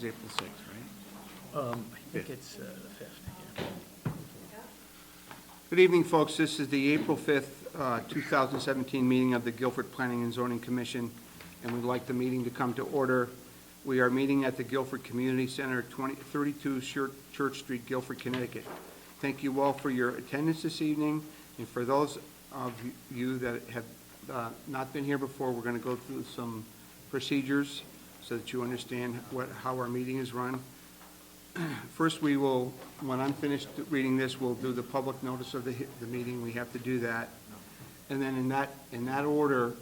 is April 6th, right? I think it's the 5th. Yeah. Good evening, folks. This is the April 5th, 2017 meeting of the Guilford Planning and Zoning Commission, and we'd like the meeting to come to order. We are meeting at the Guilford Community Center, 32 Church Street, Guilford, Connecticut. Thank you all for your attendance this evening, and for those of you that have not been here before, we're going to go through some procedures so that you understand how our meeting is run. First, we will, when I'm finished reading this, we'll do the public notice of the meeting. We have to do that. And then in that order,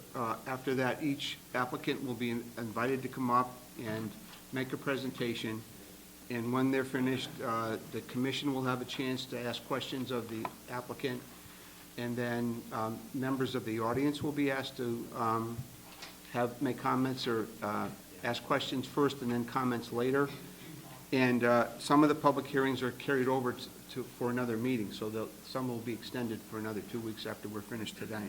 after that, each applicant will be invited to come up and make a presentation. And when they're finished, the commission will have a chance to ask questions of the applicant. And then members of the audience will be asked to make comments or ask questions first and then comments later. And some of the public hearings are carried over for another meeting, so some will be extended for another 2 weeks after we're finished today.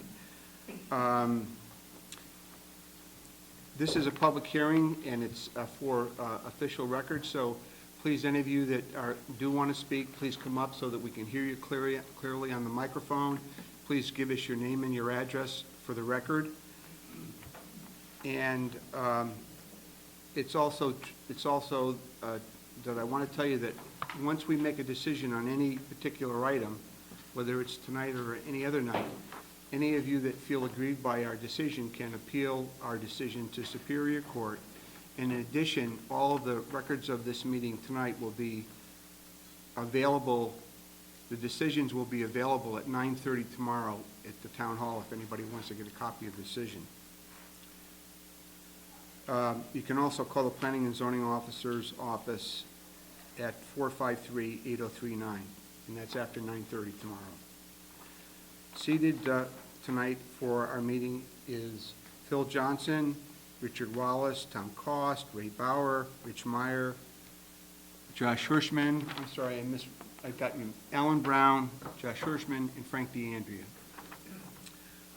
This is a public hearing, and it's for official record, so please, any of you that do want to speak, please come up so that we can hear you clearly on the microphone. Please give us your name and your address for the record. And it's also that I want to tell you that once we make a decision on any particular item, whether it's tonight or any other night, any of you that feel aggrieved by our decision can appeal our decision to Superior Court. And in addition, all of the records of this meeting tonight will be available. The decisions will be available at 9:30 tomorrow at the Town Hall if anybody wants to get a copy of the decision. You can also call the Planning and Zoning Officer's office at 453-8039, and that's after 9:30 tomorrow. Seated tonight for our meeting is Phil Johnson, Richard Wallace, Tom Cost, Ray Bauer, Rich Meyer, Josh Hirschman, I got you, Alan Brown, Josh Hirschman, and Frank DeAndrea.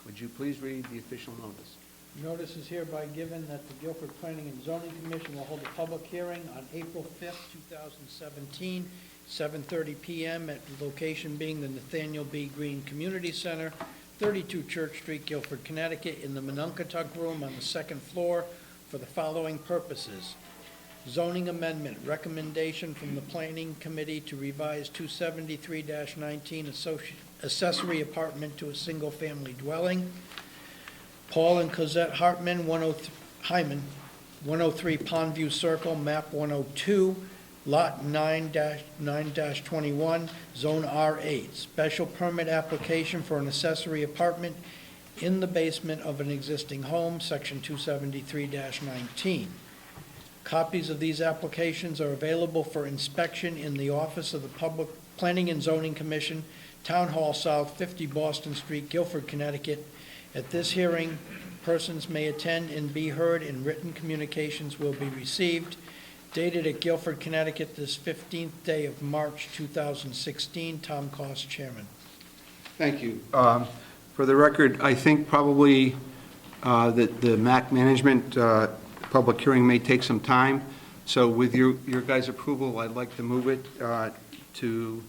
Would you please read the official notice? Notice is hereby given that the Guilford Planning and Zoning Commission will hold a public hearing on April 5th, 2017, 7:30 p.m. at the location being the Nathaniel B. Green Community Center, 32 Church Street, Guilford, Connecticut, in the Monunketuck Room on the second floor for the following purposes. Zoning amendment, recommendation from the Planning Committee to revise 273-19 accessory apartment to a single-family dwelling. Paul and Cosette Hartman, 103 Pondview Circle, map 102, lot 9-21, zone R8. Special permit application for an accessory apartment in the basement of an existing home, section 273-19. Copies of these applications are available for inspection in the office of the Public Planning and Zoning Commission, Town Hall South, 50 Boston Street, Guilford, Connecticut. At this hearing, persons may attend and be heard, and written communications will be received. Dated at Guilford, Connecticut, this 15th day of March 2016. Tom Cost, Chairman. Thank you. For the record, I think probably that the MAC management public hearing may take some time. So with your guys' approval, I'd like to move it to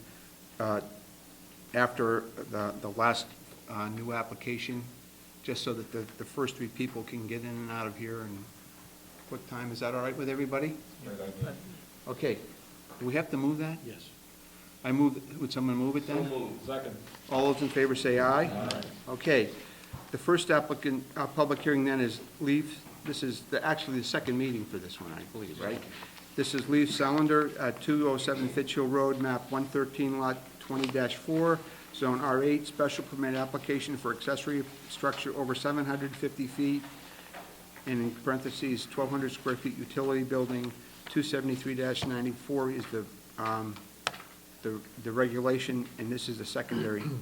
after the last new application, just so that the first 3 people can get in and out of here in quick time. Is that all right with everybody? Okay. Do we have to move that? Yes. Would someone move it then? So moved. Second. All those in favor say aye. Aye. Okay. The first public hearing then is this is actually the second meeting for this one, I believe, right? This is Leif Salander at 207 Fitch Hill Road, map 113, lot 20-4, zone R8, special permit application for accessory structure over 750 feet, and in parentheses, 1,200 square feet utility building. 273-94 is the regulation, and this is the second hearing.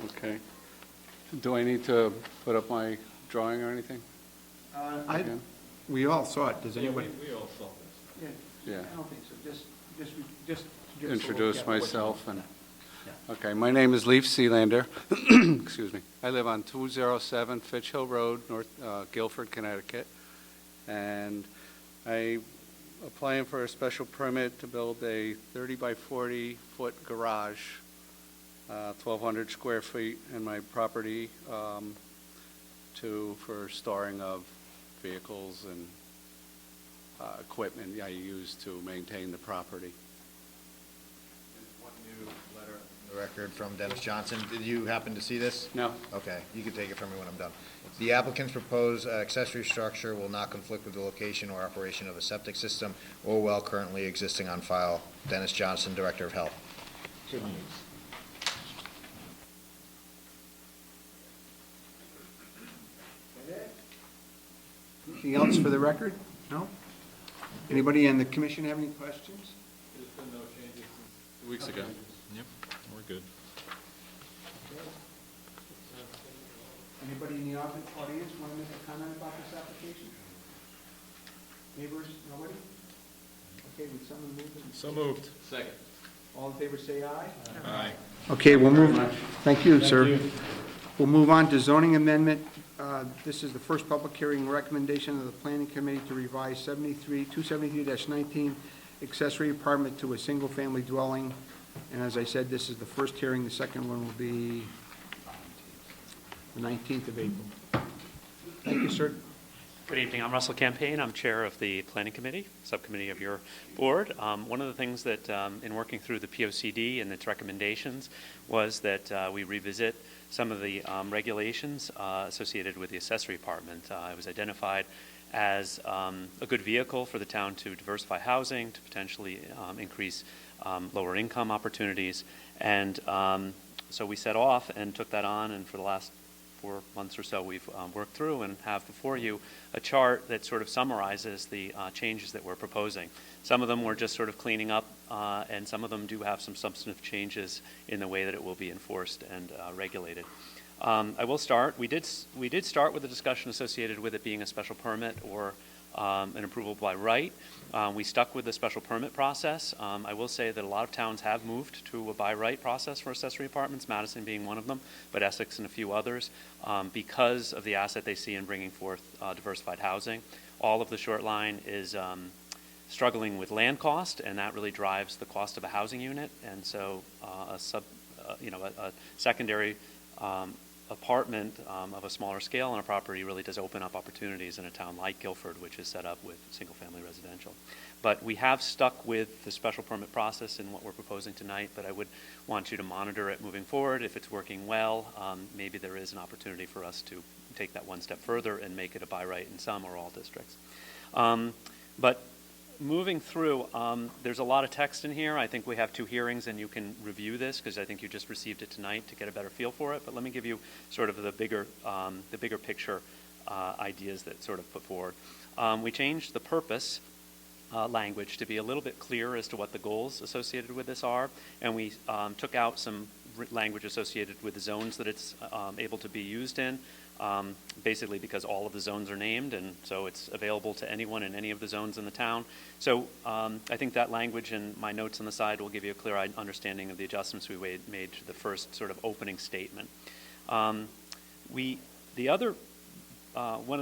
Okay. Do I need to put up my drawing or anything? We all saw it. Does Yeah, anybody? we all saw this. Yeah. I don't think so. Just give us a Introduce little- yeah, myself and, Yeah. okay, my name is Leif Sealander. Excuse me. I live on 207 Fitch Hill Road, North Guilford, Connecticut. And I applying for a special permit to build a 30 by 40 foot garage, 1,200 square feet in my property, for storing of vehicles and equipment I use to maintain the property. One new letter in the record from Dennis Johnson. Did you happen to see this? No. Okay, you can take it from me when I'm done. The applicant's proposed accessory structure will not conflict with the location or operation of a septic system or well currently existing on file. Dennis Johnson, Director of Health. Good news. Anything else for the record? No? Anybody in the commission have any questions? There's been no changes since 2 weeks ago. Yep, we're good. Anybody in the audience want to make a comment about this application? Neighbors, nobody? Okay, would someone move it? So moved. Second. All in favor, say aye. Aye. Okay, we'll move, thank you, sir. We'll move on to zoning amendment. This is the first public hearing recommendation of the planning committee to revise 273-19 accessory apartment to a single-family dwelling. And as I said, this is the first hearing. The second one will be the 19th of April. Thank you, sir. Good evening. I'm Russell Campaign. I'm chair of the Planning Committee, subcommittee of your board. One of the things that, in working through the POCD and its recommendations, was that we revisit some of the regulations associated with the accessory apartment. It was identified as a good vehicle for the town to diversify housing, to potentially increase lower income opportunities. And so we set off and took that on, and for the last 4 months or so, we've worked through and have before you a chart that sort of summarizes the changes that we're proposing. Some of them we're just sort of cleaning up, and some of them do have some substantive changes in the way that it will be enforced and regulated. I will start. We did start with a discussion associated with it being a special permit or an approval by right. We stuck with the special permit process. I will say that a lot of towns have moved to a by right process for accessory apartments, Madison being one of them, but Essex and a few others, because of the asset they see in bringing forth diversified housing. All of the short line is struggling with land cost, and that really drives the cost of a housing unit. And so a secondary apartment of a smaller scale on a property really does open up opportunities in a town like Guilford, which is set up with single-family residential. But we have stuck with the special permit process in what we're proposing tonight, but I would want you to monitor it moving forward. If it's working well, maybe there is an opportunity for us to take that one step further and make it a by right in some or all districts. But moving through, there's a lot of text in here. I think we have 2 hearings, and you can review this because I think you just received it tonight to get a better feel for it. But let me give you sort of the bigger picture ideas that sort of put forward. We changed the purpose language to be a little bit clearer as to what the goals associated with this are, and we took out some language associated with the zones that it's able to be used in. Basically because all of the zones are named, and so it's available to anyone in any of the zones in the town. So I think that language and my notes on the side will give you a clear understanding of the adjustments we made to the first sort of opening statement. One of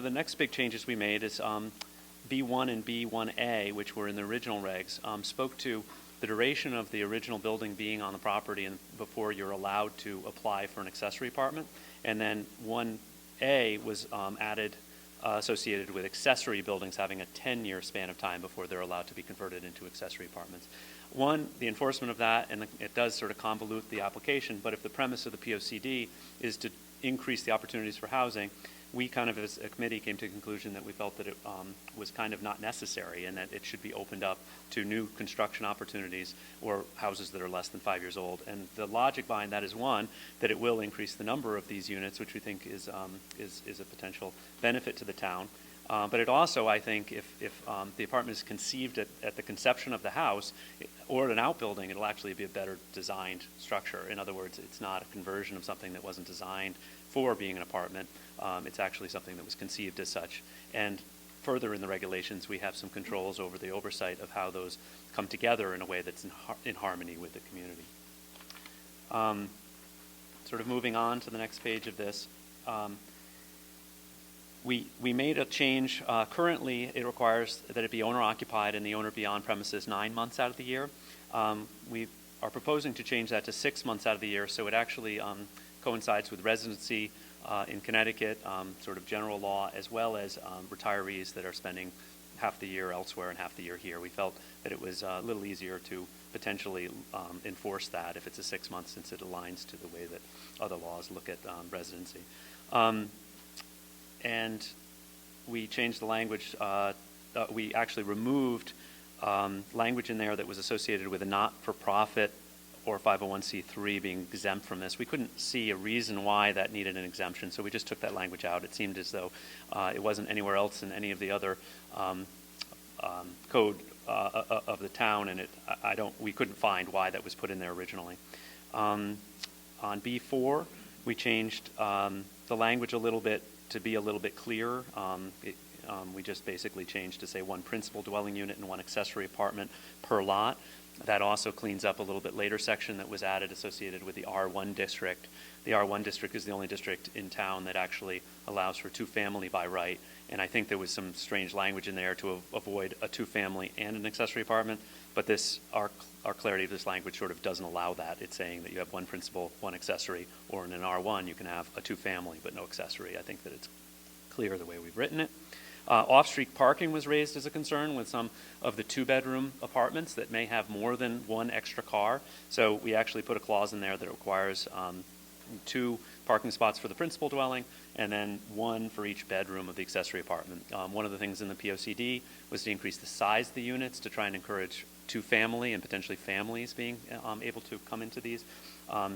the next big changes we made is B1 and B1A, which were in the original regs, spoke to the duration of the original building being on the property and before you're allowed to apply for an accessory apartment. And then 1A was added associated with accessory buildings having a 10-year span of time before they're allowed to be converted into accessory apartments. One, the enforcement of that, and it does sort of convolute the application, but if the premise of the POCD is to increase the opportunities for housing, we kind of as a committee came to the conclusion that we felt that it was kind of not necessary and that it should be opened up to new construction opportunities or houses that are less than 5 years old. And the logic behind that is, one, that it will increase the number of these units, which we think is a potential benefit to the town. But it also, I think, if the apartment is conceived at the conception of the house or at an outbuilding, it'll actually be a better designed structure. In other words, it's not a conversion of something that wasn't designed for being an apartment. It's actually something that was conceived as such. And further in the regulations, we have some controls over the oversight of how those come together in a way that's in harmony with the community. Sort of moving on to the next page of this. We made a change. Currently, it requires that it be owner-occupied and the owner be on premises 9 months out of the year. We are proposing to change that to 6 months out of the year, so it actually coincides with residency in Connecticut, sort of general law, as well as retirees that are spending half the year elsewhere and half the year here. We felt that it was a little easier to potentially enforce that if it's a 6 months, since it aligns to the way that other laws look at residency. And we changed the language. We actually removed language in there that was associated with a not-for-profit or 501c3 being exempt from this. We couldn't see a reason why that needed an exemption, so we just took that language out. It seemed as though it wasn't anywhere else in any of the other code of the town, and we couldn't find why that was put in there originally. On B4, we changed the language a little bit to be a little bit clearer. We just basically changed to say one principal dwelling unit and one accessory apartment per lot. That also cleans up a little bit later section that was added associated with the R1 district. The R1 district is the only district in town that actually allows for two-family by right, and I think there was some strange language in there to avoid a two-family and an accessory apartment, but our clarity of this language sort of doesn't allow that. It's saying that you have one principal, one accessory, or in an R1 you can have a two-family but no accessory. I think that it's clear the way we've written it. Off-street parking was raised as a concern with some of the two-bedroom apartments that may have more than one extra car. So we actually put a clause in there that requires 2 parking spots for the principal dwelling and then 1 for each bedroom of the accessory apartment. One of the things in the POCD was to increase the size of the units to try and encourage two-family and potentially families being able to come into these.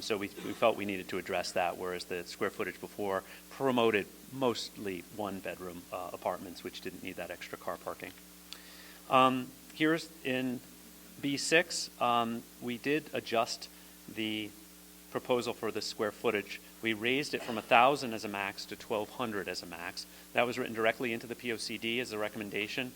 So we felt we needed to address that, whereas the square footage before promoted mostly one-bedroom apartments, which didn't need that extra car parking. Here's in B6, we did adjust the proposal for the square footage. We raised it from 1,000 as a max to 1,200 as a max. That was written directly into the POCD as a recommendation,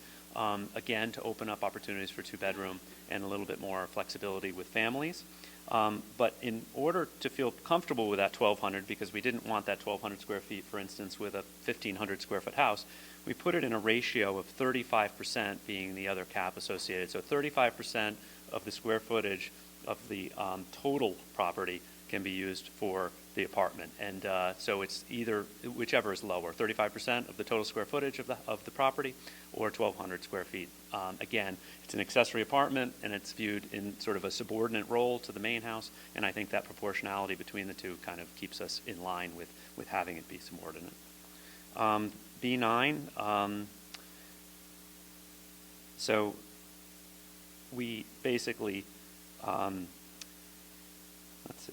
again, to open up opportunities for two-bedroom and a little bit more flexibility with families. But in order to feel comfortable with that 1,200, because we didn't want that 1,200 square feet, for instance, with a 1,500 square foot house, we put it in a ratio of 35% being the other cap associated. So 35% of the square footage of the total property can be used for the apartment. And so it's either, whichever is lower, 35% of the total square footage of the property or 1,200 square feet. Again, it's an accessory apartment and it's viewed in sort of a subordinate role to the main house, and I think that proportionality between the two kind of keeps us in line with having it be subordinate. B9, so we basically, let's see.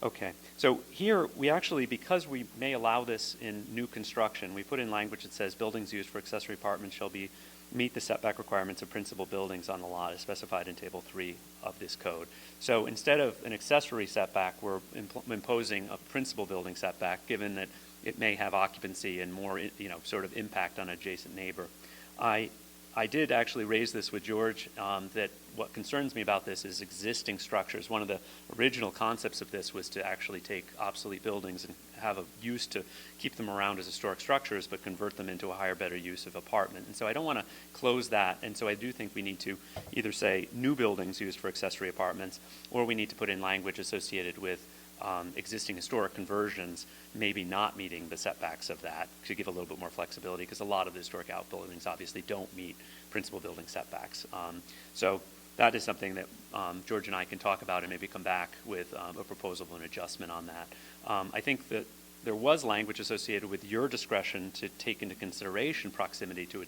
Okay, so here we actually, because we may allow this in new construction, we put in language that says buildings used for accessory apartments shall meet the setback requirements of principal buildings on the lot as specified in Table 3 of this code. So instead of an accessory setback, we're imposing a principal building setback, given that it may have occupancy and more, sort of impact on an adjacent neighbor. I did actually raise this with George, that what concerns me about this is existing structures. One of the original concepts of this was to actually take obsolete buildings and have a use to keep them around as historic structures, but convert them into a higher, better use of apartment. And so I don't want to close that, and so I do think we need to either say new buildings used for accessory apartments, or we need to put in language associated with existing historic conversions maybe not meeting the setbacks of that, to give a little bit more flexibility, because a lot of the historic outbuildings obviously don't meet principal building setbacks. So that is something that George and I can talk about and maybe come back with a proposal of an adjustment on that. I think that there was language associated with your discretion to take into consideration proximity to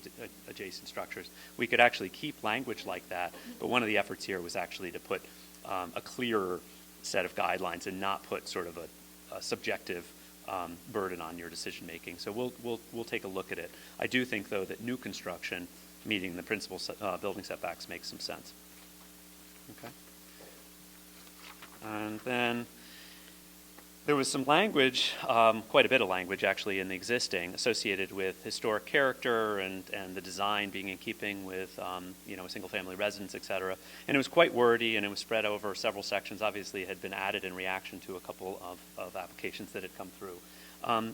adjacent structures. We could actually keep language like that, but one of the efforts here was actually to put a clearer set of guidelines and not put sort of a subjective burden on your decision making. So we'll take a look at it. I do think, though, that new construction meeting the principal building setbacks makes some sense. Okay. And then there was some language, quite a bit of language actually in the existing, associated with historic character and the design being in keeping with a single-family residence, et cetera. And it was quite wordy, and it was spread over several sections. Obviously, it had been added in reaction to a couple of applications that had come through.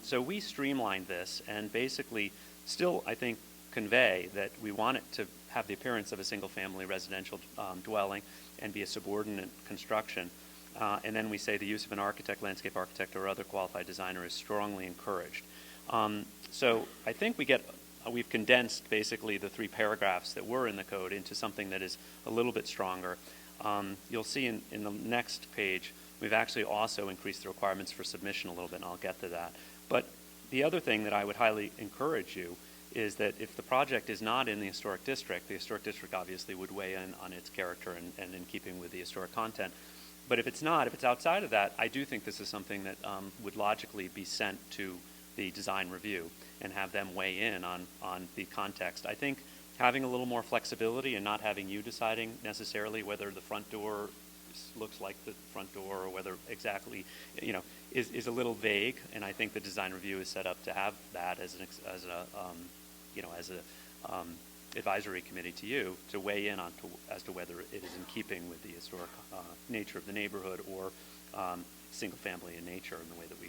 So we streamlined this and basically still, I think, convey that we want it to have the appearance of a single-family residential dwelling and be a subordinate construction. And then we say the use of an architect, landscape architect, or other qualified designer is strongly encouraged. So I think we've condensed basically the 3 paragraphs that were in the code into something that is a little bit stronger. You'll see in the next page, we've actually also increased the requirements for submission a little bit, and I'll get to that. But the other thing that I would highly encourage you is that if the project is not in the historic district obviously would weigh in on its character and in keeping with the historic content. But if it's not, if it's outside of that, I do think this is something that would logically be sent to the design review and have them weigh in on the context. I think having a little more flexibility and not having you deciding necessarily whether the front door looks like the front door or whether exactly, is a little vague. And I think the design review is set up to have that as an advisory committee to you to weigh in on as to whether it is in keeping with the historic nature of the neighborhood or single family in nature in the way that we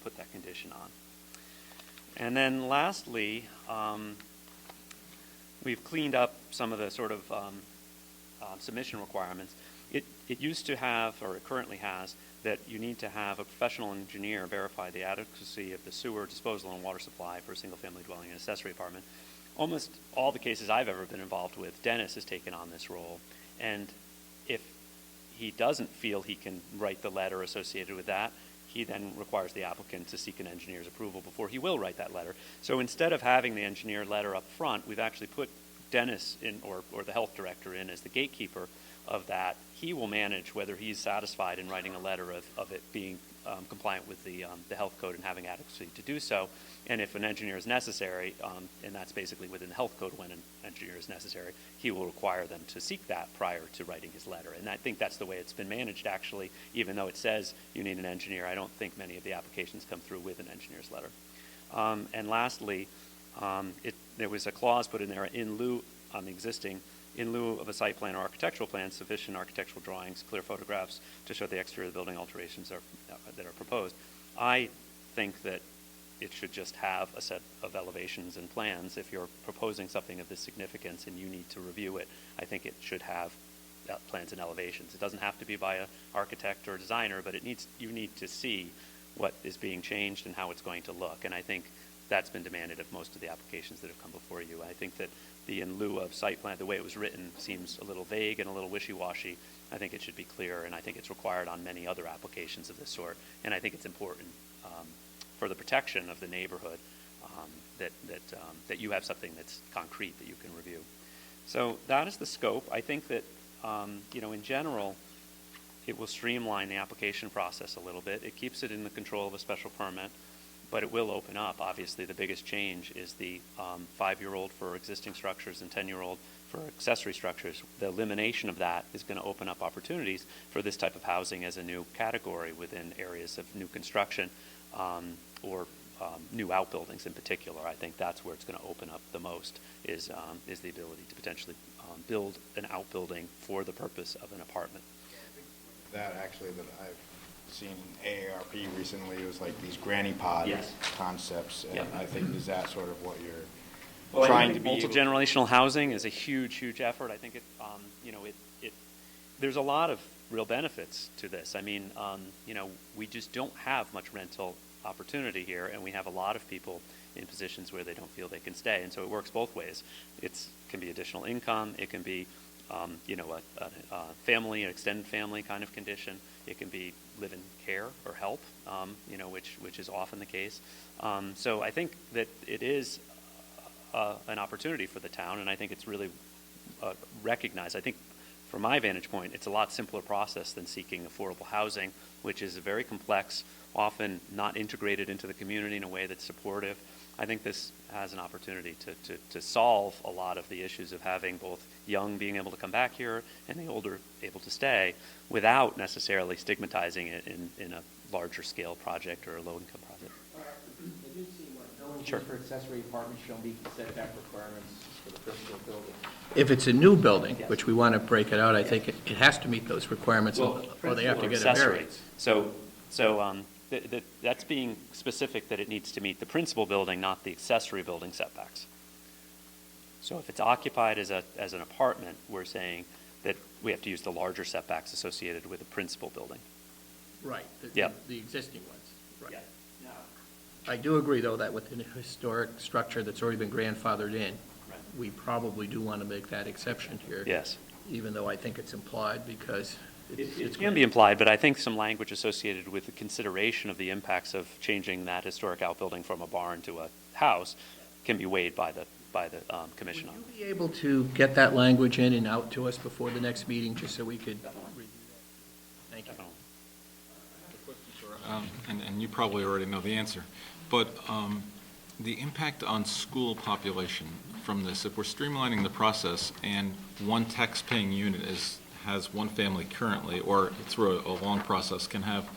put that condition on. And then lastly, we've cleaned up some of the sort of submission requirements. It used to have, or it currently has, that you need to have a professional engineer verify the adequacy of the sewer disposal and water supply for a single-family dwelling and accessory apartment. Almost all the cases I've ever been involved with, Dennis has taken on this role. And if he doesn't feel he can write the letter associated with that, he then requires the applicant to seek an engineer's approval before he will write that letter. So instead of having the engineer letter up front, we've actually put Dennis in, or the health director in as the gatekeeper of that. He will manage whether he's satisfied in writing a letter of it being compliant with the health code and having adequacy to do so. And if an engineer is necessary, and that's basically within the health code when an engineer is necessary, he will require them to seek that prior to writing his letter. And I think that's the way it's been managed, actually. Even though it says you need an engineer, I don't think many of the applications come through with an engineer's letter. And lastly, there was a clause put in there in lieu on the existing, in lieu of a site plan or architectural plan, sufficient architectural drawings, clear photographs to show the exterior of the building alterations that are proposed. I think that it should just have a set of elevations and plans. If you're proposing something of this significance and you need to review it, I think it should have plans and elevations. It doesn't have to be by an architect or designer, but you need to see what is being changed and how it's going to look. And I think that's been demanded of most of the applications that have come before you. I think that the in lieu of site plan, the way it was written, seems a little vague and a little wishy-washy. I think it should be clear, and I think it's required on many other applications of this sort. And I think it's important for the protection of the neighborhood that you have something that's concrete that you can review. So that is the scope. I think that in general, it will streamline the application process a little bit. It keeps it in the control of a special permit, but it will open up. Obviously, the biggest change is the 5-year-old for existing structures and 10-year-old for accessory structures. The elimination of that is going to open up opportunities for this type of housing as a new category within areas of new construction or new outbuildings in particular. I think that's where it's going to open up the most is the ability to potentially build an outbuilding for the purpose of an apartment. That actually that I've seen in AARP recently was like these granny pod Yes. concepts, and Yep. I think is that sort of what you're Well, trying I to think be able multi-generational housing is a huge, huge effort. I think there's a lot of real benefits to this. I mean, we just don't have much rental opportunity here, and we have a lot of people in positions where they don't feel they can stay, and so it works both ways. It can be additional income. It can be, a family, an extended family kind of condition. It can be live-in care or help, which is often the case. So I think that it is an opportunity for the town, and I think it's really recognized. I think from my vantage point, it's a lot simpler process than seeking affordable housing, which is a very complex, often not integrated into the community in a way that's supportive. I think this has an opportunity to solve a lot of the issues of having both young being able to come back here and the older able to stay without necessarily stigmatizing it in a larger scale project or a low-income project. I do see what buildings Sure. for accessory apartments shall meet the setback requirements for the principal building. If it's a new building, Yes. which we want to break it out, I think it has to meet those requirements, or they have to get a Accessory. variance. So That's being specific that it needs to meet the principal building, not the accessory building setbacks. So if it's occupied as an apartment, we're saying that we have to use the larger setbacks associated with the principal building. Right. Yep. The existing ones. Right. Yeah. I do agree, though, that with the historic structure that's already been grandfathered in, Right. we probably do want to make that exception here. Yes. Even though I think it's implied, because it's. It can be implied, but I think some language associated with the consideration of the impacts of changing that historic outbuilding from a barn to a house can be weighed by the commission on. Would you be able to get that language in and out to us before the next meeting, just so we could review that? Thank you. And you probably already know the answer, but the impact on school population from this, if we're streamlining the process and one tax-paying unit has one family currently, or through a long process can have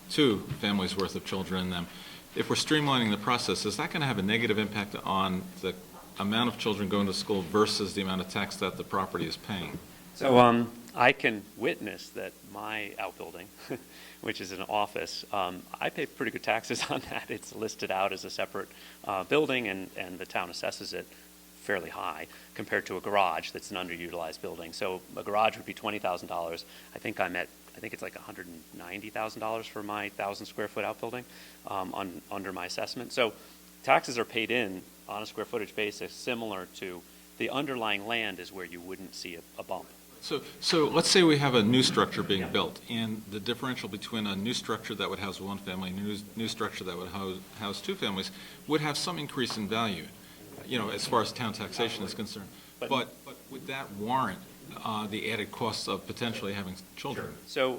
two families' worth of children in them, if we're streamlining the process, is that going to have a negative impact on the amount of children going to school versus the amount of tax that the property is paying? So I can witness that my outbuilding, which is an office, I pay pretty good taxes on that. It's listed out as a separate building, and the town assesses it fairly high compared to a garage that's an underutilized building. So a garage would be $20,000. I think it's like $190,000 for my 1,000 square foot outbuilding under my assessment. So taxes are paid in on a square footage basis similar to the underlying land is where you wouldn't see a bump. So let's say we have a new structure being built, and the differential between a new structure that would house one family and a new structure that would house two families would have some increase in value, as far as town taxation is concerned. But would that warrant the added costs of potentially having children? So,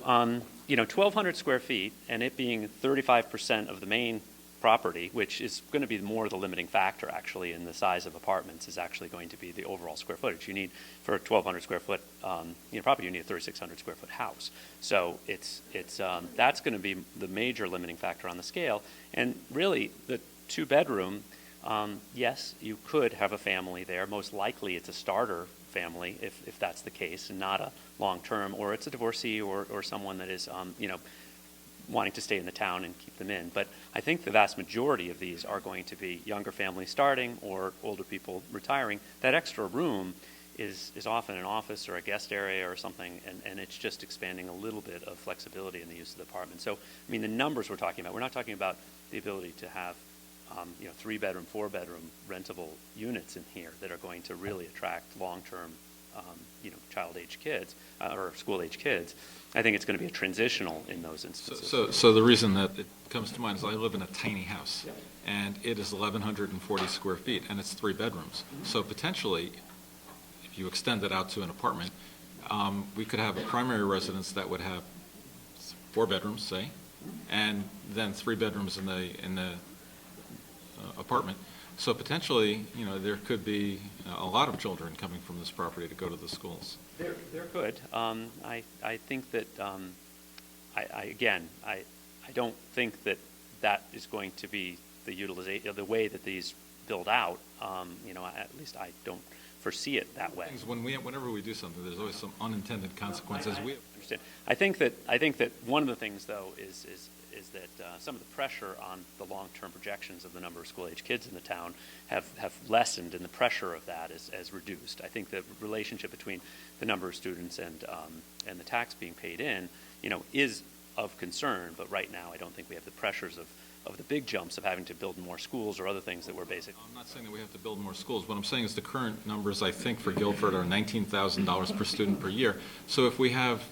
1,200 square feet, and it being 35% of the main property, which is going to be more the limiting factor, actually, in the size of apartments, is actually going to be the overall square footage. You need, for a 1,200 square foot property, you need a 3,600 square foot house. So that's going to be the major limiting factor on the scale. And really, the two-bedroom, yes, you could have a family there. Most likely, it's a starter family, if that's the case, and not a long-term, or it's a divorcee or someone that is, wanting to stay in the town and keep them in. But I think the vast majority of these are going to be younger families starting or older people retiring. That extra room is often an office or a guest area or something, and it's just expanding a little bit of flexibility in the use of the apartment. So, the numbers we're talking about, we're not talking about the ability to have 3-bedroom, 4-bedroom rentable units in here that are going to really attract long-term child-age kids or school-age kids. I think it's going to be a transitional in those instances. So the reason that it comes to mind is I live in a tiny house, and it is 1,140 square feet, and it's 3 bedrooms. So potentially, if you extend it out to an apartment, we could have a primary residence that would have 4 bedrooms, say, and then 3 bedrooms in the apartment. So potentially, there could be a lot of children coming from this property to go to the schools. There could. I think that, I don't think that is going to be the utilization, the way that these build out. At least I don't foresee it that way. Whenever we do something, there's always some unintended consequences. I understand. I think that one of the things, though, is that some of the pressure on the long-term projections of the number of school-age kids in the town have lessened, and the pressure of that is reduced. I think the relationship between the number of students and the tax being paid in, is of concern. But right now, I don't think we have the pressures of the big jumps of having to build more schools or other things that were basic. I'm not saying that we have to build more schools. What I'm saying is the current numbers, I think, for Guilford are $19,000 per student per year. So if we have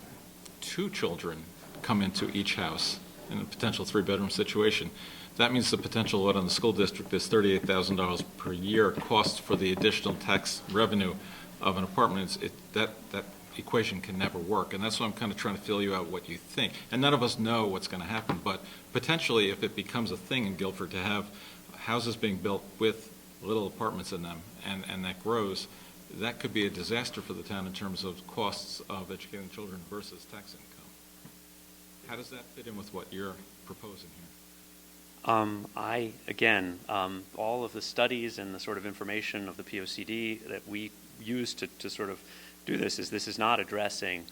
2 children come into each house in a potential 3-bedroom situation, that means the potential load on the school district is $38,000 per year cost for the additional tax revenue of an apartment. That equation can never work, and that's why I'm kind of trying to feel you out what you think. And none of us know what's going to happen, but potentially if it becomes a thing in Guilford to have houses being built with little apartments in them, and that grows, that could be a disaster for the town in terms of costs of educating children versus tax income. How does that fit in with what you're proposing here? All of the studies and the sort of information of the POCD that we use to sort of do this is not addressing,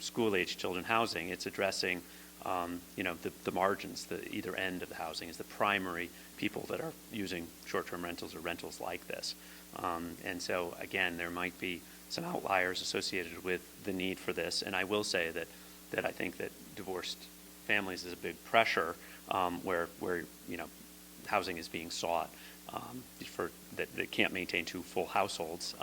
school-age children housing. It's addressing the margins, the either end of the housing is the primary people that are using short-term rentals or rentals like this. And so, again, there might be some outliers associated with the need for this. And I will say that I think that divorced families is a big pressure where housing is being sought for that they can't maintain two full households.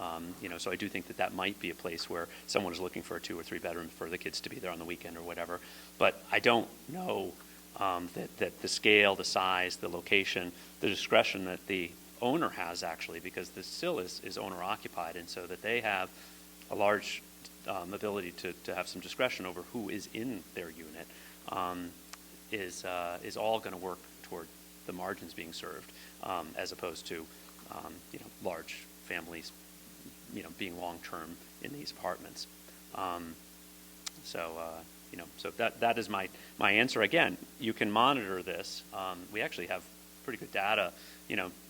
So I do think that might be a place where someone is looking for a 2 or 3 bedroom for the kids to be there on the weekend or whatever. But I don't know that the scale, the size, the location, the discretion that the owner has actually, because this still is owner occupied, and so that they have a large ability to have some discretion over who is in their unit is all going to work toward the margins being served, as opposed to large families being long-term in these apartments. So that is my answer. Again, you can monitor this. We actually have pretty good data,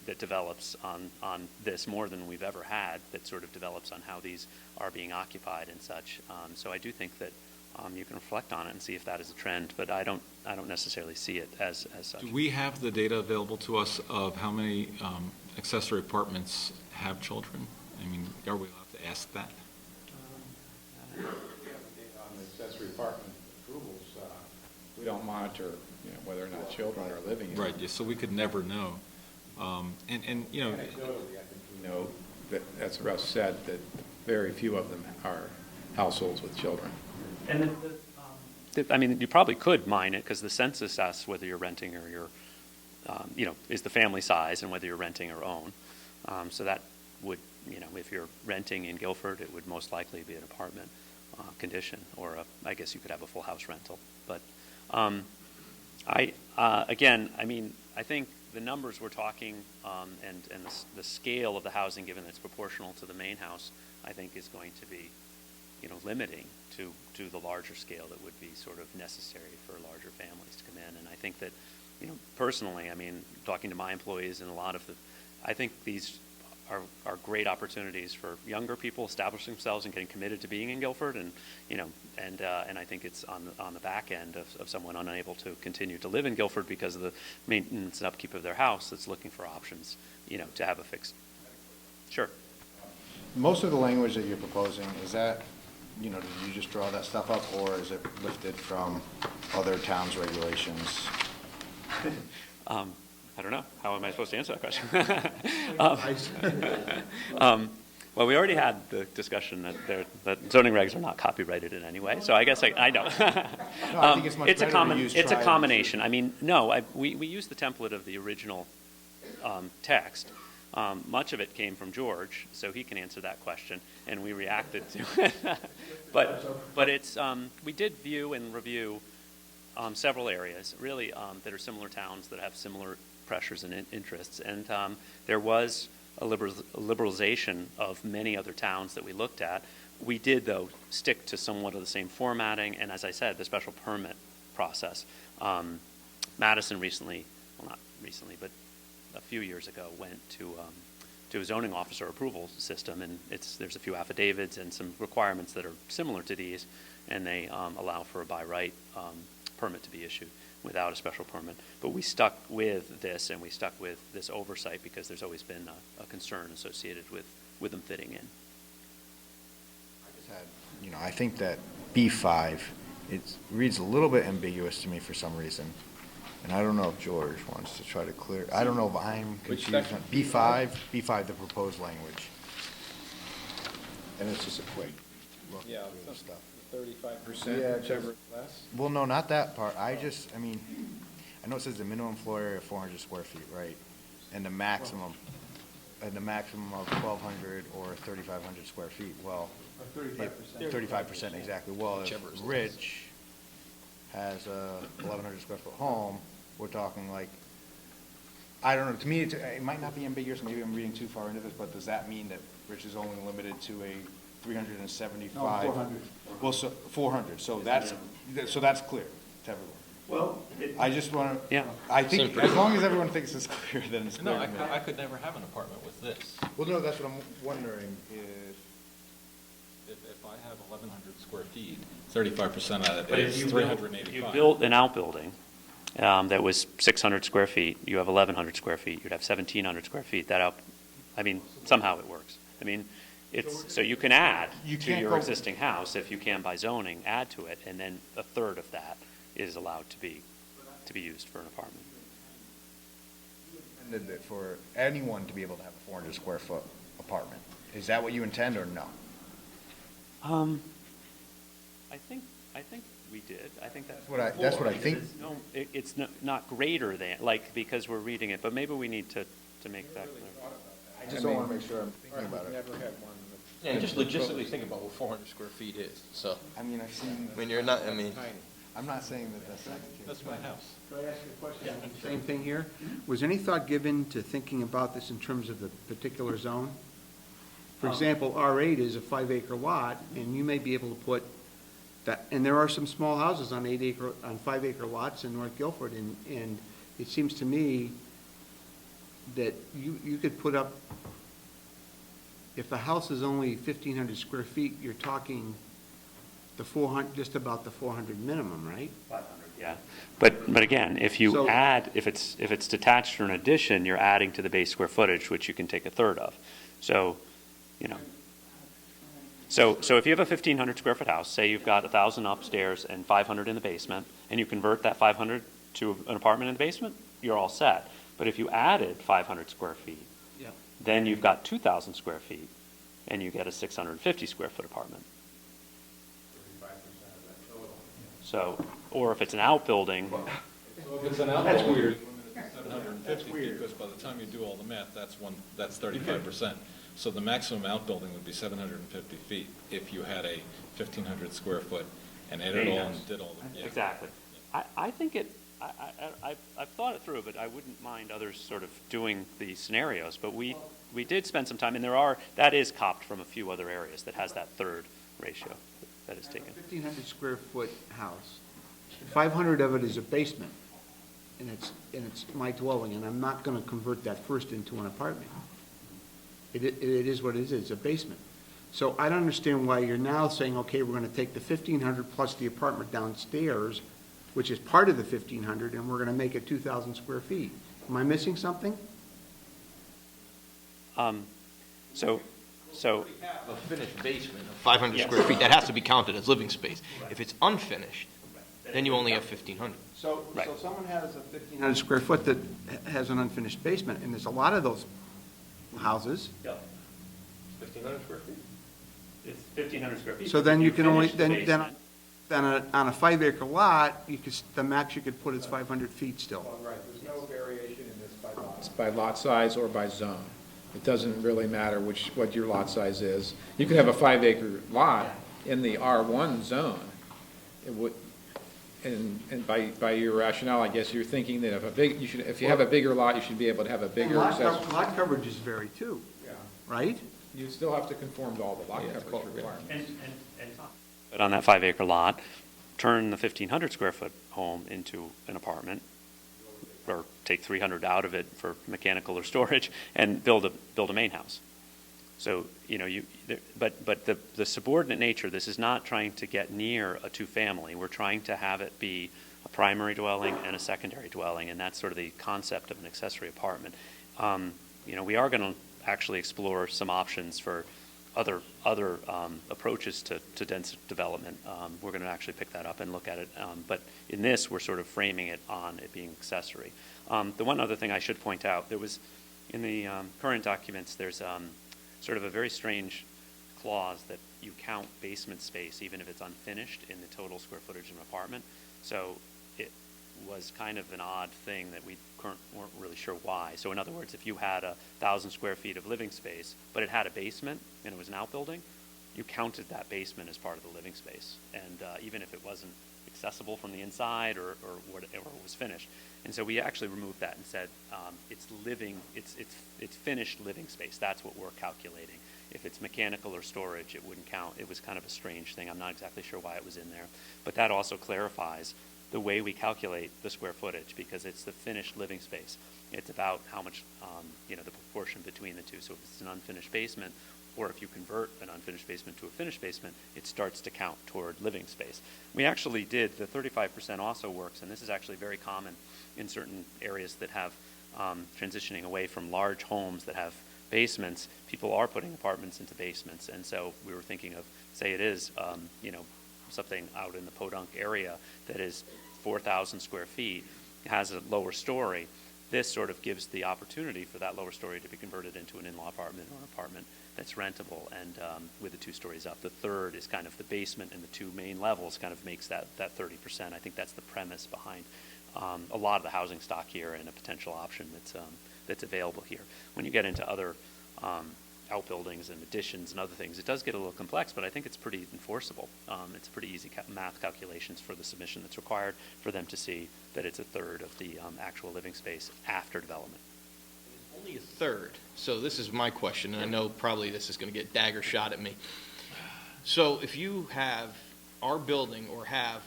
that develops on this more than we've ever had, that sort of develops on how these are being occupied and such. So I do think that you can reflect on it and see if that is a trend, but I don't necessarily see it as such. Do we have the data available to us of how many accessory apartments have children? I mean, are we allowed to ask that? On the accessory apartment approvals, we don't monitor, whether or not children are living in it. Right, yeah, so we could never know. And Anecdotally, I think we know that, as Russ said, that very few of them are households with children. And you probably could mine it, because the census asks whether you're renting or you're, is the family size and whether you're renting or own. So that would, if you're renting in Guilford, it would most likely be an apartment condition, or I guess you could have a full house rental. But I think the numbers we're talking and the scale of the housing, given that it's proportional to the main house, I think is going to be limiting to the larger scale that would be sort of necessary for larger families to come in. And I think that, personally, talking to my employees and I think these are great opportunities for younger people establishing themselves and getting committed to being in Guilford, and I think it's on the back end of someone unable to continue to live in Guilford because of the maintenance and upkeep of their house that's looking for options, to have a fixed. Sure. Most of the language that you're proposing, is that, did you just draw that stuff up, or is it lifted from other towns' regulations? I don't know. How am I supposed to answer that question? Well, we already had the discussion that zoning regs are not copyrighted in any way, so I guess I don't. I think it's much better to use It's a tried- combination. We used the template of the original text. Much of it came from George, so he can answer that question, and we reacted to it. But it's we did view and review several areas, really, that are similar towns that have similar pressures and interests, and there was a liberalization of many other towns that we looked at. We did, though, stick to somewhat of the same formatting, and as I said, the special permit process. Madison recently, well, not recently, but a few years ago, went to a zoning officer approval system, and there's a few affidavits and some requirements that are similar to these, and they allow for a by right permit to be issued without a special permit. But we stuck with this, and we stuck with this oversight because there's always been a concern associated with them fitting in. I just had, I think that B5, it reads a little bit ambiguous to me for some reason. And I don't know if George wants to try to clear, I don't know if I'm Which confused. section? B5, the proposed language. And it's just a quick look Yeah, through the stuff. 35%, Yeah, whichever less. Well, no, not that part. I know it says the minimum floor area of 400 square feet, right? And the maximum of 1,200 or 3,500 square feet. Well, 35%, exactly. Well, if Whichever is less. Rich has a 1,100 square foot home, we're talking like, I don't know, to me, it might not be ambiguous, maybe I'm reading too far into this, but does that mean that Rich is only limited to a 375? No, 400. Well, so, 400, so that's clear to everyone. Well, I just want to, Yeah. I think, as long as everyone thinks it's clear, then it's No, clear to me. I could never have an apartment with this. Well, no, that's what I'm wondering, if, If I have 1,100 square feet, 35% of But it if is you 385. you built an outbuilding that was 600 square feet, you have 1,100 square feet, you'd have 1,700 square feet, somehow it works. I mean, so you can add You to can't your go- existing house, if you can by zoning, add to it, and then a third of that is allowed to be used for an apartment. Intended that for anyone to be able to have a 400 square foot apartment. Is that what you intend or no? I think we did. I think that's. That's what I think. It's not greater than, because we're reading it, but maybe we need to make that clear. I just don't want to make sure I'm thinking about it. Never had one. Yeah, just logistically think about what 400 square feet is, so, I mean, I've seen, I mean, you're not, I mean, Tiny. I'm not saying that that's not the case. That's my house. Could I ask you a question? Same thing here. Was any thought given to thinking about this in terms of the particular zone? For example, R8 is a 5-acre lot, and you may be able to put that, and there are some small houses on 5-acre lots in North Guilford, and it seems to me that you could put up, if the house is only 1,500 square feet, you're talking the 400, just about the 400 minimum, right? 500, yeah. But again, if you So- add, if it's detached or an addition, you're adding to the base square footage, which you can take a third of. So, so if you have a 1,500 square foot house, say you've got 1,000 upstairs and 500 in the basement, and you convert that 500 to an apartment in the basement, you're all set. But if you added 500 square feet, Yeah. then you've got 2,000 square feet, and you get a 650 square foot apartment. So, or if it's an outbuilding, So if it's an outbuilding, that's weird. 750, because by the time you do all the math, that's 35%. So the maximum outbuilding would be 750 feet if you had a 1,500 square foot and added all and did all the, yeah. exactly. I think I've thought it through, but I wouldn't mind others sort of doing the scenarios. But we did spend some time, and that is copped from a few other areas that has that third ratio that is taken. 1,500 square foot house, 500 of it is a basement, and it's my dwelling, and I'm not going to convert that first into an apartment. It is what it is, it's a basement. So I don't understand why you're now saying, okay, we're going to take the 1,500 plus the apartment downstairs, which is part of the 1,500, and we're going to make it 2,000 square feet. Am I missing something? So a finished basement of 500 Yes. square feet, that has to be counted as living space. If it's unfinished, then you only have 1,500. So Right. someone has a 1,500 square foot that has an unfinished basement, and there's a lot of those houses. 1,500 square feet? It's 1,500 square feet. So then you can only, Finish the basement. then on a 5-acre lot, the max you could put is 500 feet still. Right, there's no variation in this by lot. It's by lot size or by zone. It doesn't really matter what your lot size is. You could have a 5-acre lot in the R1 zone. It would, and by your rationale, I guess you're thinking that if you have a bigger lot, you should be able to have a bigger Lot accessory. coverages vary too, Yeah. right? You still have to conform to all the lot coverage requirements. But on that 5-acre lot, turn the 1,500 square foot home into an apartment, or take 300 out of it for mechanical or storage, and build a main house. So, but the subordinate nature, this is not trying to get near a two-family. We're trying to have it be a primary dwelling and a secondary dwelling, and that's sort of the concept of an accessory apartment. We are going to actually explore some options for other approaches to dense development. We're going to actually pick that up and look at it. But in this, we're sort of framing it on it being accessory. The one other thing I should point out, there was, in the current documents, there's sort of a very strange clause that you count basement space even if it's unfinished in the total square footage of an apartment. So it was kind of an odd thing that we weren't really sure why. So in other words, if you had 1,000 square feet of living space, but it had a basement and it was an outbuilding, you counted that basement as part of the living space. And even if it wasn't accessible from the inside or was finished. And so we actually removed that and said it's finished living space. That's what we're calculating. If it's mechanical or storage, it wouldn't count. It was kind of a strange thing. I'm not exactly sure why it was in there. But that also clarifies the way we calculate the square footage, because it's the finished living space. It's about how much, the proportion between the two. So if it's an unfinished basement, or if you convert an unfinished basement to a finished basement, it starts to count toward living space. We actually did, the 35% also works, and this is actually very common in certain areas that have transitioning away from large homes that have basements. People are putting apartments into basements, and so we were thinking of, say it is, something out in the Podunk area that is 4,000 square feet, has a lower story. This sort of gives the opportunity for that lower story to be converted into an in-law apartment or an apartment that's rentable, and with the 2 stories up. The third is kind of the basement, and the 2 main levels kind of makes that 30%. I think that's the premise behind a lot of the housing stock here, and a potential option that's available here. When you get into other outbuildings and additions and other things, it does get a little complex, but I think it's pretty enforceable. It's pretty easy math calculations for the submission that's required for them to see that it's a third of the actual living space after development. Only a third. So this is my question, and I know probably this is going to get dagger shot at me. So if you have our building or have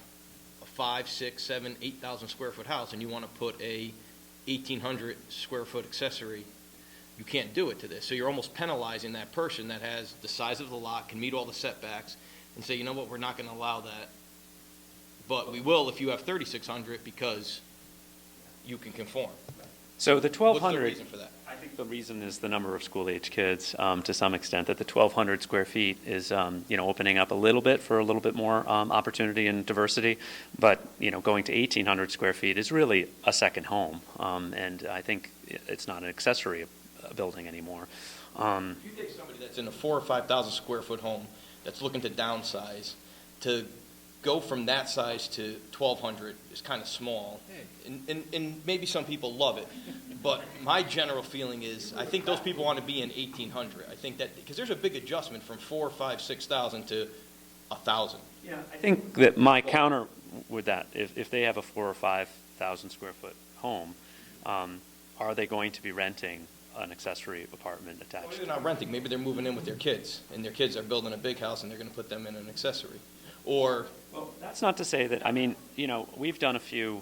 a 5, 6, 7, 8,000 square foot house, and you want to put a 1,800 square foot accessory, you can't do it to this. So you're almost penalizing that person that has the size of the lot, can meet all the setbacks, and say, you know what, we're not going to allow that. But we will if you have 3,600 because you can conform. So the 1,200. What's the reason for that? I think the reason is the number of school-age kids, to some extent, that the 1,200 square feet is, opening up a little bit for a little bit more opportunity and diversity. But, going to 1,800 square feet is really a second home. And I think it's not an accessory building anymore. If you take somebody that's in a 4,000 or 5,000 square foot home that's looking to downsize, to go from that size to 1,200 is kind of small, and maybe some people love it, but my general feeling is I think those people want to be in 1,800. I think that because there's a big adjustment from 4,000, 5,000, 6,000 to 1,000. Yeah, I think that my counter with that, if they have a 4,000 or 5,000 square foot home, are they going to be renting an accessory apartment attached? Maybe they're not renting. Maybe they're moving in with their kids, and their kids are building a big house, and they're going to put them in an accessory. Or well, that's not to say that, we've done a few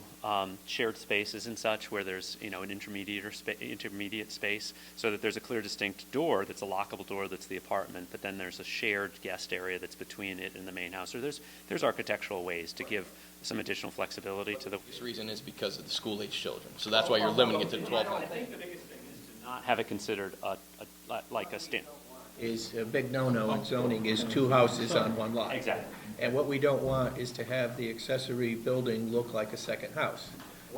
shared spaces and such where there's, an intermediate space, so that there's a clear distinct door that's a lockable door that's the apartment, but then there's a shared guest area that's between it and the main house. So there's architectural ways to give some additional flexibility to the... this reason is because of the school-age children. So that's why you're limiting it to the 1,200. I think the biggest thing is to not have it considered like a stand. Is a big no-no in zoning is 2 houses on 1 lot. Exactly. And what we don't want is to have the accessory building look like a second house.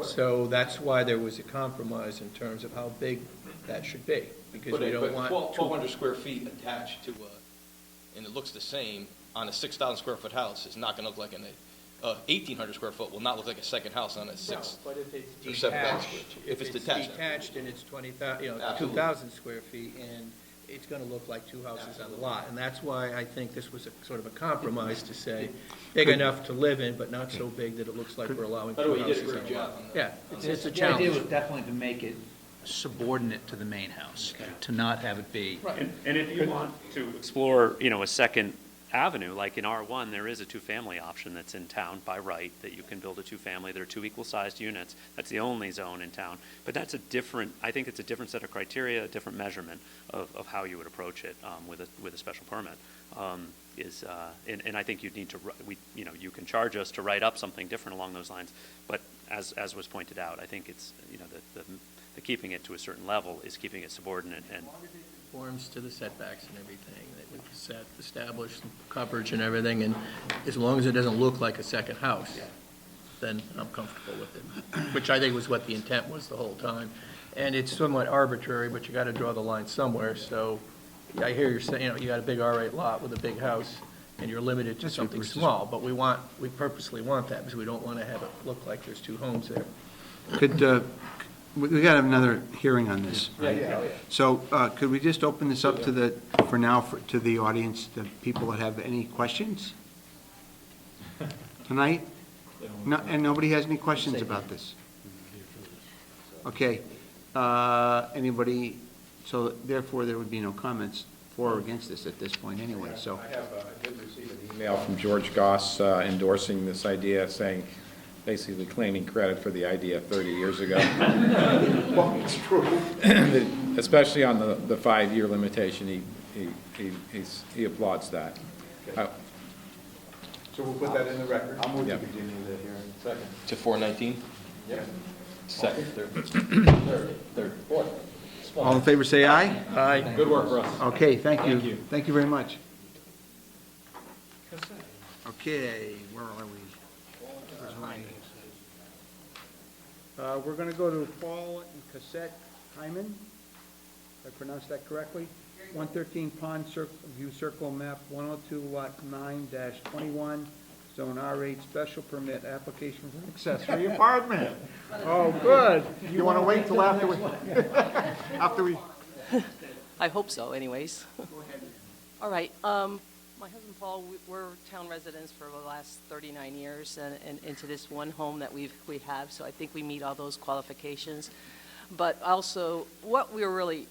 So that's why there was a compromise in terms of how big that should be, because we don't want... 1,200 square feet attached to and it looks the same on a 6,000 square foot house is not going to look like 1,800 square foot will not look like a second house on a 6 But if it's or 7,000 detached, square feet. If it's detached. and it's 20,000, Absolutely. 2,000 square feet, and it's going to look like 2 houses on the lot. And that's why I think this was a sort of a compromise to say, big enough to live in, but not so big that it looks like we're allowing 2 houses on the lot. Yeah, it's a The idea was challenge. definitely to make it subordinate to the main house, to not have it be. And if you want to explore, a second avenue, like in R1, there is a 2-family option that's in town by right, that you can build a 2-family. There are 2 equal-sized units. That's the only zone in town. But that's I think it's a different set of criteria, a different measurement of how you would approach it with a special permit. And I think you'd need to, you can charge us to write up something different along those lines. But as was pointed out, I think it's, the keeping it to a certain level is keeping it subordinate and Conforms to the setbacks and everything that we've set, established coverage and everything, and as long as it doesn't look like a second house, then I'm comfortable with it, which I think was what the intent was the whole time. And it's somewhat arbitrary, but you got to draw the line somewhere, so I hear you're saying, you got a big R8 lot with a big house, and you're limited to something small, but we purposely want that, because we don't want to have it look like there's 2 homes there. We got to have another hearing on this, right? So could we just open this up to to the audience, the people that have any questions tonight? No, and nobody has any questions about this? Okay. Anybody, so therefore there would be no comments for or against this at this point anyway, so. I did receive an email from George Goss endorsing this idea, saying, basically claiming credit for the idea 30 years ago. Well, it's true. Especially on the 5-year limitation, he applauds that. So we'll put that in the record. I'll move Yeah. to continue the hearing. Second. To 419? Yep. Second. Third, fourth. All in favor, say aye. Aye. Good work, Russ. Okay, thank you. Thank you. Thank you very much. Okay, where are we? Where's mine? We're going to go to Paul and Cassette Hyman. Did I pronounce that correctly? 113 Pond View Circle, map 102, lot 9-21, zone R8, special permit, application for an accessory apartment. Oh, good. You want to wait till after we, after we? I hope so, anyways. All right. My husband Paul, we're town residents for the last 39 years and into this one home that we have, so I think we meet all those qualifications. But also, what we were really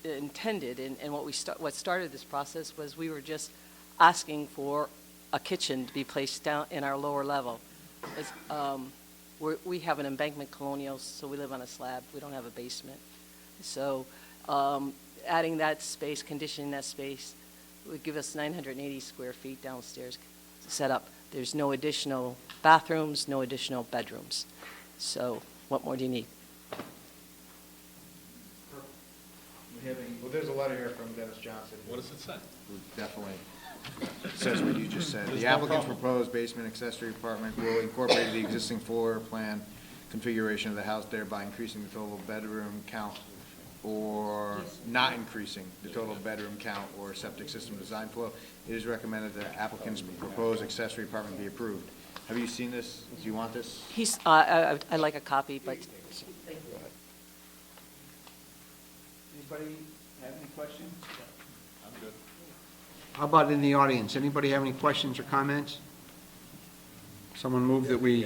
intended and what started this process was we were just asking for a kitchen to be placed down in our lower level. We have an embankment colonial, so we live on a slab. We don't have a basement. So adding that space, conditioning that space, would give us 980 square feet downstairs set up. There's no additional bathrooms, no additional bedrooms. So what more do you need? Well, there's a letter here from Dennis Johnson. What does it say? Who definitely says what you just said. The applicant's proposed basement accessory apartment will incorporate the existing floor plan configuration of the house, thereby increasing the total bedroom count or not increasing the total bedroom count or septic system design flow. It is recommended that applicant's proposed accessory apartment be approved. Have you seen this? Do you want this? I'd like a copy, but Anybody have any questions? I'm good. How about in the audience? Anybody have any questions or comments? Someone move that we...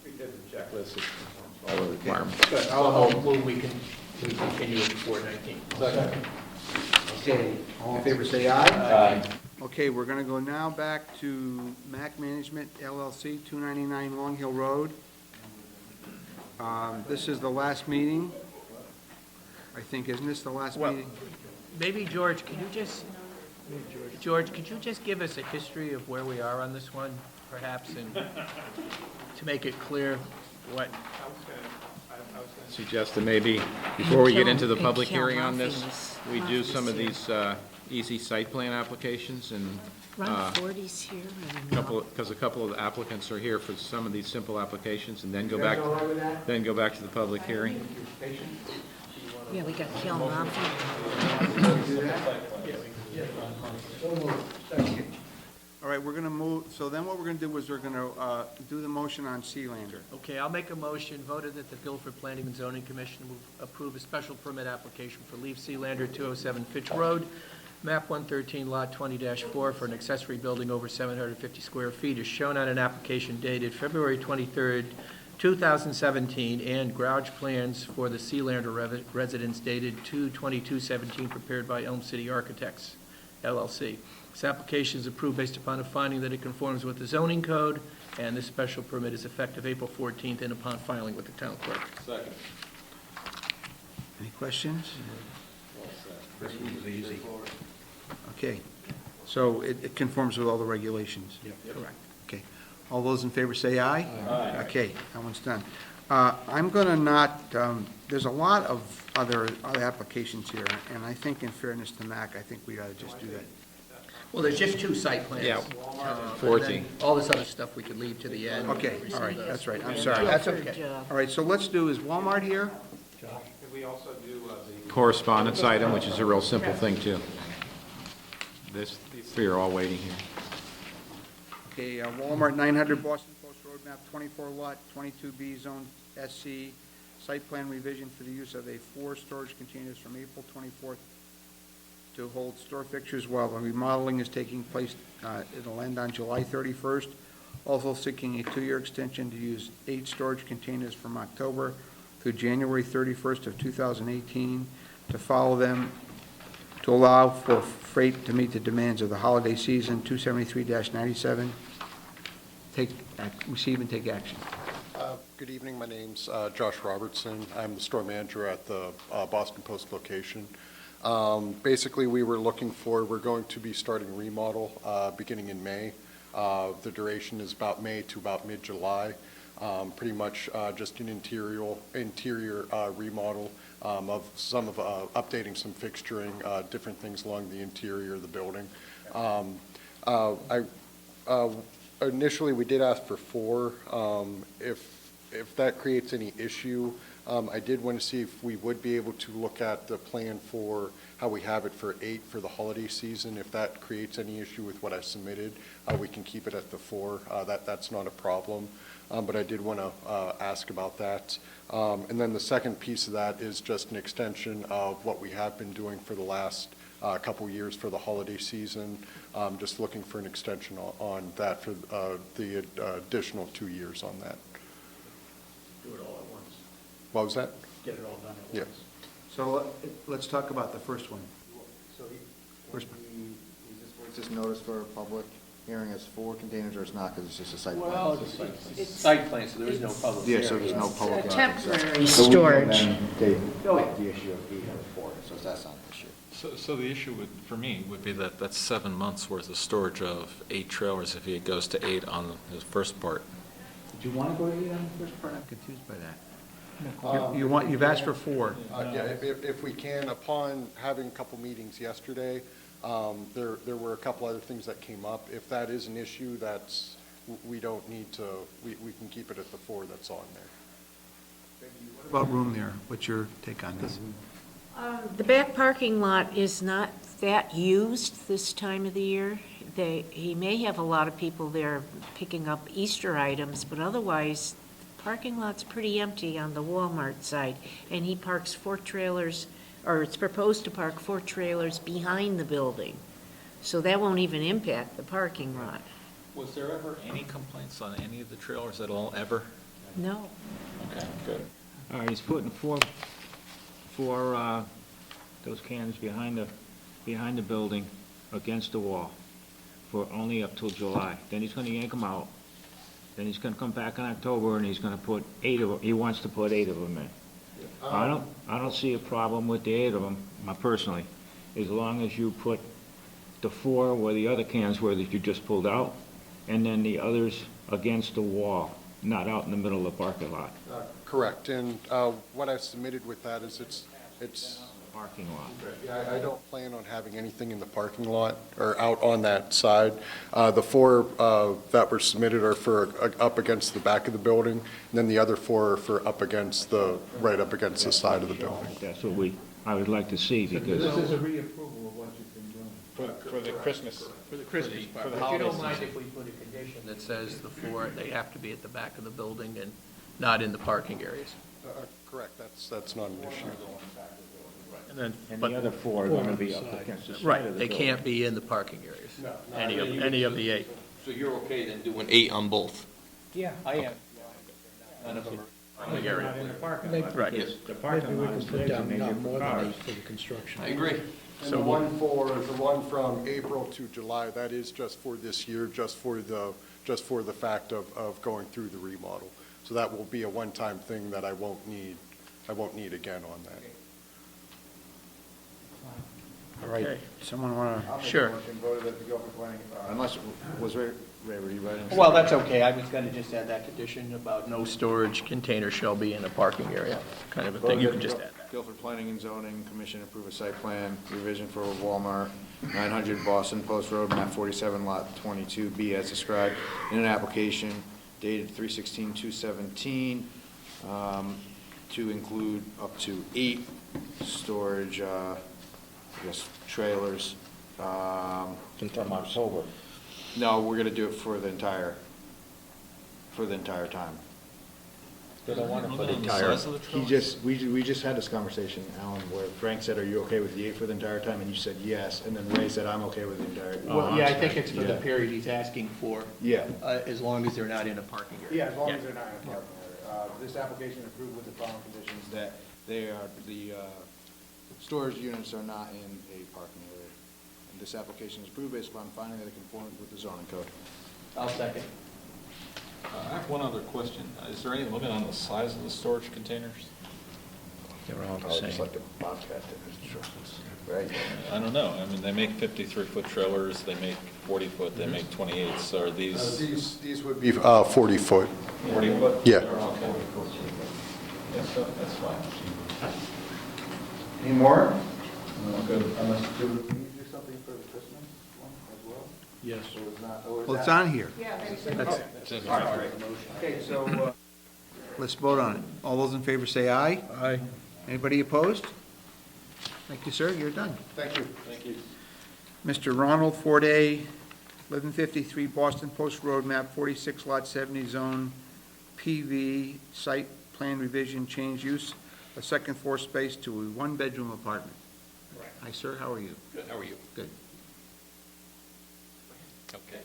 We did the checklist, it conforms all the requirements. Good. I'll move we continue with 419. Okay, all in favor, say aye. Aye. Okay, we're going to go now back to Mac Management LLC, 299 Long Hill Road. This is the last meeting, I think, isn't this the last Well, meeting? maybe, George, could you just give us a history of where we are on this one, perhaps, and to make it clear what... Suggest that maybe, before we get into the public hearing on this, we do some of these easy site plan applications and Run 40s here and... because a couple of the applicants are here for some of these simple applications, and then go You back, guys all right with that? then go back to the public hearing. Yeah, we got Kilmafia. All right, we're going to move, so then what we're going to do is we're going to do the motion on Sealander. Okay, I'll make a motion, voted that the Guilford Planning and Zoning Commission will approve a special permit application for Leaf Sealander, 207 Fitch Road, map 113, lot 20-4, for an accessory building over 750 square feet, as shown on an application dated February 23rd, 2017, and garage plans for the Sealander residence dated 2/22/17, prepared by Elm City Architects, LLC. This application is approved based upon a finding that it conforms with the zoning code, and this special permit is effective April 14th and upon filing with the town clerk. Second. Any questions? This was easy. Okay, so it conforms with all the regulations? Correct. Okay. All those in favor say aye? Aye. Okay, that one's done. I'm going to not, there's a lot of other applications here, and I think in fairness to Mac, I think we ought to just do that. Well, there's just two site plans. Yeah, and 14. then all this other stuff we could leave to the end. Okay, all right, that's right, I'm sorry. That's okay. All right, so let's do, is Walmart here? Could we also do the... Correspondence item, which is a real simple thing, too. These three are all waiting here. Okay, Walmart, 900 Boston Post Road, map 24 lot, 22B, zone SC, site plan revision for the use of a 4 storage containers from April 24th to hold store fixtures while the remodeling is taking place. It'll end on July 31st. Also seeking a 2-year extension to use 8 storage containers from October through January 31st of 2018 to follow them, to allow for freight to meet the demands of the holiday season. 273-97. Receive and take action. Good evening. My name's Josh Robertson. I'm the store manager at the Boston Post location. Basically, we're going to be starting remodel beginning in May. The duration is about May to about mid-July. Pretty much just an interior remodel of updating some fixturing, different things along the interior of the building. Initially, we did ask for 4. If that creates any issue, I did want to see if we would be able to look at the plan for how we have it for 8 for the holiday season. If that creates any issue with what I submitted, we can keep it at the 4. That's not a problem. But I did want to ask about that. And then the second piece of that is just an extension of what we have been doing for the last couple years for the holiday season. Just looking for an extension on that for the additional 2 years on that. Do it all at once. What was that? Get it all done at Yeah. once. So let's talk about the first one. So First- is this notice for a public hearing as 4 containers, or it's not, because it's just a site plan? Well, it's site plan, so there is no public Yeah, hearing. so there's no public. It's hearing, temporary so we can storage. then take the issue of 8 or 4, so that's not an issue. So the issue for me would be that that's 7 months worth of storage of 8 trailers if he goes to 8 on his first part. Do you want to go to 8 on the first part? I'm confused by that. You've asked for 4. Yeah, if we can, upon having a couple meetings yesterday, there were a couple other things that came up. If that is an issue, we don't need to, we can keep it at the 4 that's on there. What about room there? What's your take on this? The back parking lot is not that used this time of the year. He may have a lot of people there picking up Easter items, but otherwise, the parking lot's pretty empty on the Walmart side. And he parks 4 trailers, or it's proposed to park 4 trailers behind the building. So that won't even impact the parking lot. Was there ever any complaints on any of the trailers at all, ever? No. Okay, good. All right, he's putting four those cans behind the building against the wall for only up till July. Then he's gonna yank them out. Then he's gonna come back in October and he's gonna put 8 of them, he wants to put 8 of them in. I don't see a problem with the 8 of them, personally, as long as you put the 4 where the other cans were that you just pulled out, and then the others against the wall, not out in the middle of the parking lot. Correct, and what I submitted with that is it's Parking lot. Yeah, I don't plan on having anything in the parking lot or out on that side. The 4 that were submitted are for up against the back of the building, and then the other 4 are for right up against the side of the building. That's what I would like to see, because. This is a reapproval of what you've been doing. For the Christmas. For the Christmas part. for the But you don't holiday mind if we put a condition that says the 4, they have to be at the back of the building and not in the parking areas? Correct, that's not an issue. And then, And the other 4 are gonna be up against the side of the right, building. they can't be in the parking areas, any of the 8. So you're okay then doing 8 on both? Yeah, I am. None of them are Parking area. not in the parking lot. Right. Yes. The parking lot is designated for cars. For the construction. I agree. And the one from April to July, that is just for this year, just for the fact of going through the remodel. So that will be a one-time thing that I won't need again on that. All right, Okay. someone want I'll make a Sure. motion, voted at the Guilford Planning, unless, Ray, were you writing? Well, that's okay, I was gonna just add that condition about no storage container shall be in a parking area, kind of a thing, you can just add that. Guilford Planning and Zoning Commission approve a site plan revision for Walmart, 900 Boston Post Road, map 47, lot 22B, as described in an application dated 3/16/2017, to include up to 8 storage, trailers. From October. No, we're gonna do it for the entire time. They don't want to put On the entire. size of the He trailers? we just had this conversation, Alan, where Frank said, are you okay with the 8 for the entire time? And you said yes, and then Ray said, I'm okay with the entire. Well, yeah, I think it's for the Yeah. period he's asking for, Yeah. as long as they're not in a parking area. Yeah, as long as they're not in a parking area. This application approved with the following conditions, that the storage units are not in a parking area. And this application is approved based upon finding that it conforms with the zoning code. I'll second. I have one other question. Is there any limit on the size of the storage containers? They're all the Oh, just same. like the Bobcat, right? I don't know, I mean, they make 53-foot trailers, they make 40-foot, they make 28s, are these These would be 40-foot. 40-foot? Yeah. Okay. Yeah, so that's fine. Any more? Unless Do we need to do something for the Christmas one as well? Yes. Well, it's on here. That's- Okay, so let's vote on it. All those in favor say aye. Aye. Anybody opposed? Thank you, sir, you're done. Thank you. Mr. Ronald Forday, 1153 Boston Post Road, map 46, lot 70, zone PV, site plan revision, change use, a second floor space to a one-bedroom apartment. Hi, sir, how are you? Good, how are you? Good. Okay.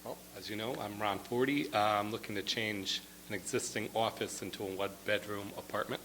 Well, as you know, I'm Ron Forty. I'm looking to change an existing office into a one-bedroom apartment.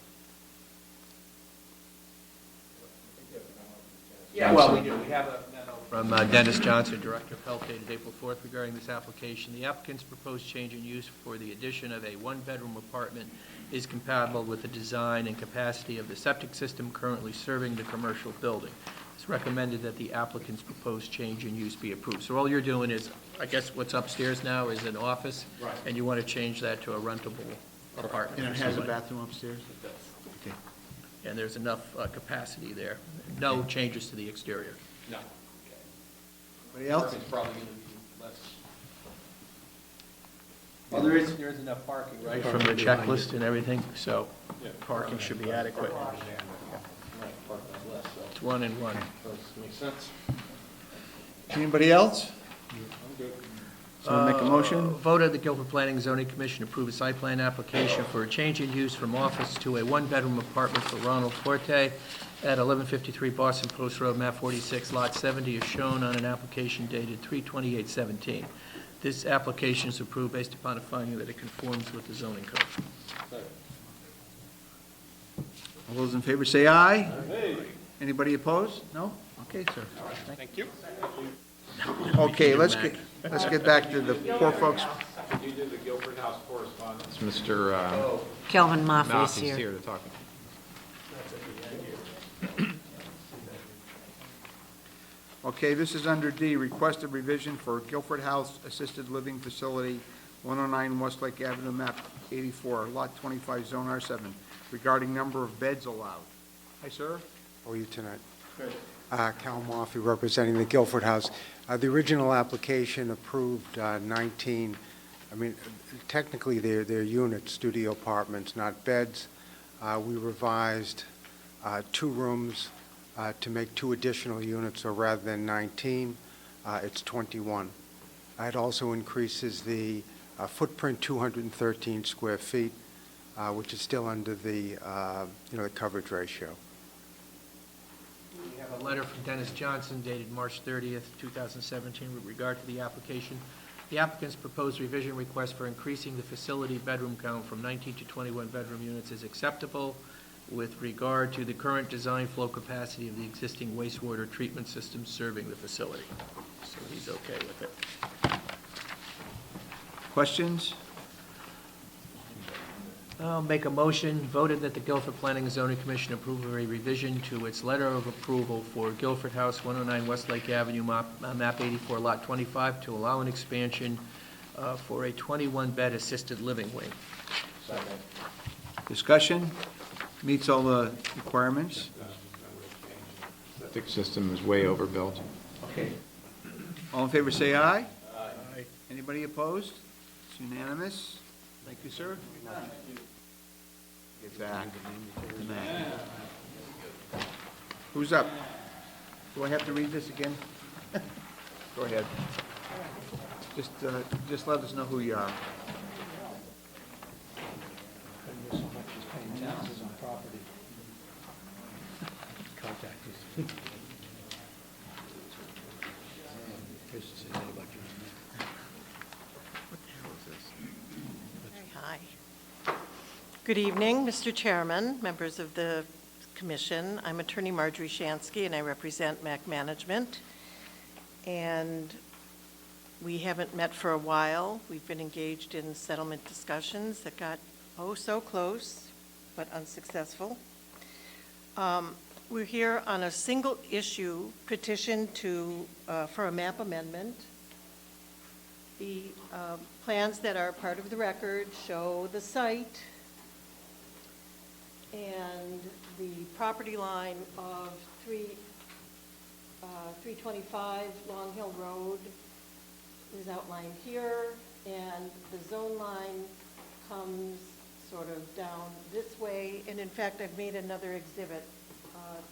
Yeah, well, we do. We have a memo from Dennis Johnson, Director of Health, dated April 4th, regarding this application. The applicant's proposed change in use for the addition of a one-bedroom apartment is compatible with the design and capacity of the septic system currently serving the commercial building. It's recommended that the applicant's proposed change in use be approved. So all you're doing is, I guess what's upstairs now is an office, and you want to change that to a rentable apartment. And it for has a somebody. bathroom upstairs? It does. Okay. And there's enough capacity there. No changes to the exterior. No. Anybody else? Parking's probably going to be less. Well, there is enough parking, right, from the checklist and everything, so parking should be adequate. It's one and one. Makes sense. Anybody else? Someone make a motion? Vote of the Guilford Planning and Zoning Commission approve a site plan application for a change in use from office to a one-bedroom apartment for Ronald Forte at 1153 Boston Post Road, map 46, lot 70, is shown on an application dated 3/28/17. This application is approved based upon a finding that it conforms with the zoning code. All those in favor say aye. Anybody opposed? No? Okay, sir. Thank you. Okay, let's get back to the poor folks. You did the Guilford House correspondence. Mr. Kelvin Moffitt is Mouth is here. here to talk. Okay, this is under D, requested revision for Guilford House Assisted Living Facility, 109 Westlake Avenue, map 84, lot 25, zone R7, regarding number of beds allowed. Hi, sir. How are you tonight? Cal Murphy, representing the Guilford House. The original application approved 19, technically they're units, studio apartments, not beds. We revised 2 rooms to make 2 additional units, so rather than 19, it's 21. It also increases the footprint 213 square feet, which is still under the, the coverage ratio. We have a letter from Dennis Johnson dated March 30th, 2017, with regard to the application. The applicant's proposed revision request for increasing the facility bedroom count from 19 to 21 bedroom units is acceptable with regard to the current design flow capacity of the existing wastewater treatment system serving the facility. So he's okay with it. Questions? I'll make a motion, voted that the Guilford Planning and Zoning Commission approve a revision to its letter of approval for Guilford House, 109 Westlake Avenue, map 84, lot 25, to allow an expansion for a 21-bed assisted living wing. Discussion? Meets all the requirements? Septic system is way overbuilt. Okay. All in favor, say aye. Aye. Anybody opposed? It's unanimous. Thank you, sir. Get back. Who's up? Do I have to read this again? Go ahead. Just let us know who you are. Hi. Good evening, Mr. Chairman, members of the commission. I'm attorney Marjorie Shansky, and I represent MAC Management. And we haven't met for a while. We've been engaged in settlement discussions that got so close, but unsuccessful. We're here on a single issue petition for a map amendment. The plans that are part of the record show the site and the property line of 325 Long Hill Road is outlined here, and the zone line comes sort of down this way. And in fact, I've made another exhibit,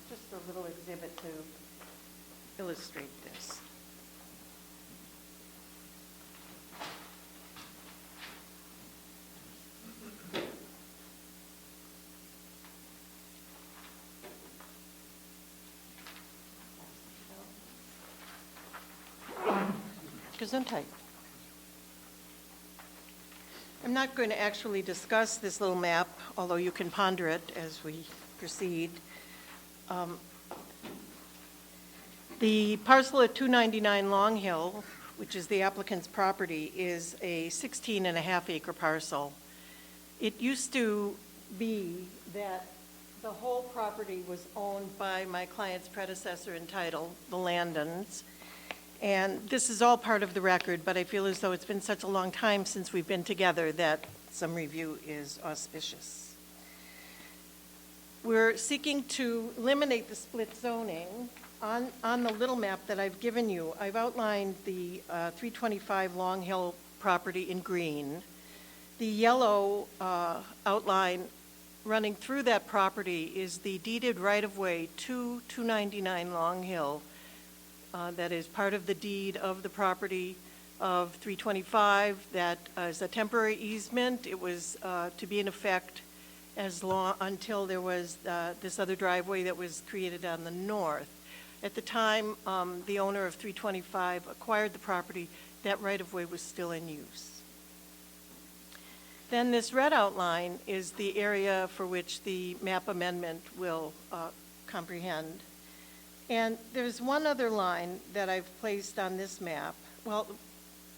just a little exhibit to illustrate this. Gesundheit. I'm not going to actually discuss this little map, although you can ponder it as we proceed. The parcel at 299 Long Hill, which is the applicant's property, is a 16.5 acre parcel. It used to be that the whole property was owned by my client's predecessor in title, the Landons. And this is all part of the record, but I feel as though it's been such a long time since we've been together that some review is auspicious. We're seeking to eliminate the split zoning. On the little map that I've given you, I've outlined the 325 Long Hill property in green. The yellow outline running through that property is the deeded right-of-way to 299 Long Hill. That is part of the deed of the property of 325. That is a temporary easement. It was to be in effect until there was this other driveway that was created on the north. At the time the owner of 325 acquired the property, that right-of-way was still in use. Then this red outline is the area for which the map amendment will comprehend. And there's one other line that I've placed on this map. Well,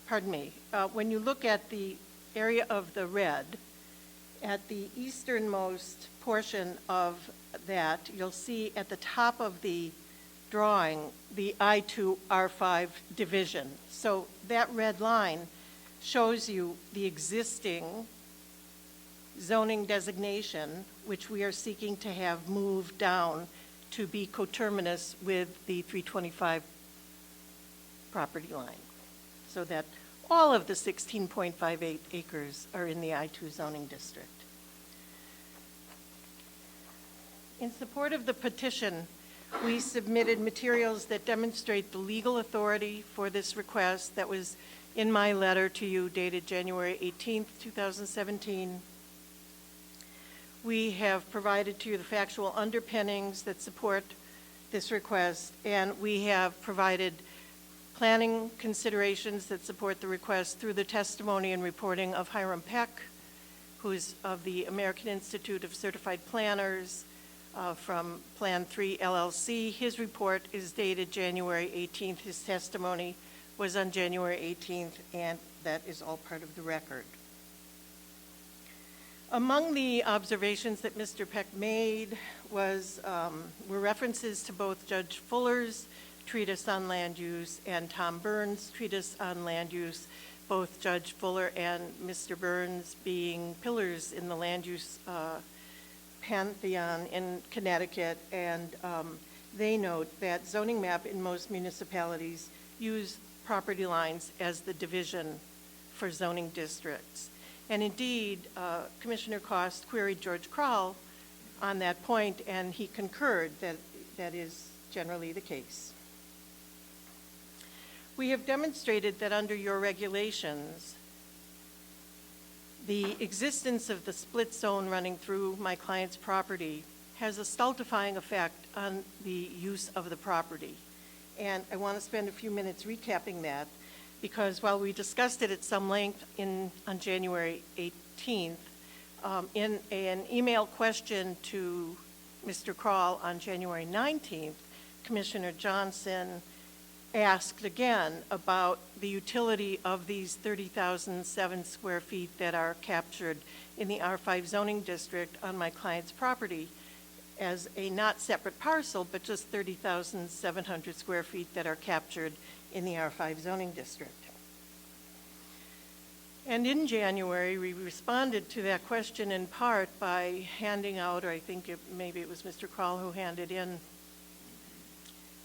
pardon me. When you look at the area of the red, at the easternmost portion of that, you'll see at the top of the drawing the I-2R5 division. So that red line shows you the existing zoning designation, which we are seeking to have moved down to be coterminous with the 325 property line, so that all of the 16.58 acres are in the I2 zoning district. In support of the petition, we submitted materials that demonstrate the legal authority for this request that was in my letter to you dated January 18th, 2017. We have provided to you the factual underpinnings that support this request, and we have provided planning considerations that support the request through the testimony and reporting of Hiram Peck, who is of the American Institute of Certified Planners from Plan 3 LLC. His report is dated January 18th. His testimony was on January 18th, and that is all part of the record. Among the observations that Mr. Peck made were references to both Judge Fuller's treatise on land use and Tom Burns' treatise on land use, both Judge Fuller and Mr. Burns being pillars in the land use pantheon in Connecticut, and they note that zoning map in most municipalities use property lines as the division for zoning districts. And indeed, Commissioner Cost queried George Kroll on that point, and he concurred that that is generally the case. We have demonstrated that under your regulations, the existence of the split zone running through my client's property has a stultifying effect on the use of the property. And I want to spend a few minutes recapping that, because while we discussed it at some length on January 18th, in an email question to Mr. Kroll on January 19th, Commissioner Johnson asked again about the utility of these 30,007 square feet that are captured in the R5 zoning district on my client's property. as a not separate parcel, but just 30,700 square feet that are captured in the R5 zoning district. And in January, we responded to that question in part by handing out, or I think maybe it was Mr. Kroll who handed in,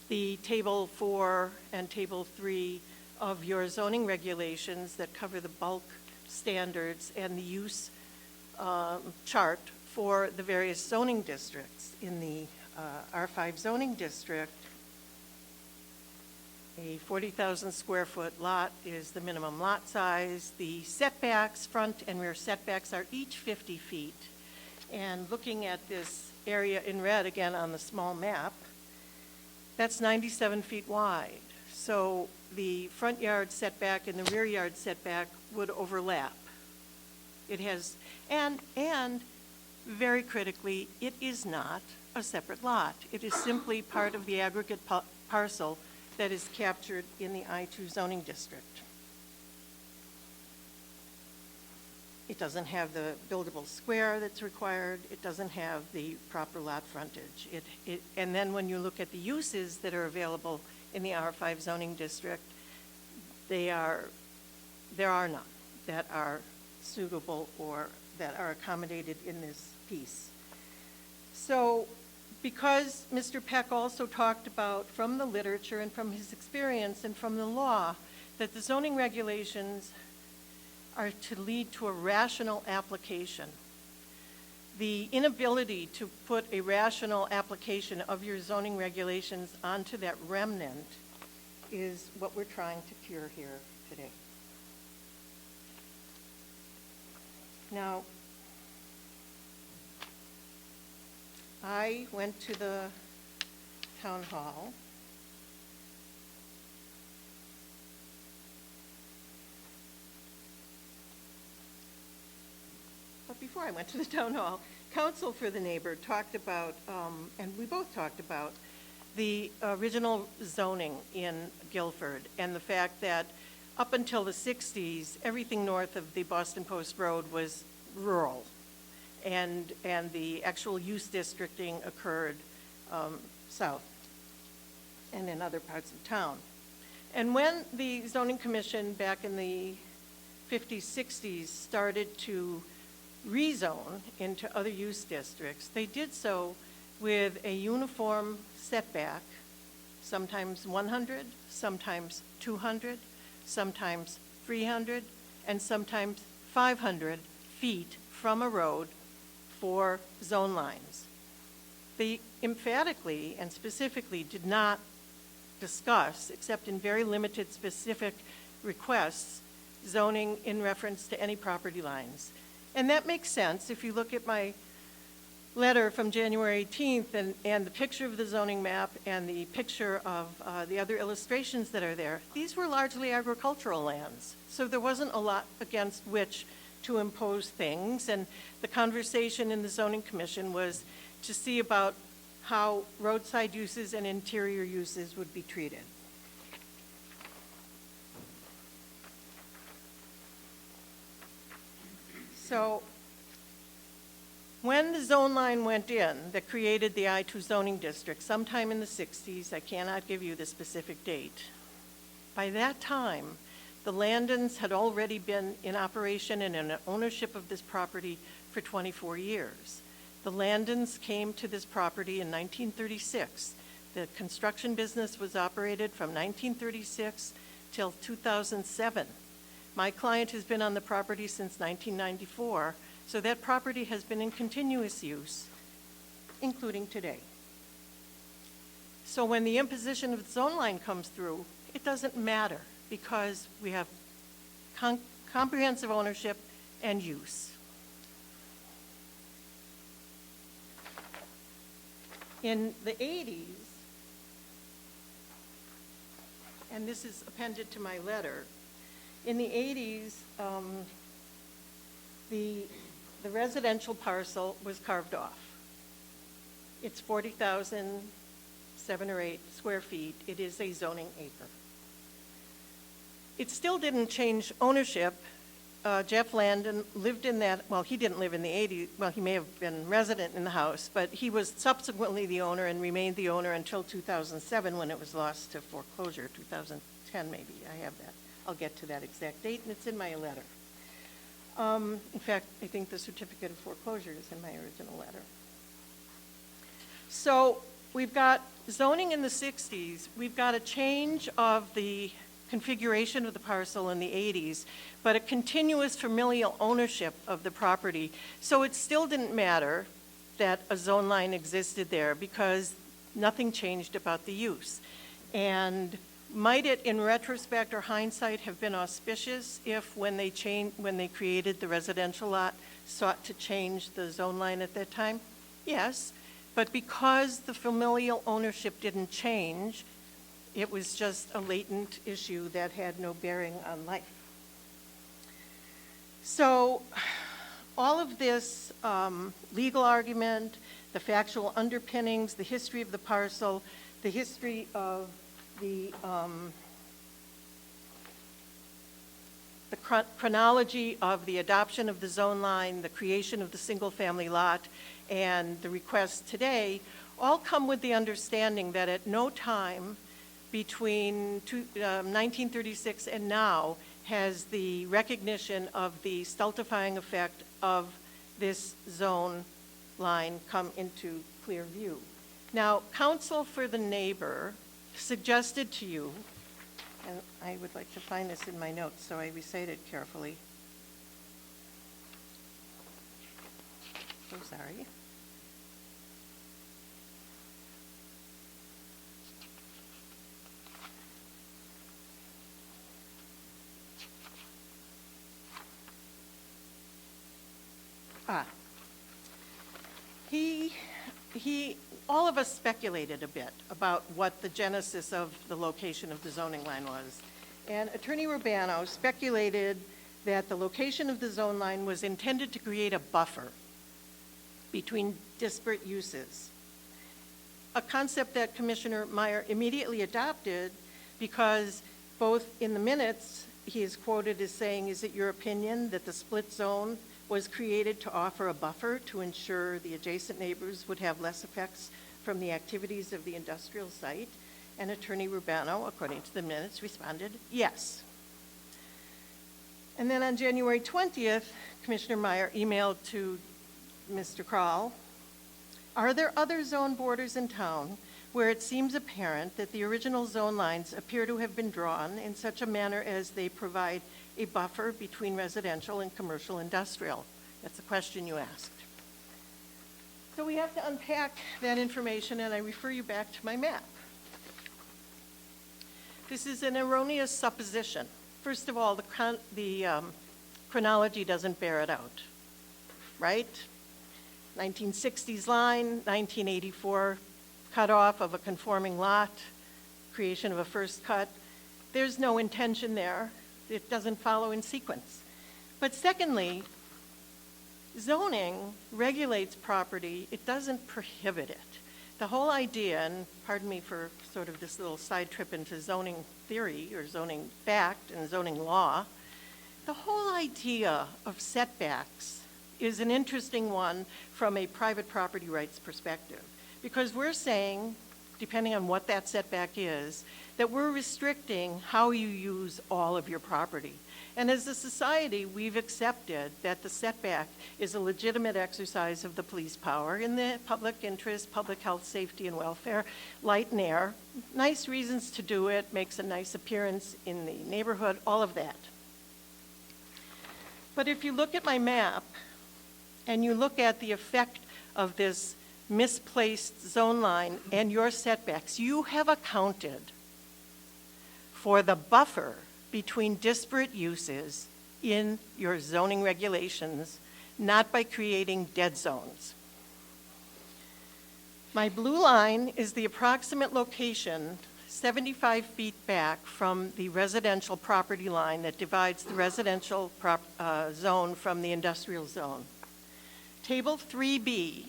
the Table 4 and Table 3 of your zoning regulations that cover the bulk standards and the use chart for the various zoning districts. In the R5 zoning district, a 40,000 square foot lot is the minimum lot size. The setbacks, front and rear setbacks, are each 50 feet. And looking at this area in red again on the small map, that's 97 feet wide. So the front yard setback and the rear yard setback would overlap. It has, and very critically, it is not a separate lot. It is simply part of the aggregate parcel that is captured in the I-2 zoning district. It doesn't have the buildable square that's required. It doesn't have the proper lot frontage. And then when you look at the uses that are available in the R5 zoning district, there are none that are suitable or that are accommodated in this piece. So because Mr. Peck also talked about, from the literature and from his experience and from the law, that the zoning regulations are to lead to a rational application. The inability to put a rational application of your zoning regulations onto that remnant is what we're trying to cure here today. Now, I went to the town hall. But before I went to the town hall, counsel for the neighbor talked about, and we both talked about, the original zoning in Guilford and the fact that up until the 60s, everything north of the Boston Post Road was rural. And the actual use districting occurred south and in other parts of town. And when the zoning commission back in the 50s, 60s started to rezone into other use districts, they did so with a uniform setback, sometimes 100, sometimes 200, sometimes 300, and sometimes 500 feet from a road for zone lines. They emphatically and specifically did not discuss, except in very limited specific requests, zoning in reference to any property lines. And that makes sense if you look at my letter from January 18th and the picture of the zoning map and the picture of the other illustrations that are there. These were largely agricultural lands, so there wasn't a lot against which to impose things, and the conversation in the zoning commission was to see about how roadside uses and interior uses would be treated. So when the zone line went in that created the I-2 zoning district sometime in the 60s, I cannot give you the specific date, by that time the Landons had already been in operation and in ownership of this property for 24 years. The Landons came to this property in 1936. The construction business was operated from 1936 till 2007. My client has been on the property since 1994, so that property has been in continuous use, including today. So when the imposition of the zone line comes through, it doesn't matter, because we have comprehensive ownership and use. In the 80s, and this is appended to my letter, in the 80s, the residential parcel was carved off. It's 40,007 or 8 square feet. It is a zoning acre. It still didn't change ownership Jeff Landon lived in that, well, he didn't live in the 80s, well, he may have been resident in the house, but he was subsequently the owner and remained the owner until 2007 when it was lost to foreclosure, 2010 maybe, I have that. I'll get to that exact date, and it's in my letter. In fact, I think the certificate of foreclosure is in my original letter. So we've got zoning in the 60s, we've got a change of the configuration of the parcel in the 80s, but a continuous familial ownership of the property. So it still didn't matter that a zone line existed there because nothing changed about the use. And might it, in retrospect or hindsight, have been auspicious if when they created the residential lot, sought to change the zone line at that time? Yes, but because the familial ownership didn't change, it was just a latent issue that had no bearing on life. So all of this legal argument, the factual underpinnings, the history of the parcel, the history of the chronology of the adoption of the zone line, the creation of the single-family lot, and the request today all come with the understanding that at no time between 1936 and now has the recognition of the stultifying effect of this zone line come into clear view. Now, counsel for the neighbor suggested to you, and I would like to find this in my notes so I recite it carefully. So sorry. All of us speculated a bit about what the genesis of the location of the zoning line was. And Attorney Rubano speculated that the location of the zone line was intended to create a buffer between disparate uses, a concept that Commissioner Meyer immediately adopted because both in the minutes he is quoted as saying, "Is it your opinion that the split zone was created to offer a buffer to ensure the adjacent neighbors would have less effects from the activities of the industrial site?" And Attorney Rubano, according to the minutes, responded, "Yes." And then on January 20th, Commissioner Meyer emailed to Mr. Kroll, "Are there other zone borders in town where it seems apparent that the original zone lines appear to have been drawn in such a manner as they provide a buffer between residential and commercial industrial?" That's the question you asked. So we have to unpack that information, and I refer you back to my map. This is an erroneous supposition. First of all, the chronology doesn't bear it out, right? 1960s line, 1984 cutoff of a conforming lot, creation of a first cut. There's no intention there. It doesn't follow in sequence. But secondly, zoning regulates property. It doesn't prohibit it. The whole idea, and pardon me for sort of this little side trip into zoning theory or zoning fact and zoning law, the whole idea of setbacks is an interesting one from a private property rights perspective. Because we're saying, depending on what that setback is, that we're restricting how you use all of your property. And as a society, we've accepted that the setback is a legitimate exercise of the police power in the public interest, public health, safety, and welfare, light and air. Nice reasons to do it, makes a nice appearance in the neighborhood, all of that. But if you look at my map, and you look at the effect of this misplaced zone line and your setbacks, you have accounted for the buffer between disparate uses in your zoning regulations, not by creating dead zones. My blue line is the approximate location 75 feet back from the residential property line that divides the residential zone from the industrial zone. Table 3B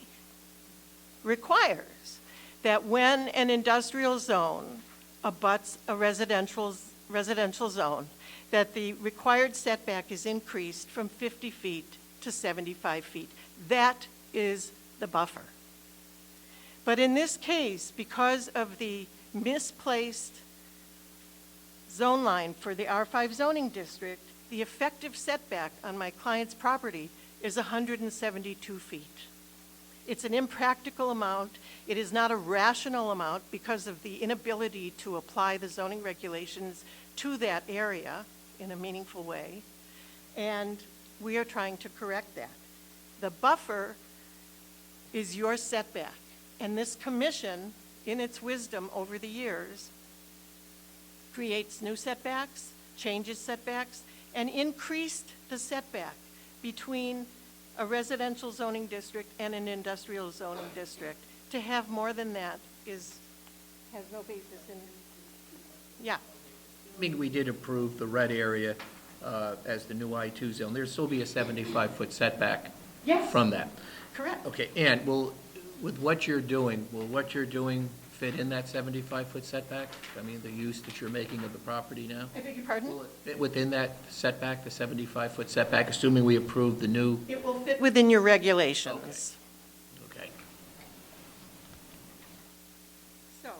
requires that when an industrial zone abuts a residential zone, that the required setback is increased from 50 feet to 75 feet. That is the buffer. But in this case, because of the misplaced zone line for the R5 zoning district, the effective setback on my client's property is 172 feet. It's an impractical amount. It is not a rational amount because of the inability to apply the zoning regulations to that area in a meaningful way, and we are trying to correct that. The buffer is your setback, and this commission, in its wisdom over the years, creates new setbacks, changes setbacks, and increased the setback between a residential zoning district and an industrial zoning district. To have more than that has no basis in, yeah. I mean, we did approve the red area as the new I-2 zone. There'll still be a 75-foot setback Yes. from that. Correct. Okay, and with what you're doing, will what you're doing fit in that 75-foot setback? I mean, the use that you're making of the property now? I beg your pardon? Will it fit within that setback, the 75-foot setback, assuming we approve the new? It will fit within your regulations. Okay. So,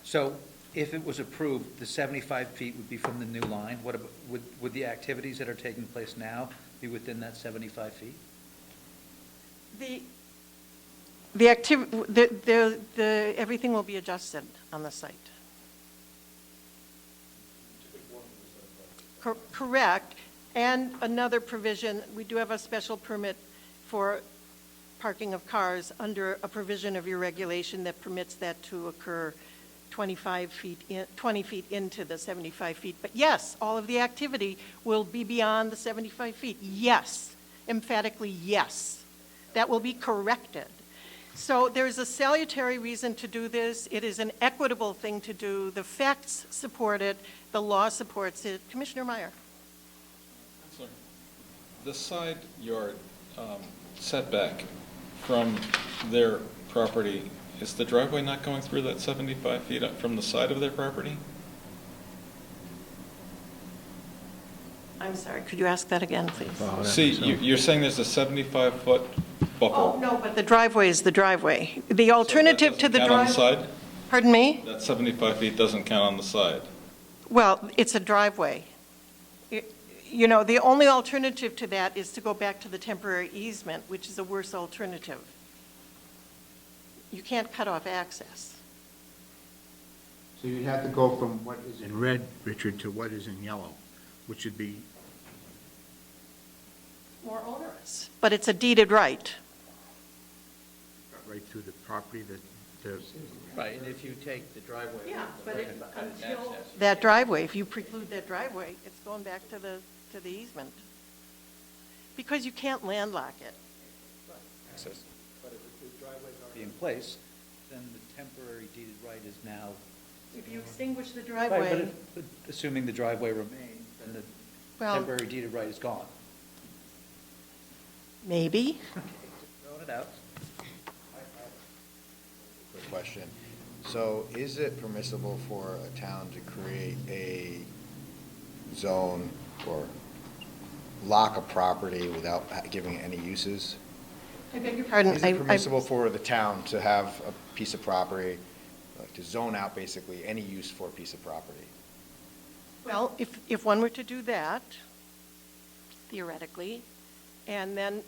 So if it was approved, the 75 feet would be from the new line. What about, would the activities that are taking place now be within that 75 feet? the everything will be adjusted on the site. Correct. And another provision, we do have a special permit for parking of cars under a provision of your regulation that permits that to occur 20 feet into the 75 feet. But yes, all of the activity will be beyond the 75 feet. Yes, emphatically yes. That will be corrected. So there's a salutary reason to do this. It is an equitable thing to do. The facts support it. The law supports it. Commissioner Meyer. The side yard setback from their property, is the driveway not going through that 75 feet from the side of their property? I'm sorry, could you ask that again, please? See, you're saying there's a 75-foot buffer? Oh, no, but the driveway is the driveway. The alternative to the Count on the driveway. side? Pardon me? That 75 feet doesn't count on the side. Well, it's a driveway. You know, the only alternative to that is to go back to the temporary easement, which is a worse alternative. You can't cut off access. So you'd have to go from what is in red, Richard, to what is in yellow, which would be... More onerous. But it's a deeded right. right through the property that the... Right, and if you take the driveway... Yeah, but until that driveway, if you preclude that driveway, it's going back to the easement. Because you can't landlock it. Access. But if the driveway's already in place, then the temporary deeded right is now... If you extinguish the Right, driveway. but assuming the driveway remains, then the temporary deeded right is gone. Maybe. Throwing it out. Quick question. So is it permissible for a town to create a zone or lock a property without giving it any uses? I beg your pardon? Is it permissible for the town to have a piece of property, like to zone out basically any use for a piece of property? Well, if one were to do that, theoretically, and then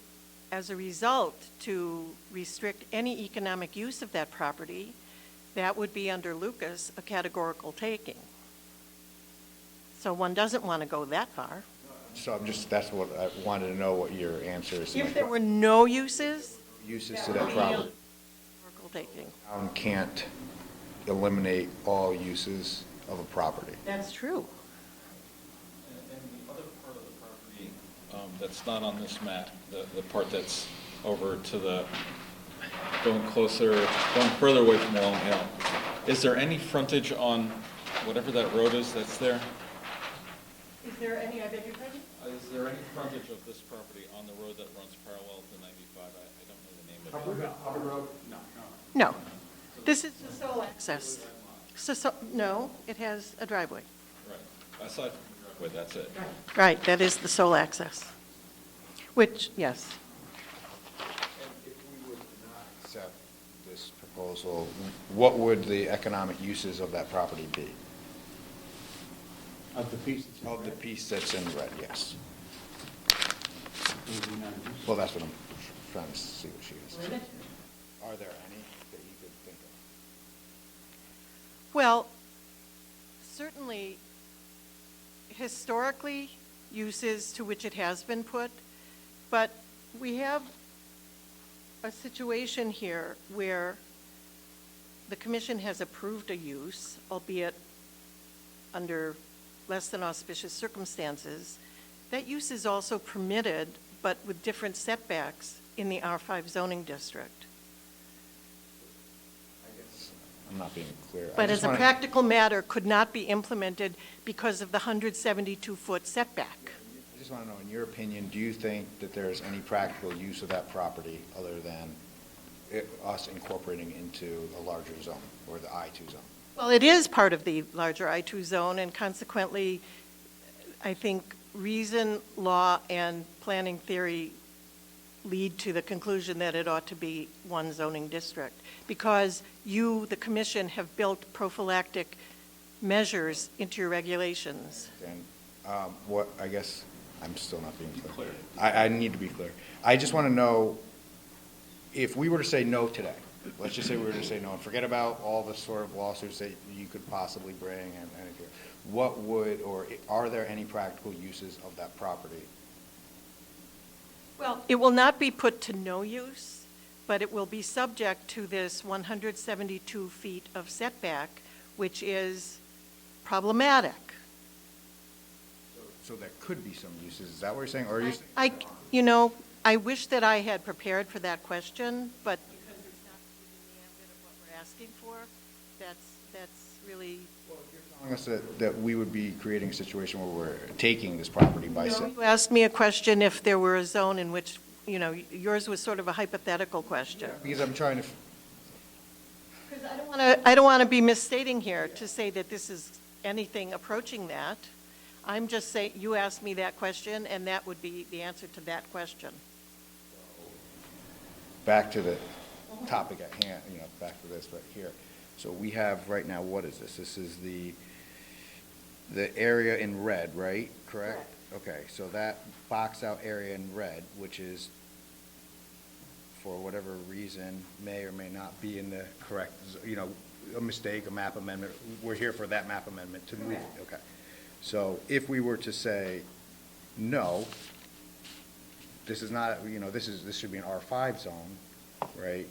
as a result to restrict any economic use of that property, that would be under Lucas a categorical taking. So one doesn't want to go that far. So that's what I wanted to know, what your answer is. If there were no uses? Uses to that property. Categorical taking. Town can't eliminate all uses of a property. That's true. And the other part of the property that's not on this map, the part that's over to the, going further away from Long Hill, is there any frontage on whatever that road is that's there? Is there any, I beg your pardon? Is there any frontage of this property on the road that runs parallel to 95? I don't know the name of it. Hubbard Road? No. No. This is the sole access. No, it has a driveway. Right. Aside from the driveway, that's it. Right, that is the sole access, which, yes. And if we would not accept this proposal, what would the economic uses of that property be? Of the piece. Of the piece that's in red, yes. Well, that's what I'm trying to see what she is. Are there any that you could think of? Well, certainly, historically, uses to which it has been put, but we have a situation here where the commission has approved a use, albeit under less than auspicious circumstances. That use is also permitted, but with different setbacks in the R5 zoning district. I'm not being clear. But as a practical matter, could not be implemented because of the 172-foot setback. I just want to know, in your opinion, do you think that there's any practical use of that property other than us incorporating into a larger zone, or the I2 zone? Well, it is part of the larger I2 zone, and consequently, I think reason, law, and planning theory lead to the conclusion that it ought to be one zoning district, because you, the commission, have built prophylactic measures into your regulations. And what, I guess, I'm still not being clear. I need to be clear. I just want to know, if we were to say no today, let's just say we were to say no, and forget about all the sort of lawsuits that you could possibly bring, and what would, or are there any practical uses of that property? Well, it will not be put to no use, but it will be subject to this 172 feet of setback, which is problematic. So there could be some uses, is that what you're saying? Or are you saying I wish that I had prepared for that question, but because it's not within the ambit of what we're asking for, that's really... telling us that we would be creating a situation where we're taking this property by... You asked me a question if there were a zone in which, yours was sort of a hypothetical question. Because I'm trying to... Because I don't want to be misstating here to say that this is anything approaching that. I'm just saying, you asked me that question, and that would be the answer to that question. Back to the topic at hand, back to this right here. So we have right now, what is this? This is the area in red, right? Correct? Okay, so that boxed out area in red, which is, for whatever reason, may or may not be in the correct, a mistake, a map amendment. We're here for that map amendment to move it. Okay. So if we were to say, no, this is not, this should be an R5 zone, right?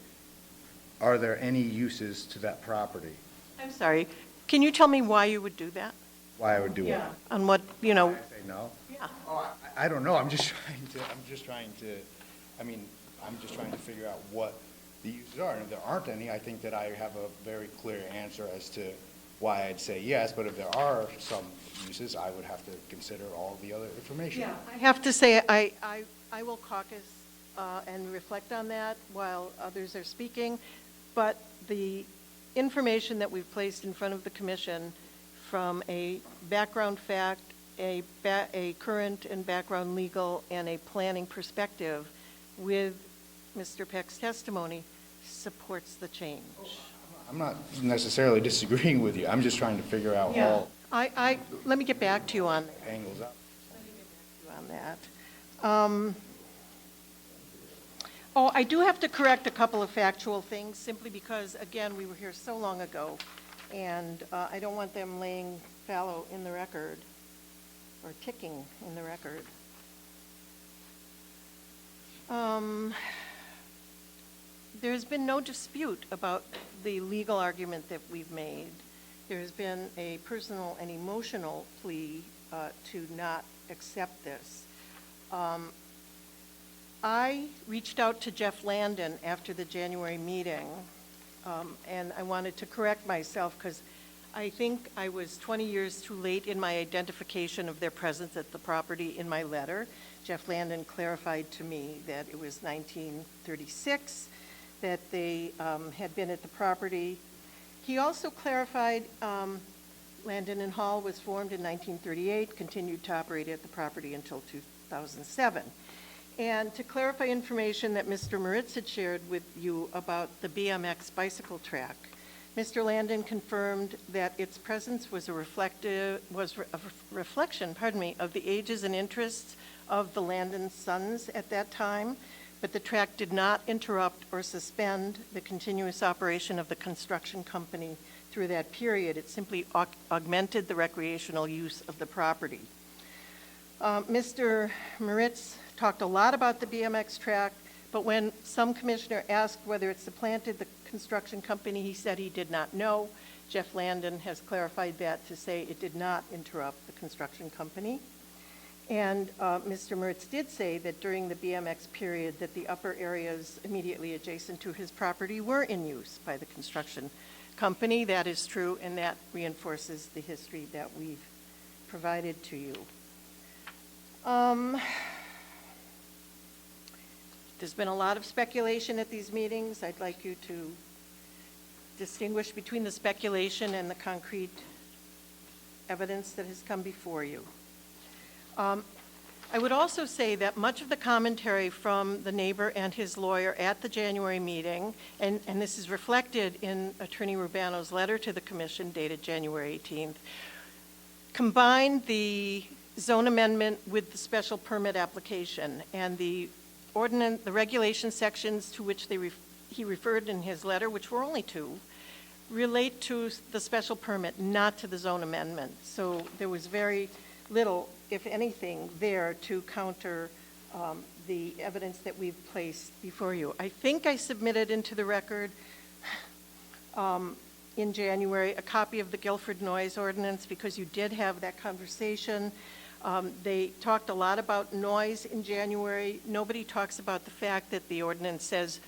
Are there any uses to that property? I'm sorry. Can you tell me why you would do that? Why I would do it? On what, Why I say no? Yeah. Oh, I don't know. I'm just trying to figure out what the uses are. And if there aren't any, I think that I have a very clear answer as to why I'd say yes. But if there are some uses, I would have to consider all the other information. Yeah, I have to say, I will caucus and reflect on that while others are speaking, but the information that we've placed in front of the commission from a background fact, a current and background legal, and a planning perspective with Mr. Peck's testimony supports the change. I'm not necessarily disagreeing with you. I'm just trying to figure out all Let me get back to you on that. angles up. I do have to correct a couple of factual things, simply because, again, we were here so long ago, and I don't want them laying fallow in the record, or ticking in the record. There's been no dispute about the legal argument that we've made. There has been a personal and emotional plea to not accept this. I reached out to Jeff Landon after the January meeting, and I wanted to correct myself because I think I was 20 years too late in my identification of their presence at the property in my letter. Jeff Landon clarified to me that it was 1936, that they had been at the property. He also clarified Landon and Hall was formed in 1938, continued to operate at the property until 2007. And to clarify information that Mr. Moritz had shared with you about the BMX bicycle track, Mr. Landon confirmed that its presence was a reflection, of the ages and interests of the Landon sons at that time, but the track did not interrupt or suspend the continuous operation of the construction company through that period. It simply augmented the recreational use of the property. Mr. Moritz talked a lot about the BMX track, but when some commissioner asked whether it supplanted the construction company, he said he did not know. Jeff Landon has clarified that to say it did not interrupt the construction company. And Mr. Moritz did say that during the BMX period that the upper areas immediately adjacent to his property were in use by the construction company. That is true, and that reinforces the history that we've provided to you. There's been a lot of speculation at these meetings. I'd like you to distinguish between the speculation and the concrete evidence that has come before you. I would also say that much of the commentary from the neighbor and his lawyer at the January meeting, and this is reflected in Attorney Rubano's letter to the commission dated January 18th, combined the zone amendment with the special permit application, and the ordinance, the regulation sections to which he referred in his letter, which were only two, relate to the special permit, not to the zone amendment. So there was very little, if anything, there to counter the evidence that we've placed before you. I think I submitted into the record in January a copy of the Guilford noise ordinance because you did have that conversation. They talked a lot about noise in January. Nobody talks about the fact that the ordinance says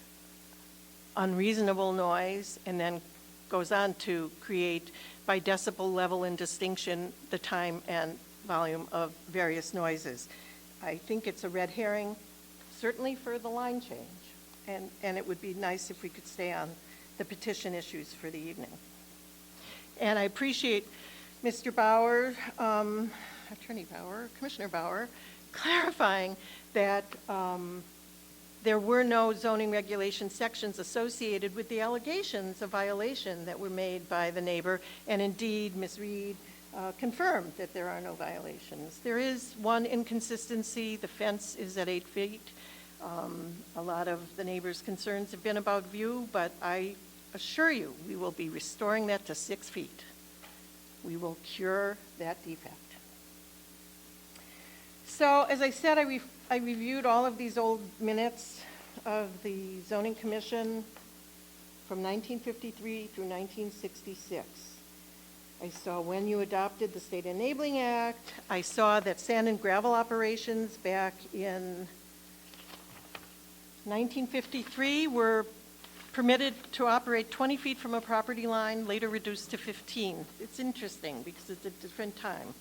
unreasonable noise and then goes on to create by decibel level and distinction the time and volume of various noises. I think it's a red herring, certainly for the line change, and it would be nice if we could stay on the petition issues for the evening. And I appreciate Mr. Bauer, Attorney Bauer, Commissioner Bauer, clarifying that there were no zoning regulation sections associated with the allegations of violation that were made by the neighbor, and indeed Ms. Reed confirmed that there are no violations. There is one inconsistency. The fence is at 8 feet. A lot of the neighbors' concerns have been about view, but I assure you we will be restoring that to 6 feet. We will cure that defect. So, as I said, I reviewed all of these old minutes of the Zoning Commission from 1953 through 1966. I saw when you adopted the State Enabling Act. I saw that sand and gravel operations back in 1953 were permitted to operate 20 feet from a property line, later reduced to 15. It's interesting because it's a different time.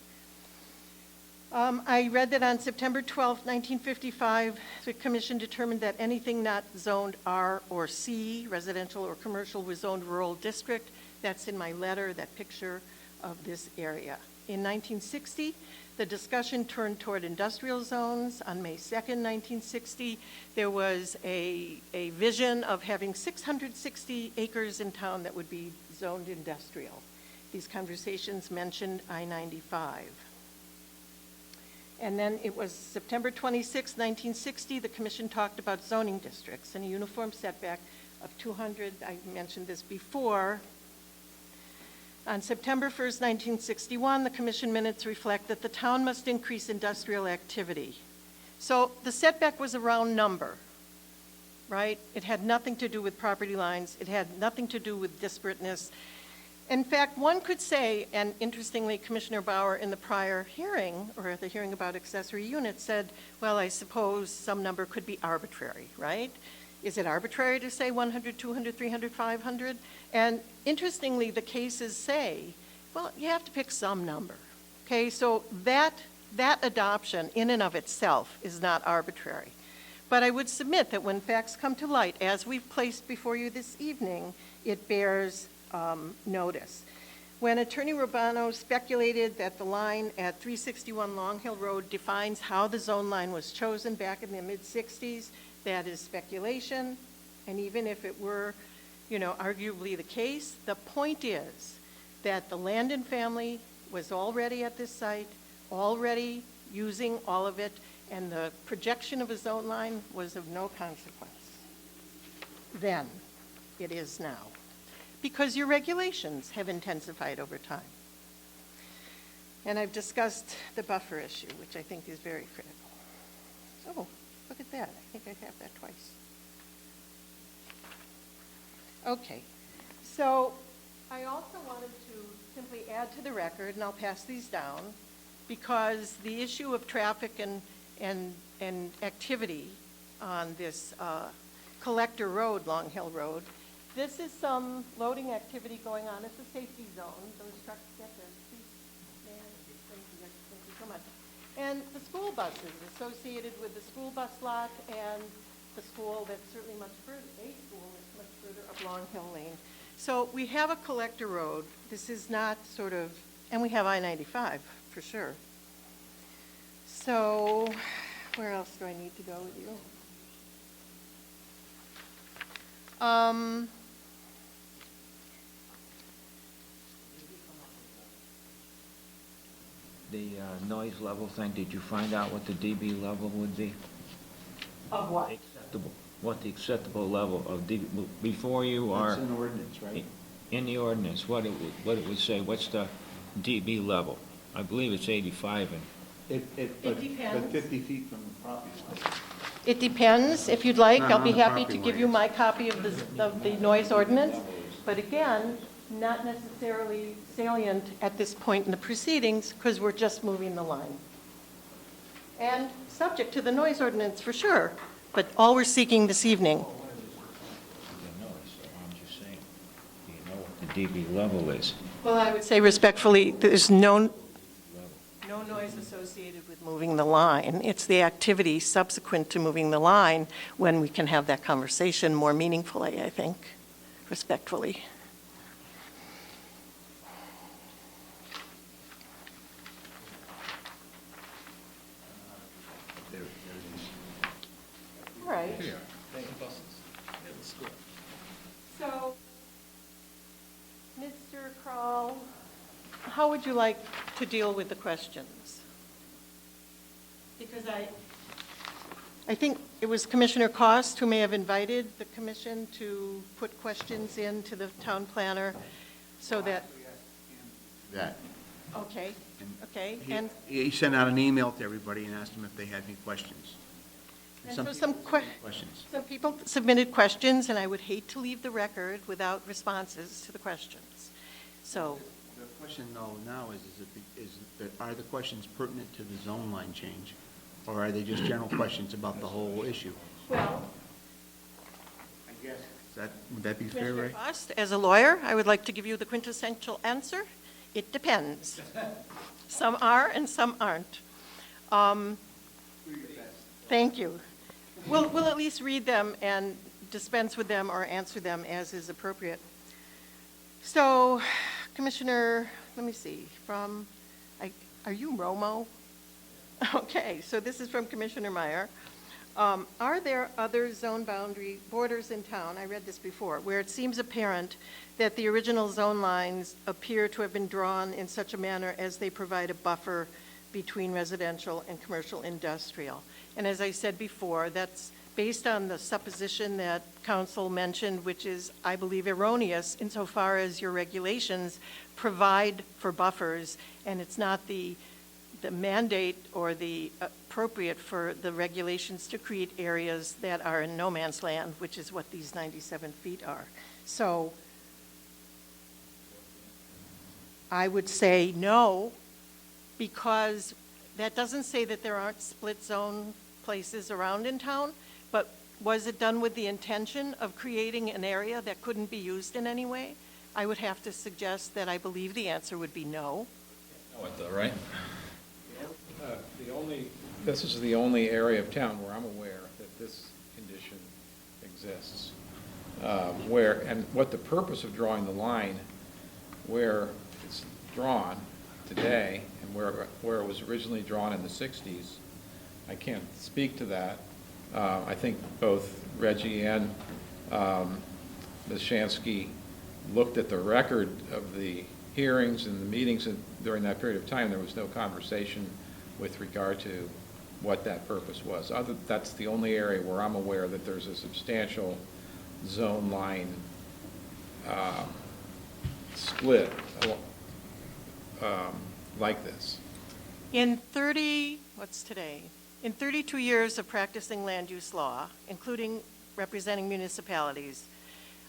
I read that on September 12, 1955, the Commission determined that anything not zoned R or C, residential or commercial, was zoned rural district. That's in my letter, that picture of this area. In 1960, the discussion turned toward industrial zones. On May 2nd, 1960, there was a vision of having 660 acres in town that would be zoned industrial. These conversations mentioned I-95. And then it was September 26, 1960, the Commission talked about zoning districts and a uniform setback of 200. I mentioned this before. On September 1st, 1961, the Commission minutes reflect that the town must increase industrial activity. So the setback was a round number, right? It had nothing to do with property lines. It had nothing to do with disparateness. In fact, one could say, and interestingly, Commissioner Bauer in the prior hearing, or the hearing about accessory units, said, well, I suppose some number could be arbitrary, right? Is it arbitrary to say 100, 200, 300, 500? And interestingly, the cases say, well, you have to pick some number. Okay, so that adoption in and of itself is not arbitrary. But I would submit that when facts come to light, as we've placed before you this evening, it bears notice. When Attorney Rubano speculated that the line at 361 Long Hill Road defines how the zone line was chosen back in the mid-60s, that is speculation. And even if it were, arguably the case, the point is that the Landon family was already at this site, already using all of it, and the projection of a zone line was of no consequence. Then, it is now, because your regulations have intensified over time. And I've discussed the buffer issue, which I think is very critical. Oh, look at that. I think I have that twice. Okay, so I also wanted to simply add to the record, and I'll pass these down, because the issue of traffic and activity on this Collector Road, Long Hill Road, this is some loading activity going on. It's a safety zone. Those trucks get there. Thank you so much. And the school buses associated with the school bus lot and the school that's certainly much further, a school that's much further up Long Hill Lane. So we have a collector road. This is not sort of, and we have I-95 for sure. So where else do I need to go with you? The noise level thing, did you find out what the dB level would be? Of what? Acceptable. What the acceptable level of dB, before you are... That's in the ordinance, right? In the ordinance, what it would say, what's the dB level? I believe it's 85 and... It depends. But 50 feet from the property line. It depends. If you'd like, Not I'll on be the happy to property give you line. my copy of the noise ordinance. But again, not necessarily salient at this point in the proceedings because we're just moving the line. And subject to the noise ordinance for sure, but all we're seeking this evening. I'm just saying, do you know what the dB level is? Well, I would say respectfully, there's no noise associated with moving the line. It's the activity subsequent to moving the line when we can have that conversation more meaningfully, I think, respectfully. All right. So, Mr. Kroll, how would you like to deal with the questions? Because I think it was Commissioner Cost who may have invited the commission to put questions in to the town planner so that, That. okay, and He sent out an email to everybody and asked them if they had any questions. so people some questions. some people submitted questions, and I would hate to leave the record without responses to the questions. So, The question though now are the questions pertinent to the zone line change? Or are they just general questions about the whole issue? well, I guess. Would that be fair, Commissioner Ray? Cost, as a lawyer, I would like to give you the quintessential answer. It depends. Some are and some aren't. Thank you. We'll at least read them and dispense with them or answer them as is appropriate. So, Commissioner, let me see, are you Romo? Okay, so this is from Commissioner Meyer. Are there other zone boundary borders in town, I read this before, where it seems apparent that the original zone lines appear to have been drawn in such a manner as they provide a buffer between residential and commercial industrial? And as I said before, that's based on the supposition that council mentioned, which is, I believe, erroneous insofar as your regulations provide for buffers, and it's not the mandate or the appropriate for the regulations to create areas that are in no man's land, which is what these 97 feet are. So I would say no, because that doesn't say that there aren't split zone places around in town, but was it done with the intention of creating an area that couldn't be used in any way? I would have to suggest that I believe the answer would be no. Right? This is the only area of town where I'm aware that this condition exists. and what the purpose of drawing the line where it's drawn today and where it was originally drawn in the 60s, I can't speak to that. I think both Reggie and Ms. Shansky looked at the record of the hearings and the meetings, and during that period of time, there was no conversation with regard to what that purpose was. That's the only area where I'm aware that there's a substantial zone line split like this. In 32 years of practicing land use law, including representing municipalities,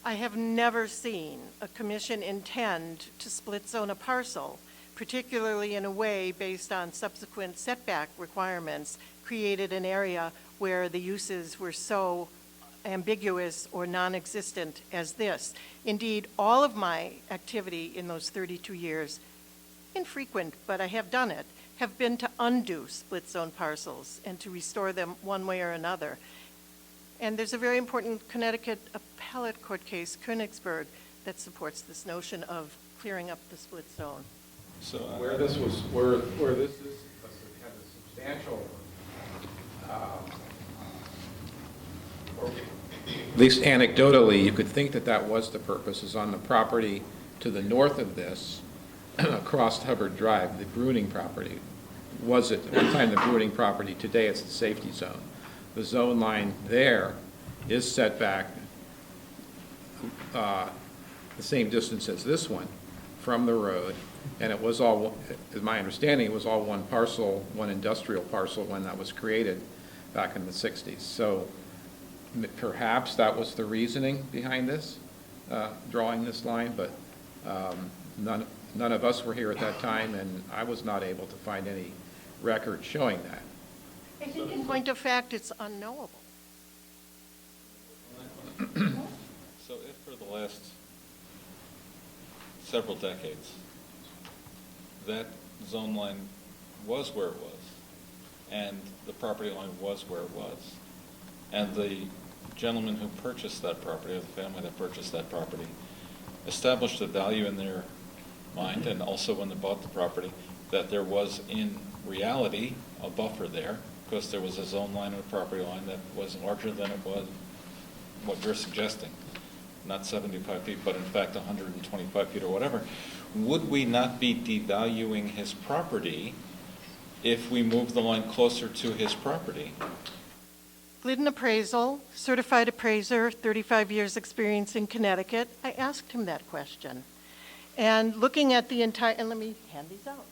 I have never seen a commission intend to split zone a parcel, particularly in a way based on subsequent setback requirements, created an area where the uses were so ambiguous or non-existent as this. Indeed, all of my activity in those 32 years, infrequent, but I have done it, have been to undo split zone parcels and to restore them one way or another. And there's a very important Connecticut appellate court case, Königsberg, that supports this notion of clearing up the split zone. So Where this is, had a substantial, or at least anecdotally, you could think that that was the purpose, is on the property to the north of this, across Hubbard Drive, the Bruning property. Was it, at one time, the Bruning property, today it's the safety zone. The zone line there is set back the same distance as this one from the road, and it was all, as my understanding, it was all one parcel, one industrial parcel when that was created back in the 60s. So perhaps that was the reasoning behind this, drawing this line, but none of us were here at that time, and I was not able to find any record showing that. I think in point of fact, it's unknowable. So if for the last several decades, that zone line was where it was, and the property line was where it was, and the gentleman who purchased that property, or the family that purchased that property, established a value in their mind, and also when they bought the property, that there was in reality a buffer there, because there was a zone line and a property line that was larger than it was what you're suggesting, not 75 feet, but in fact 125 feet or whatever. Would we not be devaluing his property if we move the line closer to his property? Glidden Appraisal, certified appraiser, 35 years experience in Connecticut. I asked him that question. And looking at the entire, and let me hand these out.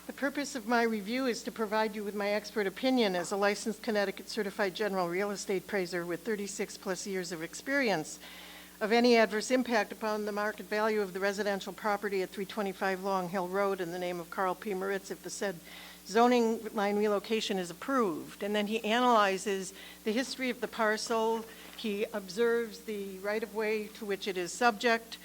The purpose of my review is to provide you with my expert opinion as a licensed Connecticut certified general real estate appraiser with 36 plus years of experience of any adverse impact upon the market value of the residential property at 325 Long Hill Road in the name of Carl P. Moritz if the said zoning line relocation is approved. And then he analyzes the history of the parcel, he observes the right-of-way to which it is subject,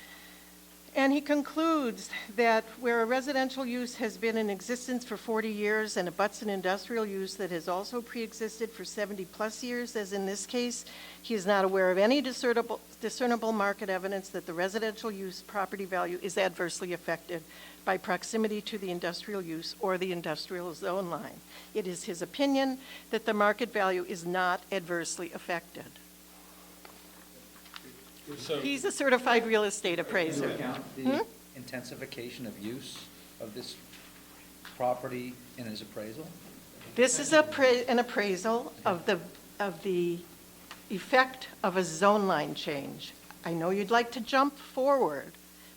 and he concludes that where a residential use has been in existence for 40 years and abuts an industrial use that has also pre-existed for 70 plus years, as in this case, he is not aware of any discernible market evidence that the residential use property value is adversely affected by proximity to the industrial use or the industrial zone line. It is his opinion that the market value is not adversely affected. So He's a certified real estate appraiser. The intensification of use of this property in his appraisal? This is an appraisal of the effect of a zone line change. I know you'd like to jump forward,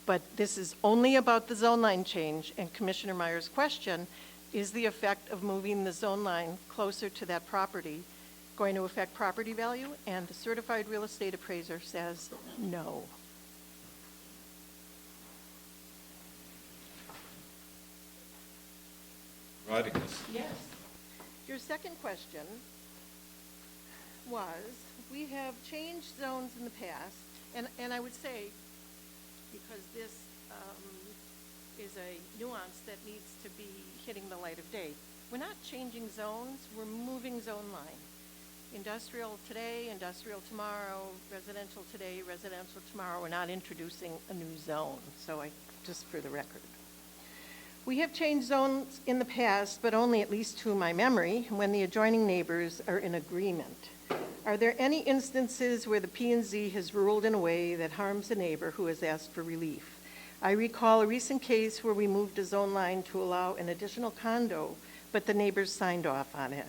but this is only about the zone line change, and Commissioner Meyer's question is the effect of moving the zone line closer to that property going to affect property value? And the certified real estate appraiser says no. Yes. Your second question was, we have changed zones in the past, and I would say because this is a nuance that needs to be hitting the light of day. We're not changing zones, we're moving zone line. Industrial today, industrial tomorrow, residential today, residential tomorrow. We're not introducing a new zone, just for the record. We have changed zones in the past, but only at least to my memory, when the adjoining neighbors are in agreement. Are there any instances where the P&Z has ruled in a way that harms a neighbor who has asked for relief? I recall a recent case where we moved a zone line to allow an additional condo, but the neighbors signed off on it.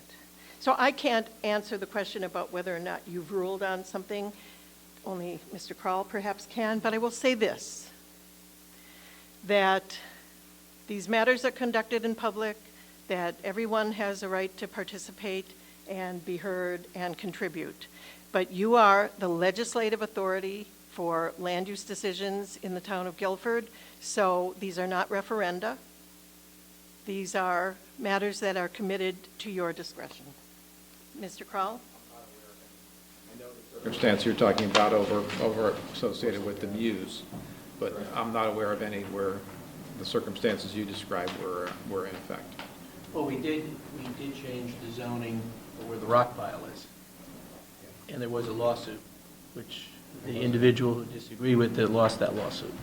So I can't answer the question about whether or not you've ruled on something. Only Mr. Kroll perhaps can, but I will say this, that these matters are conducted in public, that everyone has a right to participate and be heard and contribute. But you are the legislative authority for land use decisions in the town of Guilford, so these are not referenda. These are matters that are committed to your discretion. Mr. Kroll? Circumstance you're talking about over associated with the Muse, but I'm not aware of any where the circumstances you described were in effect. Well, we did change the zoning where the rock pile is. And there was a lawsuit, which the individual who disagreed with it lost that lawsuit.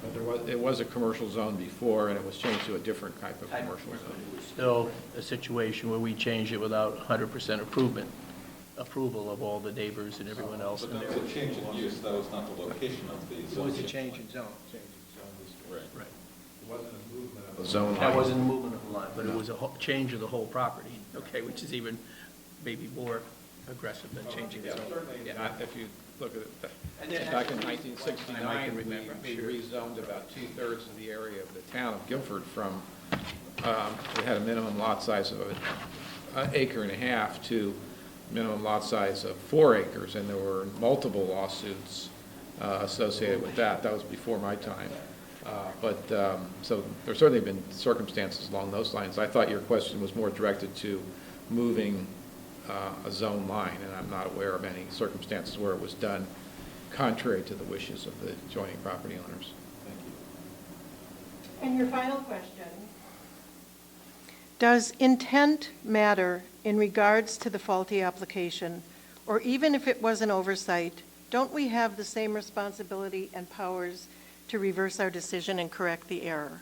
But it was a commercial zone before, and it was changed to a different type of commercial zone. It was still a situation where we changed it without 100% approval of all the neighbors and everyone else. But that was a change in use, that was not the location of the zone. It was a change in zone. Right. Right. It wasn't a movement of the zone line. That wasn't a movement of the line, but it was a change of the whole property, okay, which is even maybe more aggressive than changing the zone. Yeah, if you look at it, back in 1969, we rezoned about 2/3 of the area of the town of Guilford from, we had a minimum lot size of an acre and a half to minimum lot size of 4 acres, and there were multiple lawsuits associated with that. That was before my time. So there's certainly been circumstances along those lines. I thought your question was more directed to moving a zone line, and I'm not aware of any circumstances where it was done contrary to the wishes of the adjoining property owners. Thank you. And your final question. Does intent matter in regards to the faulty application, or even if it was an oversight, don't we have the same responsibility and powers to reverse our decision and correct the error?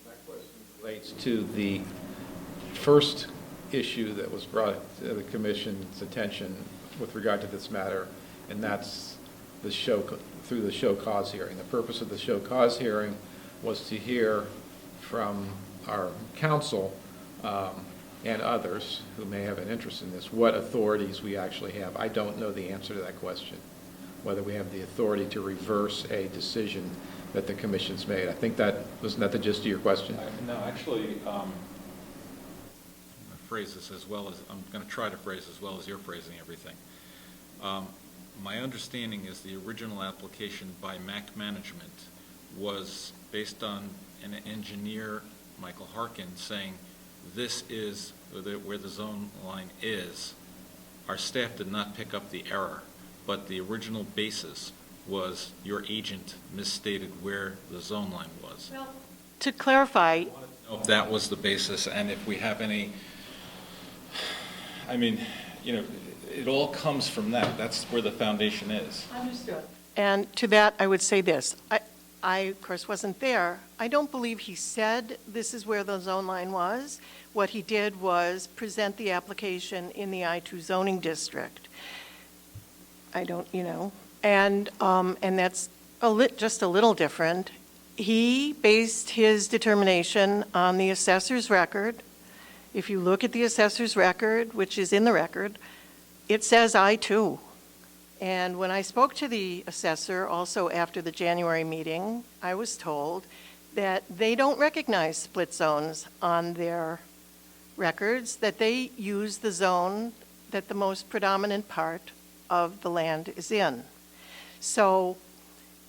That question relates to the first issue that was brought to the commission's attention with regard to this matter, and that's through the show cause hearing. The purpose of the show cause hearing was to hear from our council and others who may have an interest in this, what authorities we actually have. I don't know the answer to that question, whether we have the authority to reverse a decision that the commission's made. I think wasn't that the gist of your question? No, actually, phrase this as well as, I'm going to try to phrase as well as you're phrasing everything. My understanding is the original application by MAC Management was based on an engineer, Michael Harkin, saying this is where the zone line is. Our staff did not pick up the error, but the original basis was your agent misstated where the zone line was. Well, to clarify, If that was the basis, and if we have any, I mean, it all comes from that. That's where the foundation is. understood. And to that, I would say this. I, of course, wasn't there. I don't believe he said this is where the zone line was. What he did was present the application in the I-2 zoning district. I don't, and that's just a little different. He based his determination on the assessor's record. If you look at the assessor's record, which is in the record, it says I-2. And when I spoke to the assessor, also after the January meeting, I was told that they don't recognize split zones on their records, that they use the zone that the most predominant part of the land is in. So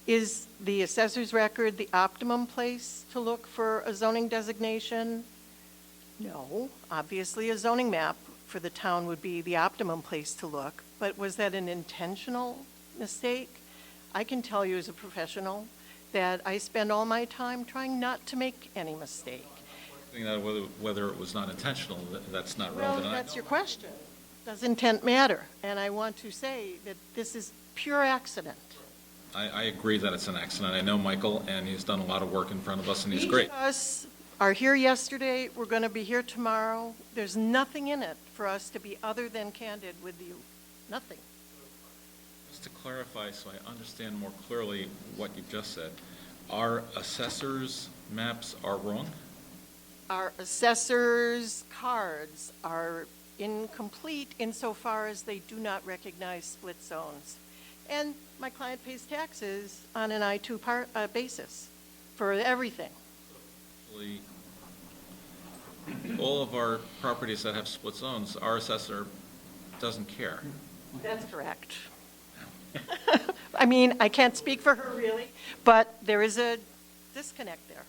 is the assessor's record the optimum place to look for a zoning designation? No. Obviously, a zoning map for the town would be the optimum place to look. But was that an intentional mistake? I can tell you as a professional that I spend all my time trying not to make any mistake. I think that whether it was not intentional, that's not Well, relevant. And I that's know- your question. Does intent matter? And I want to say that this is pure accident. I agree that it's an accident. I know Michael, and he's done a lot of work in front of us, and he's Each great. of us are here yesterday, we're going to be here tomorrow. There's nothing in it for us to be other than candid with you. Nothing. Just to clarify, so I understand more clearly what you just said, our assessors' maps are wrong? Our assessors' cards are incomplete insofar as they do not recognize split zones. And my client pays taxes on an I-2 basis for everything. Actually, all of our properties that have split zones, our assessor doesn't care. That's correct. I mean, I can't speak for her really, but there is a disconnect there.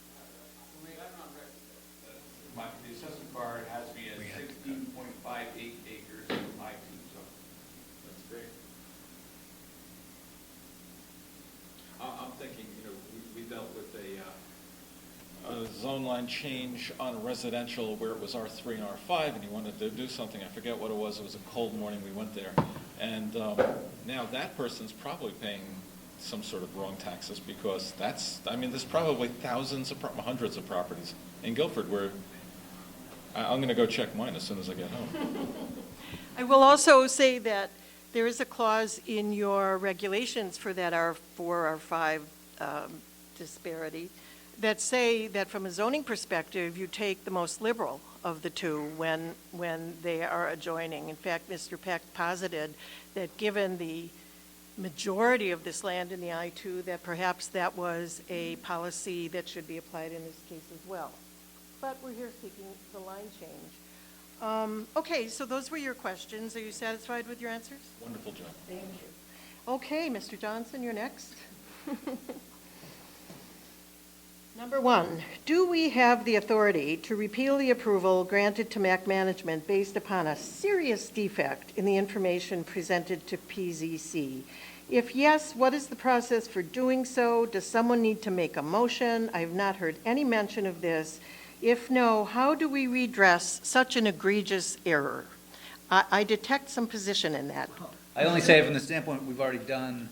The assessment card has me at 16.58 acres in my two zone. That's great. I'm thinking, we dealt with a zone line change on residential where it was R3 and R5, and he wanted to do something. I forget what it was. It was a cold morning. We went there. And now that person's probably paying some sort of wrong taxes because there's probably hundreds of properties in Guilford where I'm going to go check mine as soon as I get home. I will also say that there is a clause in your regulations for that R4, R5 disparity that say that from a zoning perspective, you take the most liberal of the two when they are adjoining. In fact, Mr. Peck posited that given the majority of this land in the I-2, that perhaps that was a policy that should be applied in this case as well. But we're here seeking the line change. Okay, so those were your questions. Are you satisfied with your answers? Wonderful job. Thank you. Okay, Mr. Johnson, you're next. Number one, do we have the authority to repeal the approval granted to MAC Management based upon a serious defect in the information presented to PZC? If yes, what is the process for doing so? Does someone need to make a motion? I have not heard any mention of this. If no, how do we redress such an egregious error? I detect some position in that. I only say it from the standpoint, we've already done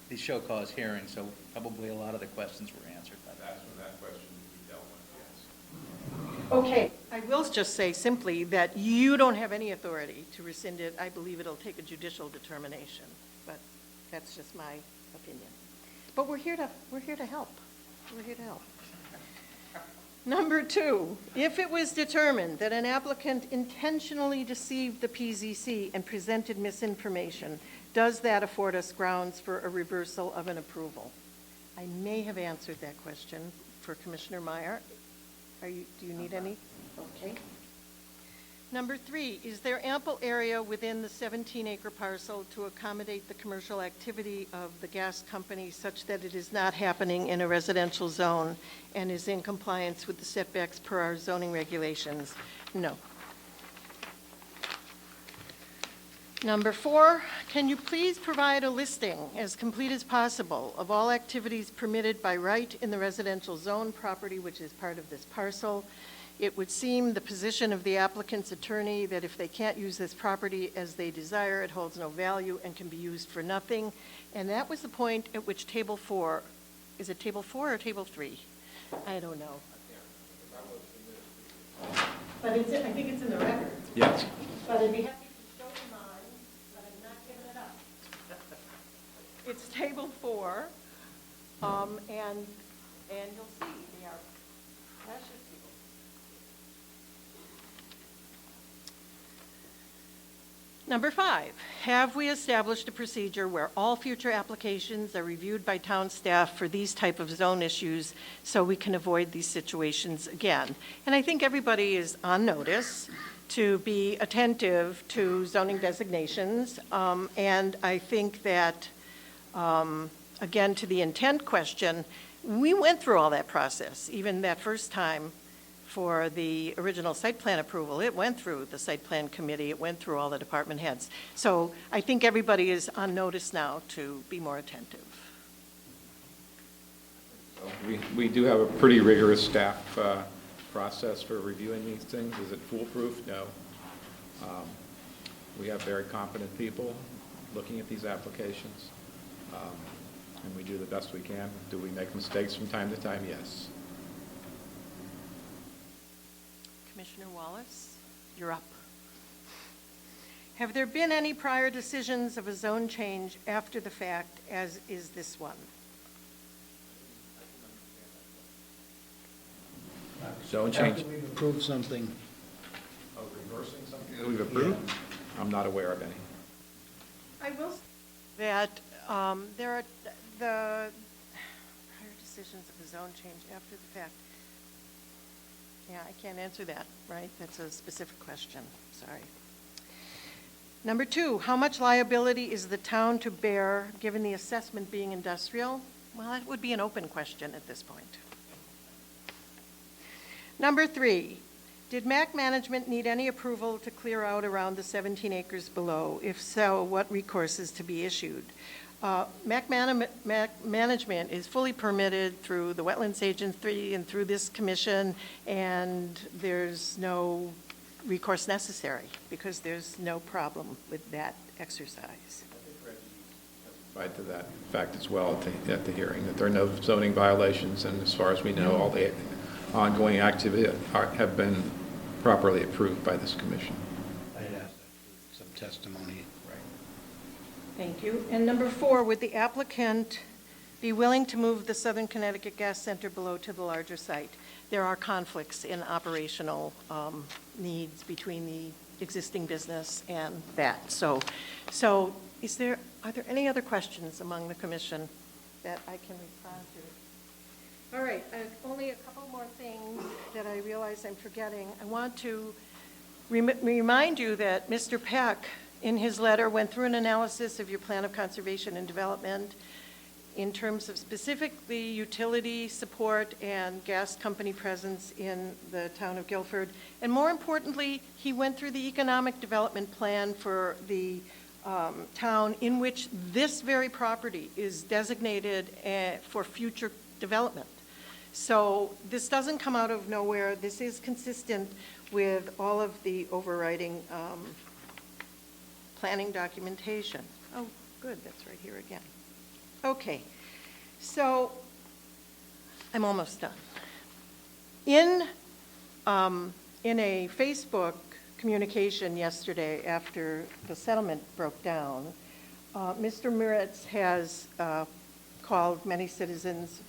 the show cause hearing, so probably a lot of the questions were answered by that. That's when that question will be dealt with, yes. Okay, I will just say simply that you don't have any authority to rescind it. I believe it'll take a judicial determination, but that's just my opinion. But we're here to help. We're here to help. Number two, if it was determined that an applicant intentionally deceived the PZC and presented misinformation, does that afford us grounds for a reversal of an approval? I may have answered that question for Commissioner Meyer. Do you need any? Okay. Number three, is there ample area within the 17-acre parcel to accommodate the commercial activity of the gas company such that it is not happening in a residential zone and is in compliance with the setbacks per our zoning regulations? No. Number four, can you please provide a listing as complete as possible of all activities permitted by right in the residential zone property which is part of this parcel? It would seem the position of the applicant's attorney that if they can't use this property as they desire, it holds no value and can be used for nothing. And that was the point at which Table 4, is it Table 4 or Table 3? I don't know. But I think it's in the record. Yes. But I'd be happy to show you mine, but I'm not giving it up. It's Table 4, and you'll see they are precious people. Number 5, have we established a procedure where all future applications are reviewed by town staff for these type of zone issues so we can avoid these situations again? And I think everybody is on notice to be attentive to zoning designations. And I think that, again, to the intent question, we went through all that process, even that first time for the original site plan approval. It went through the site plan committee. It went through all the department heads. So I think everybody is on notice now to be more attentive. We do have a pretty rigorous staff process for reviewing these things. Is it foolproof? No. We have very competent people looking at these applications, and we do the best we can. Do we make mistakes from time to time? Yes. Commissioner Wallace, you're up. Have there been any prior decisions of a zone change after the fact, as is this one? Zone change. After we've approved something. Oh, reversing something that we've approved? I'm not aware of any. I will say that there are the prior decisions of a zone change after the fact. Yeah, I can't answer that, right? That's a specific question. Sorry. Number 2, how much liability is the town to bear given the assessment being industrial? Well, that would be an open question at this point. Number 3, did MAC management need any approval to clear out around the 17 acres below? If so, what recourse is to be issued? MAC management is fully permitted through the Wetlands Agency and through this commission, and there's no recourse necessary because there's no problem with that exercise. To that fact as well at the hearing, that there are no zoning violations, and as far as we know, all the ongoing activity have been properly approved by this commission. I'd ask some testimony. Right. Thank you. And number 4, would the applicant be willing to move the Southern Connecticut Gas Center below to the larger site? There are conflicts in operational needs between the existing business and that. So are there any other questions among the commission that I can respond to? All right, only a couple more things that I realize I'm forgetting. I want to remind you that Mr. Peck, in his letter, went through an analysis of your plan of conservation and development in terms of specifically utility support and gas company presence in the town of Guilford. And more importantly, he went through the economic development plan for the town in which this very property is designated for future development. So this doesn't come out of nowhere. This is consistent with all of the overriding planning documentation. Oh, good, that's right here again. Okay, so I'm almost done. In a Facebook communication yesterday after the settlement broke down, Mr. Moritz has called many citizens,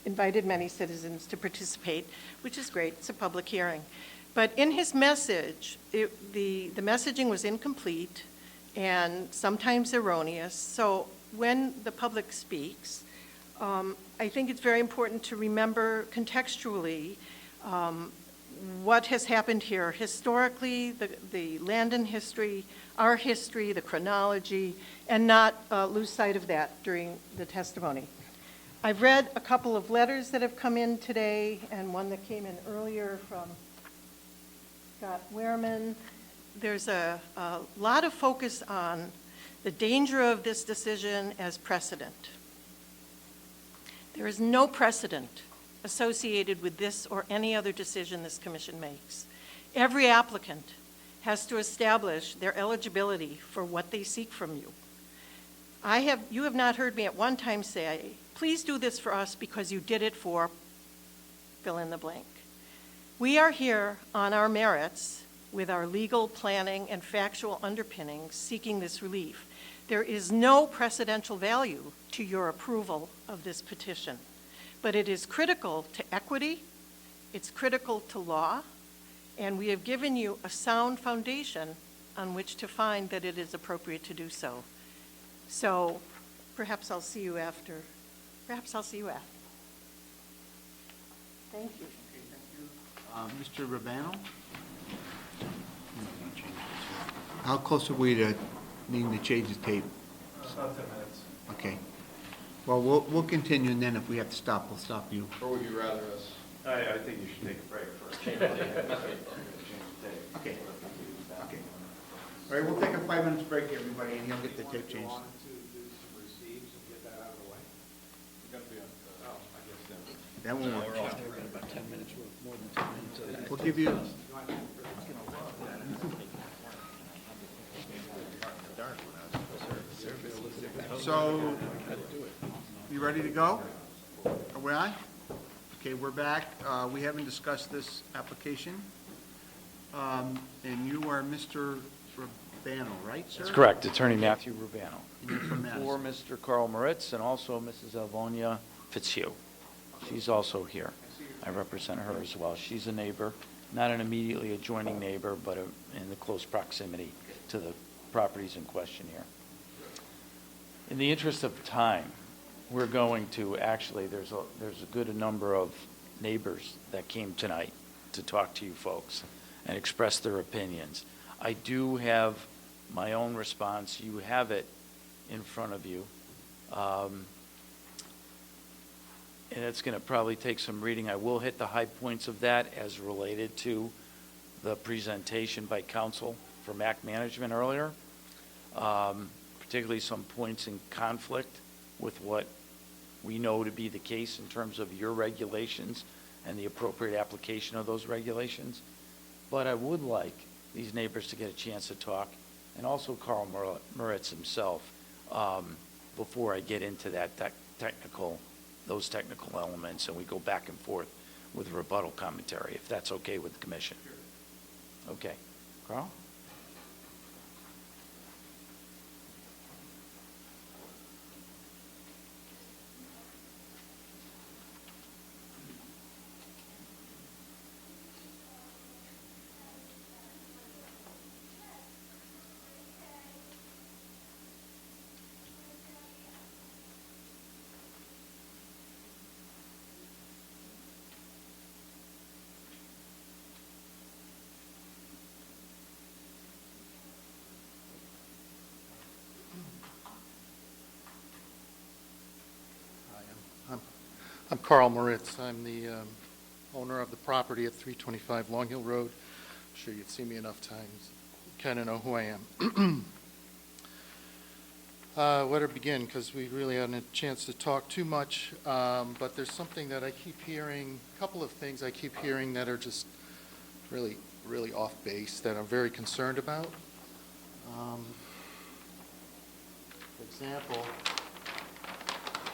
invited many citizens to participate, which is great. It's a public hearing. But in his message, the messaging was incomplete and sometimes erroneous. So when the public speaks, I think it's very important to remember contextually what has happened here historically, the Landon history, our history, the chronology, and not lose sight of that during the testimony. I've read a couple of letters that have come in today, and one that came in earlier from Scott Wehrman. There's a lot of focus on the danger of this decision as precedent. There is no precedent associated with this or any other decision this commission makes. Every applicant has to establish their eligibility for what they seek from you. You have not heard me at one time say, please do this for us because you did it for fill in the blank. We are here on our merits with our legal, planning, and factual underpinnings seeking this relief. There is no precedential value to your approval of this petition, but it is critical to equity, it's critical to law, and we have given you a sound foundation on which to find that it is appropriate to do so. So perhaps I'll see you after. Perhaps I'll see you after. Thank you. Mr. Rabano? How close are we to needing to change the tape? About 10 minutes. Okay. Well, we'll continue, and then if we have to stop, we'll stop you. Or would you rather us? I think you should take a break first. Change the tape. Okay. Okay. All right, we'll take a 5 minutes break, everybody, and you'll get the tape changed. To do some receives and get that out of the way? We're going to be on, I guess then. That won't work. About 10 minutes, more than 10 minutes. We'll give you, so, you ready to go? Are we on? Okay, we're back. We haven't discussed this application. And you are Mr. Rubano, right, sir? That's correct, Attorney Matthew Rubano. You're from Madison. For Mr. Carl Moritz and also Mrs. Alvonia Fitzhugh. She's also here. I represent her as well. She's a neighbor, not an immediately adjoining neighbor, but in the close proximity to the properties in question here. In the interest of time, we're going to, actually, there's a good number of neighbors that came tonight to talk to you folks and express their opinions. I do have my own response. You have it in front of you. And it's going to probably take some reading. I will hit the high points of that as related to the presentation by counsel for MAC management earlier, particularly some points in conflict with what we know to be the case in terms of your regulations and the appropriate application of those regulations. But I would like these neighbors to get a chance to talk, and also Carl Moritz himself, before I get into those technical elements, and we go back and forth with rebuttal commentary, if that's okay with the commission. Okay. Carl? I'm Carl Moritz. I'm the owner of the property at 325 Long Hill Road. I'm sure you've seen me enough times. You kind of know who I am. Where to begin? Because we really haven't had a chance to talk too much, but there's something that I keep hearing, a couple of things I keep hearing that are just really, really off base that I'm very concerned about. For example,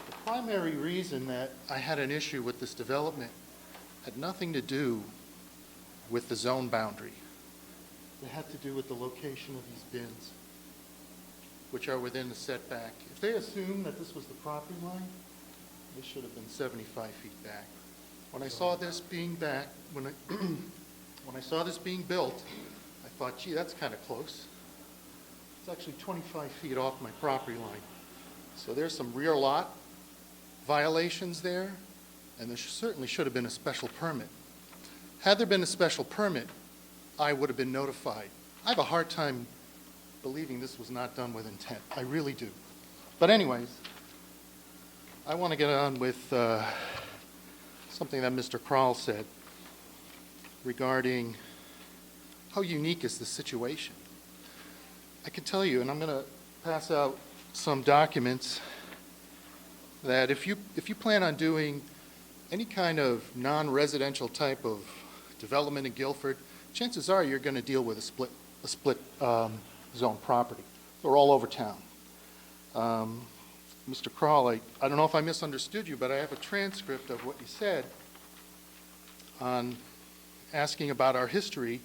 the primary reason that I had an issue with this development had nothing to do with the zone boundary. It had to do with the location of these bins, which are within the setback. If they assumed that this was the property line, they should have been 75 feet back. When I saw this being when I saw this being built, I thought, gee, that's kind of close. It's actually 25 feet off my property line. So there's some rear lot violations there, and there certainly should have been a special permit. Had there been a special permit, I would have been notified. I have a hard time believing this was not done with intent. I really do. But anyways, I want to get on with something that Mr. Kroll said regarding how unique is the situation. I can tell you, and I'm going to pass out some documents, that if you plan on doing any kind of non-residential type of development in Guilford, chances are you're going to deal with a split zone property. They're all over town. Mr. Kroll, I don't know if I misunderstood you, but I have a transcript of what you said on asking about our history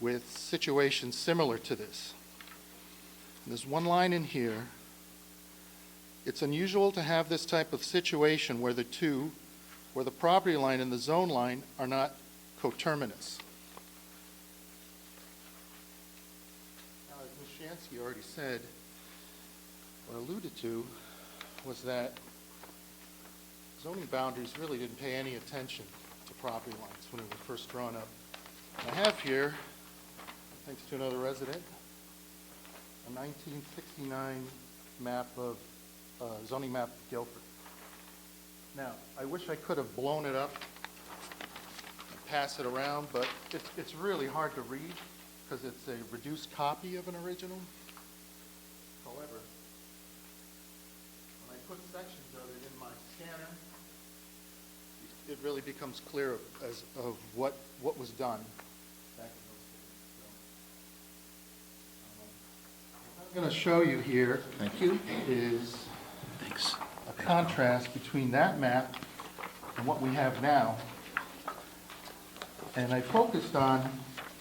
with situations similar to this. And there's one line in here. It's unusual to have this type of situation where the property line and the zone line are not coterminous. Now, as Ms. Shansky already said, or alluded to, was that zoning boundaries really didn't pay any attention to property lines when they were first drawn up. I have here, thanks to another resident, a 1969 map of zoning map of Guilford. Now, I wish I could have blown it up and passed it around, but it's really hard to read because it's a reduced copy of an original. However, when I put sections of it in my scanner, it really becomes clear of what was done. What I'm going to show you here is a contrast between that map and what we have now. And I focused on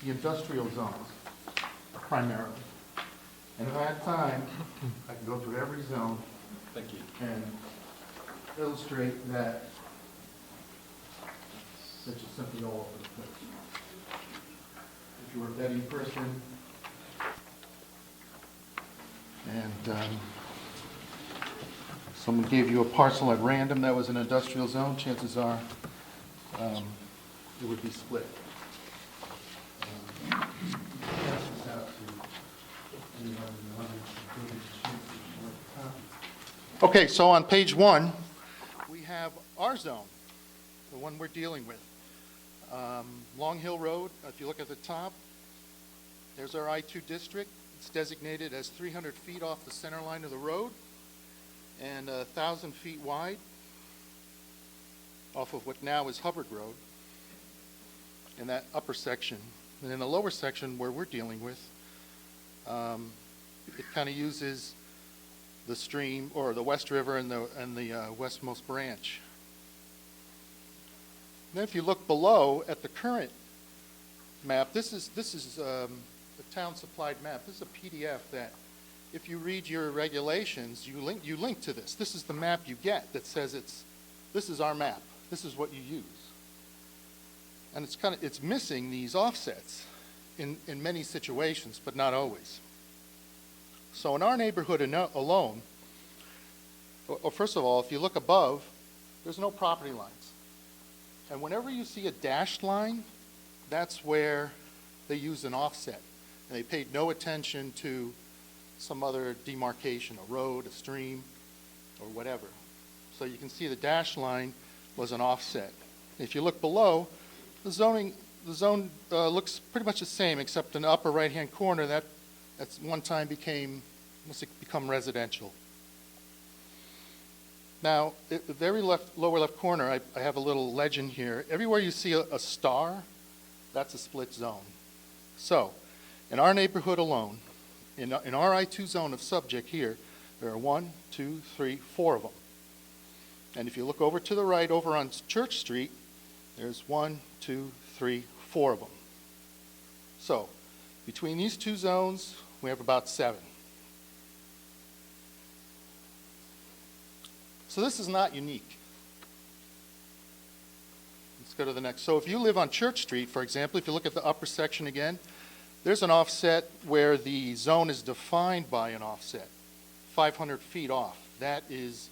the industrial zones primarily. And if I had time, I can go through every zone. Thank you. And illustrate that it's just simply all over the place. If you were a betting person, and someone gave you a parcel at random that was an industrial zone, chances are it would be split. Okay, so on page 1, we have our zone, the one we're dealing with. Long Hill Road, if you look at the top, there's our I-2 district. It's designated as 300 feet off the center line of the road and 1,000 feet wide off of what now is Hubbard Road in that upper section. And in the lower section where we're dealing with, it kind of uses the stream or the West River and the westmost branch. Then if you look below at the current map, this is a town supplied map. This is a PDF that if you read your regulations, you link to this. This is the map you get that says this is our map. This is what you use. And it's missing these offsets in many situations, but not always. So in our neighborhood alone, first of all, if you look above, there's no property lines. And whenever you see a dashed line, that's where they use an offset. And they paid no attention to some other demarcation, a road, a stream, or whatever. So you can see the dashed line was an offset. If you look below, the zone looks pretty much the same, except in the upper right-hand corner, that's one time must become residential. Now, at the very lower left corner, I have a little legend here. Everywhere you see a star, that's a split zone. So, in our neighborhood alone, in our I-2 zone of subject here, there are 1, 2, 3, 4 of them. And if you look over to the right, over on Church Street, there's 1, 2, 3, 4 of them. So, between these two zones, we have about 7. So this is not unique. Let's go to the next. So if you live on Church Street, for example, if you look at the upper section again, there's an offset where the zone is defined by an offset, 500 feet off. That is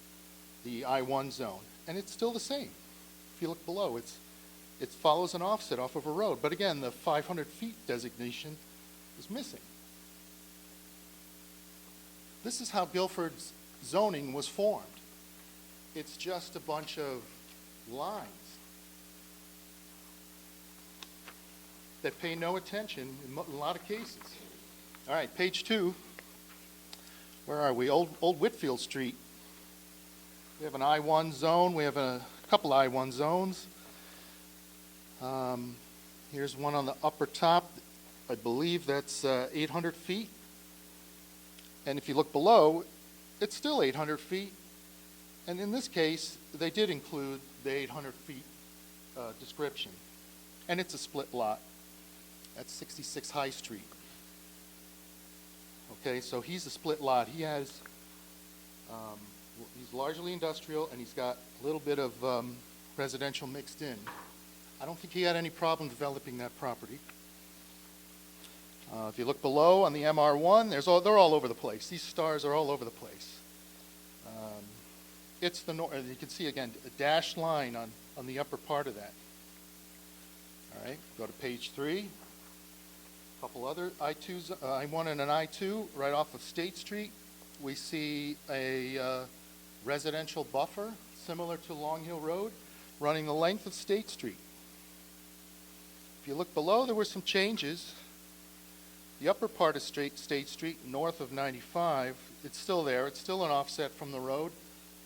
the I-1 zone. And it's still the same. If you look below, it follows an offset off of a road. But again, the 500 feet designation is missing. This is how Guilford's zoning was formed. It's just a bunch of lines that pay no attention in a lot of cases. All right, page 2. Where are we? Old Whitfield Street. We have an I-1 zone. We have a couple I-1 zones. Here's one on the upper top. I believe that's 800 feet. And if you look below, it's still 800 feet. And in this case, they did include the 800 feet description. And it's a split lot. That's 66 High Street. Okay, so he's a split lot. He has, he's largely industrial, and he's got a little bit of residential mixed in. I don't think he had any problem developing that property. If you look below on the MR1, they're all over the place. These stars are all over the place. It's the north. You can see again a dashed line on the upper part of that. All right, go to page 3. A couple other I-2s, I-1 and an I-2 right off of State Street. We see a residential buffer similar to Long Hill Road running the length of State Street. If you look below, there were some changes. The upper part of State Street, north of 95, it's still there. It's still an offset from the road.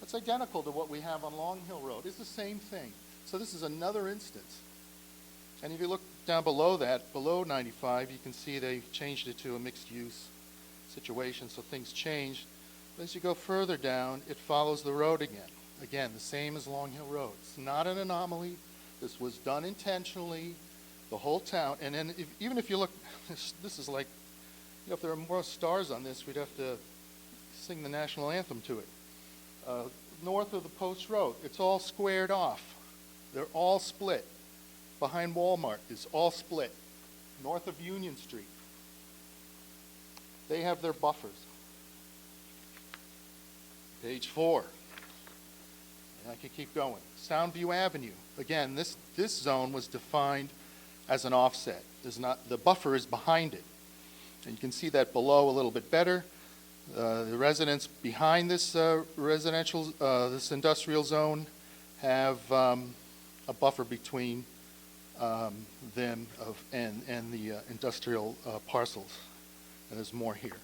It's identical to what we have on Long Hill Road. It's the same thing. So this is another instance. And if you look down below that, below 95, you can see they changed it to a mixed-use situation, so things changed. But as you go further down, it follows the road again. Again, the same as Long Hill Road. It's not an anomaly. This was done intentionally, the whole town. And then even if you look, this is like, you know, if there were more stars on this, we'd have to sing the national anthem to it. North of the Post Road, it's all squared off. They're all split. Behind Walmart is all split. North of Union Street, they have their buffers. Page 4. And I could keep going. Soundview Avenue. Again, this zone was defined as an offset. There's not, the buffer is behind it. And you can see that below a little bit better. The residents behind this this industrial zone have a buffer between them and the industrial parcels. And there's more here.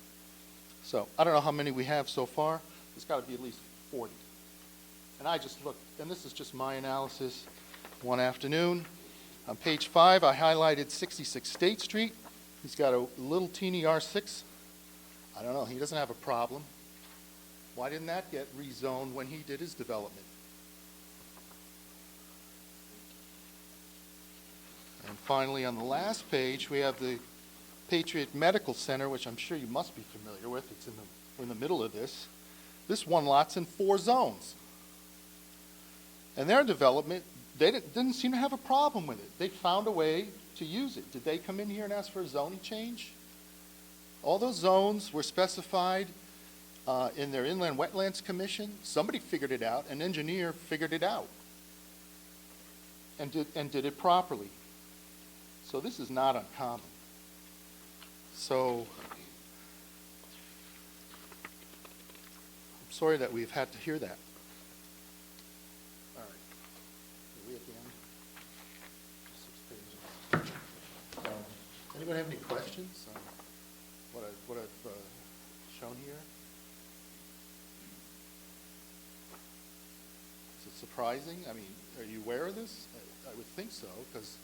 So I don't know how many we have so far. There's got to be at least 40. And I just looked, and this is just my analysis one afternoon. On page 5, I highlighted 66 State Street. He's got a little teeny R6. I don't know, he doesn't have a problem. Why didn't that get rezoned when he did his development? And finally, on the last page, we have the Patriot Medical Center, which I'm sure you must be familiar with. It's in the middle of this. This one lot's in 4 zones. And their development, they didn't seem to have a problem with it. They found a way to use it. Did they come in here and ask for a zoning change? All those zones were specified in their Inland Wetlands Commission. Somebody figured it out. An engineer figured it out and did it properly. So this is not uncommon. So I'm sorry that we've had to hear that. All right. Are we at the end? 6 pages. Anybody have any questions on what I've shown here? Is it surprising? I mean, are you aware of this? I would think so, because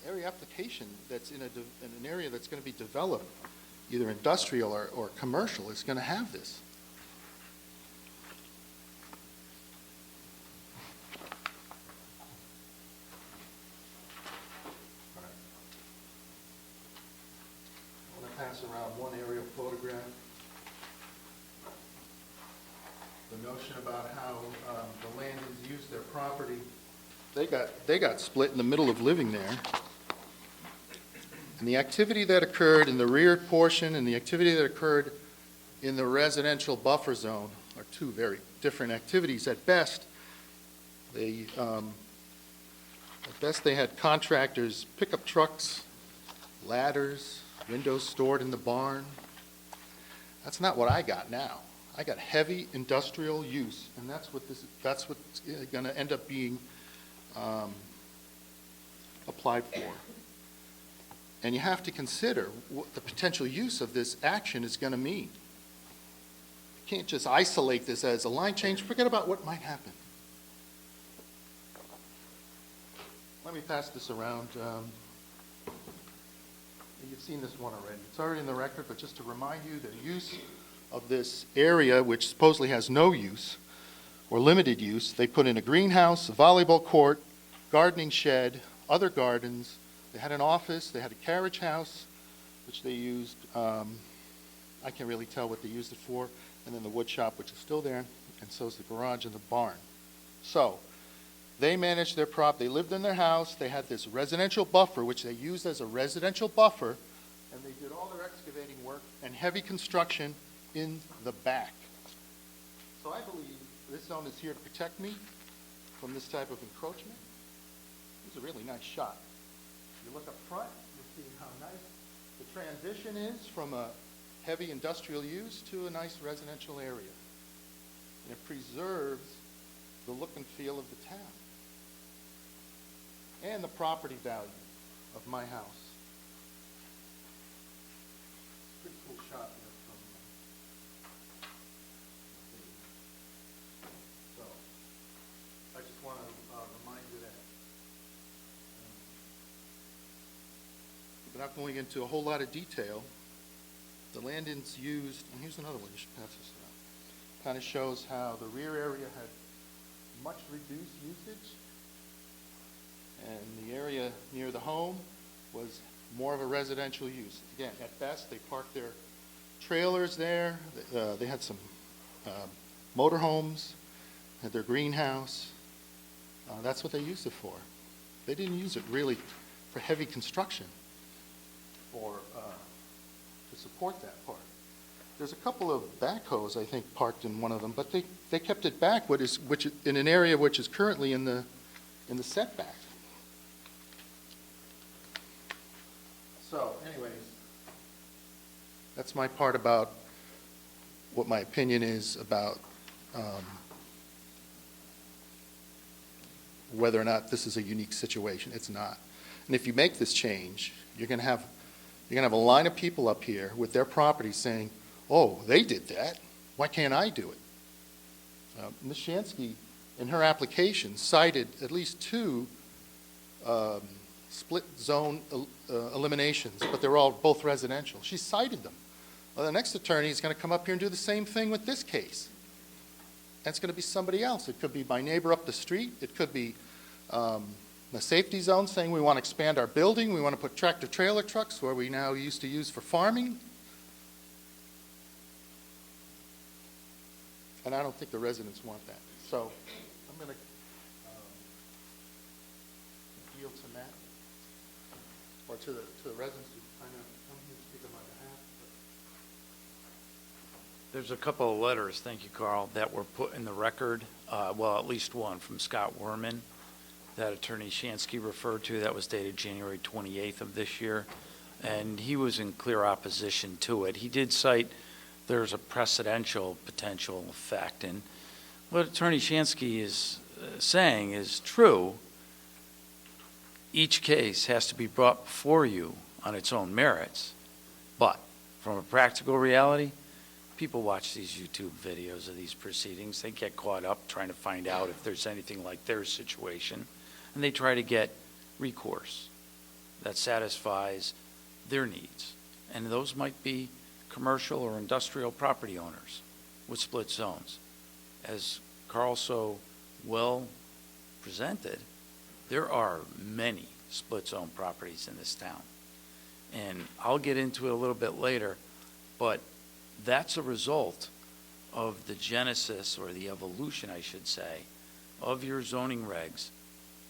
every application that's in an area that's going to be developed, either industrial or commercial, is going to have this. All right. I'm going to pass around one aerial photograph. The notion about how the land is used, their property, they got split in the middle of living there. And the activity that occurred in the rear portion and the activity that occurred in the residential buffer zone are 2 very different activities. At best, they had contractors pick up trucks, ladders, windows stored in the barn. That's not what I got now. I got heavy industrial use, and that's what's going to end up being applied for. And you have to consider what the potential use of this action is going to mean. You can't just isolate this as a line change. Forget about what might happen. Let me pass this around. You've seen this one already. It's already in the record, but just to remind you, the use of this area, which supposedly has no use or limited use, they put in a greenhouse, a volleyball court, gardening shed, other gardens. They had an office, they had a carriage house, which they used, I can't really tell what they used it for, and then the wood shop, which is still there, and so is the garage and the barn. So, they managed their they lived in their house, they had this residential buffer, which they used as a residential buffer, and they did all their excavating work and heavy construction in the back. So I believe this zone is here to protect me from this type of encroachment. This is a really nice shot. You look up front, you see how nice the transition is from a heavy industrial use to a nice residential area. And it preserves the look and feel of the town and the property value of my house. Pretty cool shot here from so I just want to remind you without going into a whole lot of detail, the land is used, and here's another one, you should pass this around. Kind of shows how the rear area had much reduced usage, and the area near the home was more of a residential use. Again, at best, they parked their trailers there. They had some motorhomes, had their greenhouse. That's what they used it for. They didn't use it really for heavy construction or to support that part. There's a couple of backhoes, I think, parked in one of them, but they kept it back, which in an area which is currently in the setback. So, anyways, that's my part about what my opinion is about whether or not this is a unique situation. It's not. And if you make this change, you're going to have a line of people up here with their property saying, "Oh, they did that. Why can't I do it?" Ms. Shansky, in her application, cited at least two split zone eliminations, but they're all both residential. She cited them. Well, the next attorney is going to come up here and do the same thing with this case. And it's going to be somebody else. It could be my neighbor up the street. It could be the safety zone saying we want to expand our building. We want to put tractor trailer trucks where we now used to use for farming. And I don't think the residents want that. So I'm going to yield to Matt, or to the residents who kind of come here to speak on my behalf. There's a couple of letters, thank you, Carl, that were put in the record, well, at least one from Scott Werman that Attorney Shansky referred to, that was dated January 28th of this year, and he was in clear opposition to it. He did cite there's a precedential potential effect, and what Attorney Shansky is saying is true. Each case has to be brought before you on its own merits, but from a practical reality, people watch these YouTube videos of these proceedings. They get caught up trying to find out if there's anything like their situation, and they try to get recourse that satisfies their needs. And those might be commercial or industrial property owners with split zones. As Carl so well presented, there are many split zone properties in this town. And I'll get into it a little bit later, but that's a result of the genesis, or the evolution, I should say, of your zoning regs,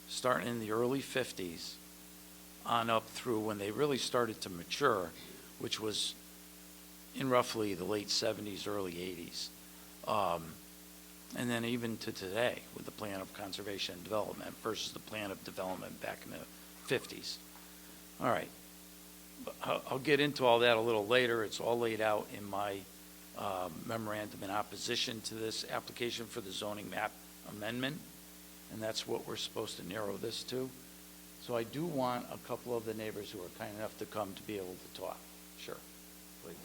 starting in the early 50s on up through when they really started to mature, which was in roughly the late 70s, early 80s. And then even to today with the plan of conservation and development versus the plan of development back in the 50s. All right. I'll get into all that a little later. It's all laid out in my memorandum in opposition to this application for the zoning map amendment, and that's what we're supposed to narrow this to. So I do want a couple of the neighbors who are kind enough to come to be able to talk. Sure, please.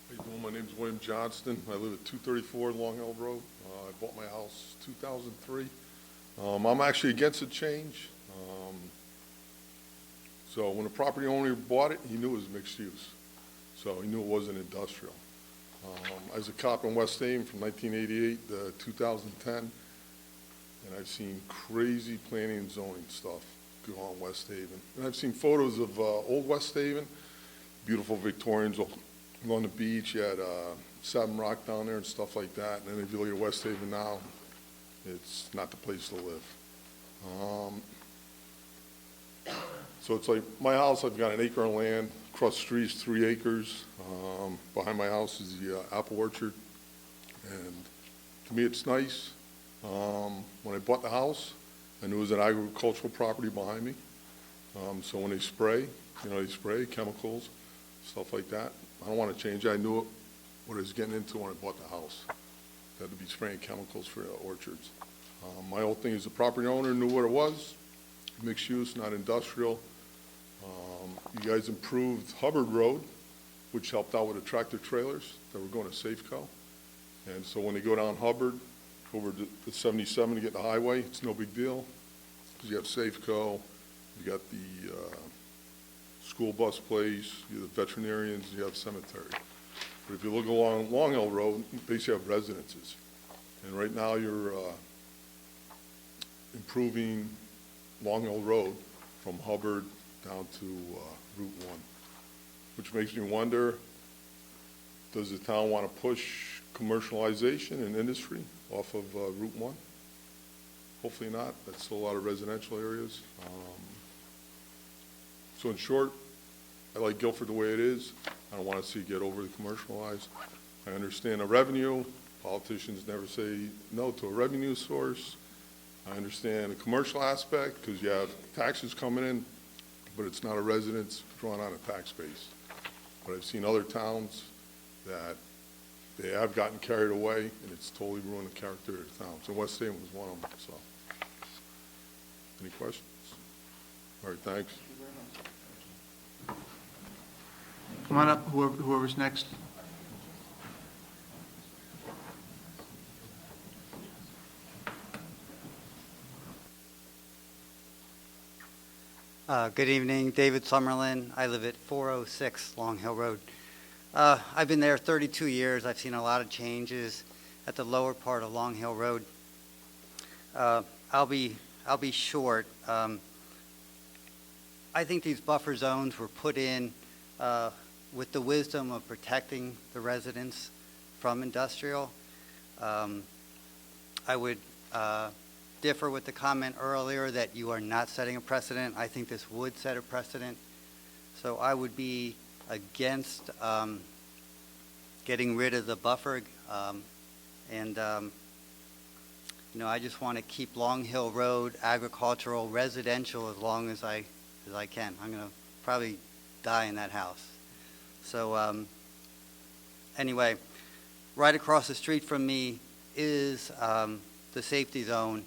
How you doing? My name's William Johnston. I live at 234 Long Hill Road. I bought my house 2003. I'm actually against the change. So when the property owner bought it, he knew it was mixed use. So he knew it wasn't industrial. I was a cop in West Haven from 1988 to 2010, and I've seen crazy planning and zoning stuff go on in West Haven. And I've seen photos of old West Haven, beautiful Victorians along the beach. You had Savin Rock down there and stuff like that. And then if you look at West Haven now, it's not the place to live. So it's like my house, I've got an acre of land. Across the street is 3 acres. Behind my house is the apple orchard. And to me, it's nice. When I bought the house, I knew it was an agricultural property behind me. So when they spray, they spray chemicals, stuff like that. I don't want to change it. I knew what I was getting into when I bought the house. They had to be spraying chemicals for the orchards. My whole thing is the property owner knew what it was, mixed use, not industrial. You guys improved Hubbard Road, which helped out with the tractor trailers that were going to Safeco. And so when they go down Hubbard, over the 77 to get the highway. It's no big deal, because you have Safeco, you got the school bus place, you have the veterinarians, you have cemetery. But if you look along Long Hill Road, you basically have residences. And right now, you're improving Long Hill Road from Hubbard down to Route 1, which makes me wonder, does the town want to push commercialization and industry off of Route 1? Hopefully not. That's still a lot of residential areas. So in short, I like Guilford the way it is. I don't want to see it get overly commercialized. I understand the revenue. Politicians never say no to a revenue source. I understand the commercial aspect because you have taxes coming in, but it's not a residence drawn on a tax base. But I've seen other towns that they have gotten carried away, and it's totally ruined the character of the town. So West Haven was one of them, so. Any questions? All right, thanks. Come on up, whoever's next. Good evening, David Summerlin. I live at 406 Long Hill Road. I've been there 32 years. I've seen a lot of changes at the lower part of Long Hill Road. I'll be short. I think these buffer zones were put in with the wisdom of protecting the residents from industrial. I would differ with the comment earlier that you are not setting a precedent. I think this would set a precedent. So I would be against getting rid of the buffer. I just want to keep Long Hill Road agricultural, residential as long as I can. I'm going to probably die in that house. So anyway, right across the street from me is the safety zone.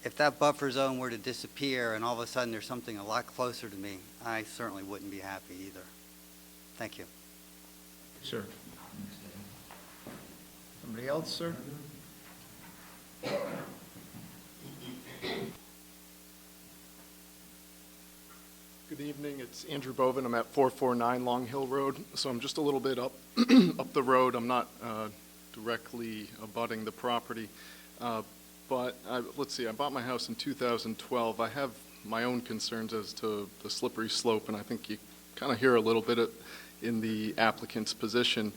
If that buffer zone were to disappear and all of a sudden there's something a lot closer to me, I certainly wouldn't be happy either. Thank you. Sir. Somebody else, sir? Good evening, it's Andrew Bovin. I'm at 449 Long Hill Road, so I'm just a little bit up up the road. I'm not directly abutting the property, but let's see, I bought my house in 2012. I have my own concerns as to the slippery slope, and I think you kind of hear a little bit in the applicant's position,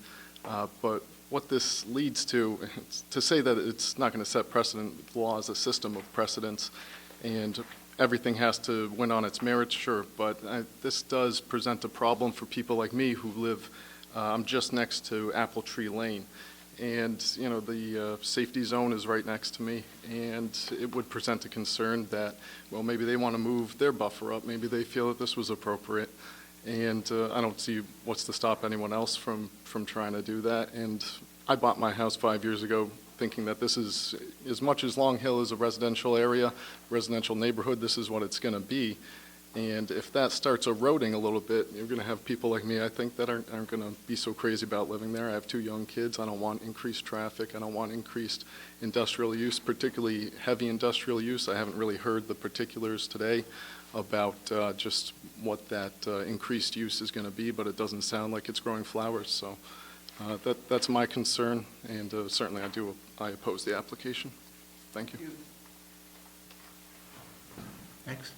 but what this leads to say that it's not going to set precedent, the law is a system of precedents, and everything has to win on its merits, sure, but this does present a problem for people like me who live, I'm just next to Apple Tree Lane, and the safety zone is right next to me, and it would present a concern that, well, maybe they want to move their buffer up, maybe they feel that this was appropriate, and I don't see what's to stop anyone else from trying to do that. And I bought my house 5 years ago thinking that this is, as much as Long Hill is a residential area, residential neighborhood, this is what it's going to be. And if that starts eroding a little bit, you're going to have people like me, I think, that aren't going to be so crazy about living there. I have 2 young kids. I don't want increased traffic. I don't want increased industrial use, particularly heavy industrial use. I haven't really heard the particulars today about just what that increased use is going to be, but it doesn't sound like it's growing flowers. So that's my concern, and certainly I oppose the application. Thank you. Next.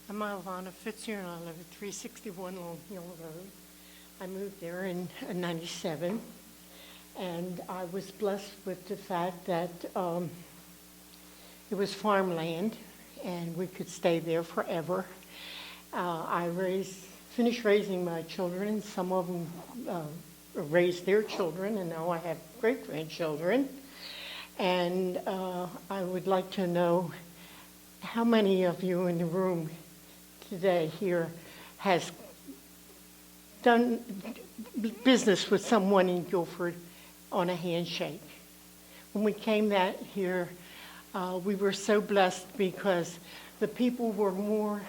I'm Alvana Fitzgerald, and I live at 361 Long Hill Road. I moved there in '97, and I was blessed with the fact that it was farmland, and we could stay there forever. I finished raising my children, and some of them raised their children, and now I have great-grandchildren. And I would like to know how many of you in the room today here has done business with someone in Guilford on a handshake. When we came here We were so blessed because the people were more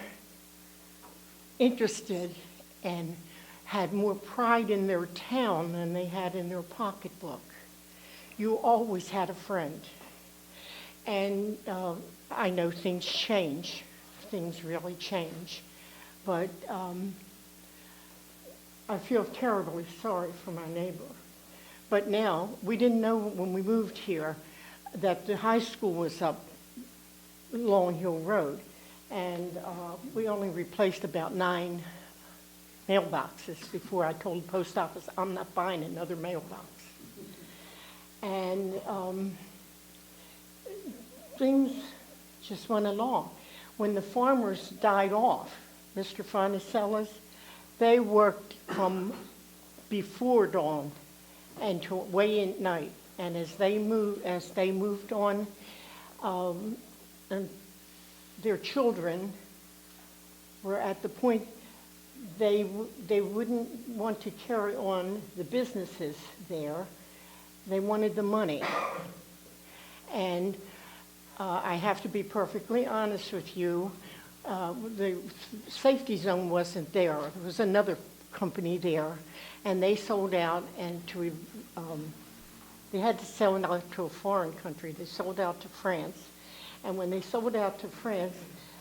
interested and had more pride in their town than they had in their pocketbook. You always had a friend. And I know things change. Things really change. But I feel terribly sorry for my neighbor. But now, we didn't know when we moved here that the high school was up Long Hill Road. And we only replaced about 9 mailboxes before I told the post office, I'm not buying another mailbox. And things just went along. When the farmers died off, Mr. Fonicellas, they worked from before dawn until way in night. And as they moved on, and their children were at the point they wouldn't want to carry on the businesses there. They wanted the money. And I have to be perfectly honest with you, the safety zone wasn't there. There was another company there, and they sold out, and they had to sell out to a foreign country. They sold out to France. And when they sold out to France,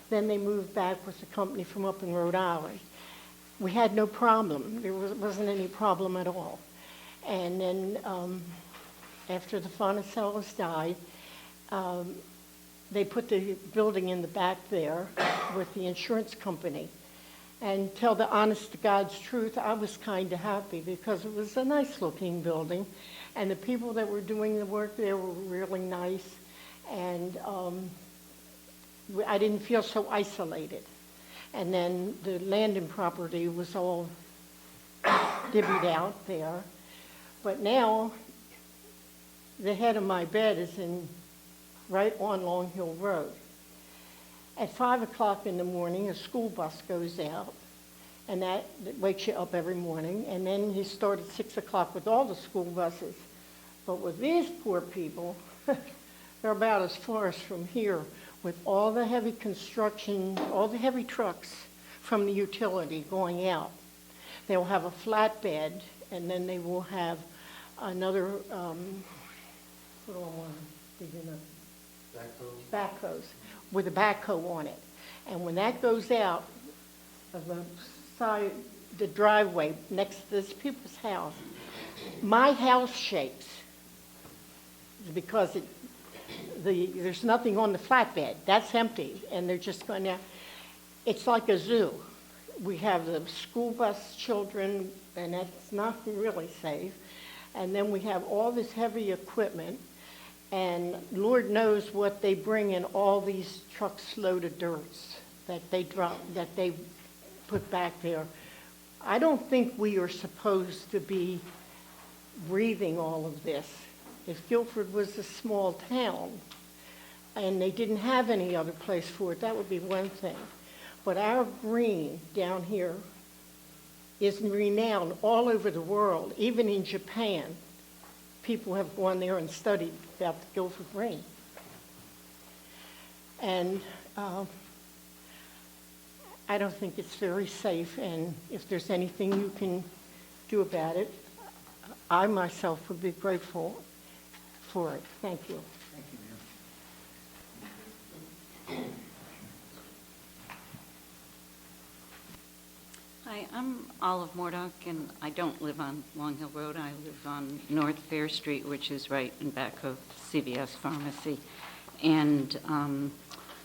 then they moved back with a company from up in Rhode Island. We had no problem. There wasn't any problem at all. And then after the Fonicellas died, they put the building in the back there with the insurance company. And tell the honest to God's truth, I was kind of happy because it was a nice looking building. And the people that were doing the work there were really nice. And I didn't feel so isolated. And then the landing property was all divvied out there. But now, the head of my bed is right on Long Hill Road. At 5 o'clock in the morning, a school bus goes out, and that wakes you up every morning. And then he started 6 o'clock with all the school buses. But with these poor people, they're about as far as from here with all the heavy construction, all the heavy trucks from the utility going out. They'll have a flatbed, and then they will have another, what do I want to dig in a backhoes with a backhoe on it. And when that goes out of the side, the driveway next to this people's house, my house shakes because there's nothing on the flatbed. That's empty, and they're just going to, it's like a zoo. We have the school bus children, and that's not really safe. And then we have all this heavy equipment, and Lord knows what they bring in all these trucks load of dirts that they drop, that they put back there. I don't think we are supposed to be breathing all of this. If Guilford was a small town and they didn't have any other place for it, that would be one thing. But our green down here is renowned all over the world. Even in Japan, people have gone there and studied about the Guilford Green. And I don't think it's very safe, and if there's anything you can do about it, I myself would be grateful for it. Thank you. Thank you, Mayor. Hi, I'm Olive Mordock, and I don't live on Long Hill Road. I live on North Fair Street, which is right in back of CVS Pharmacy. And,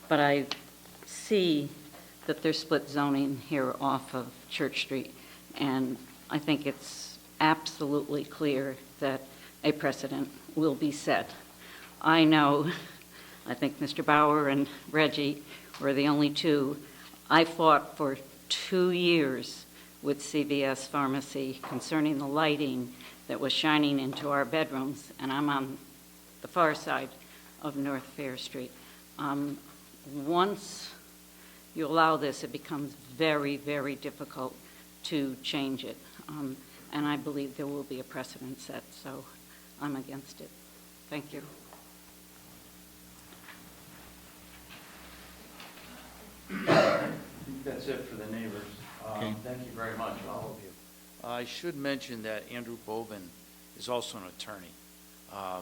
but I see that there's split zoning here off of Church Street, and I think it's absolutely clear that a precedent will be set. I know, I think Mr. Bauer and Reggie were the only two. I fought for 2 years with CVS Pharmacy concerning the lighting that was shining into our bedrooms, and I'm on the far side of North Fair Street. Once you allow this, it becomes very, very difficult to change it. And I believe there will be a precedent set, so I'm against it. Thank you. that's it for the neighbors. Okay. Thank you very much, all of you. I should mention that Andrew Bovin is also an attorney. I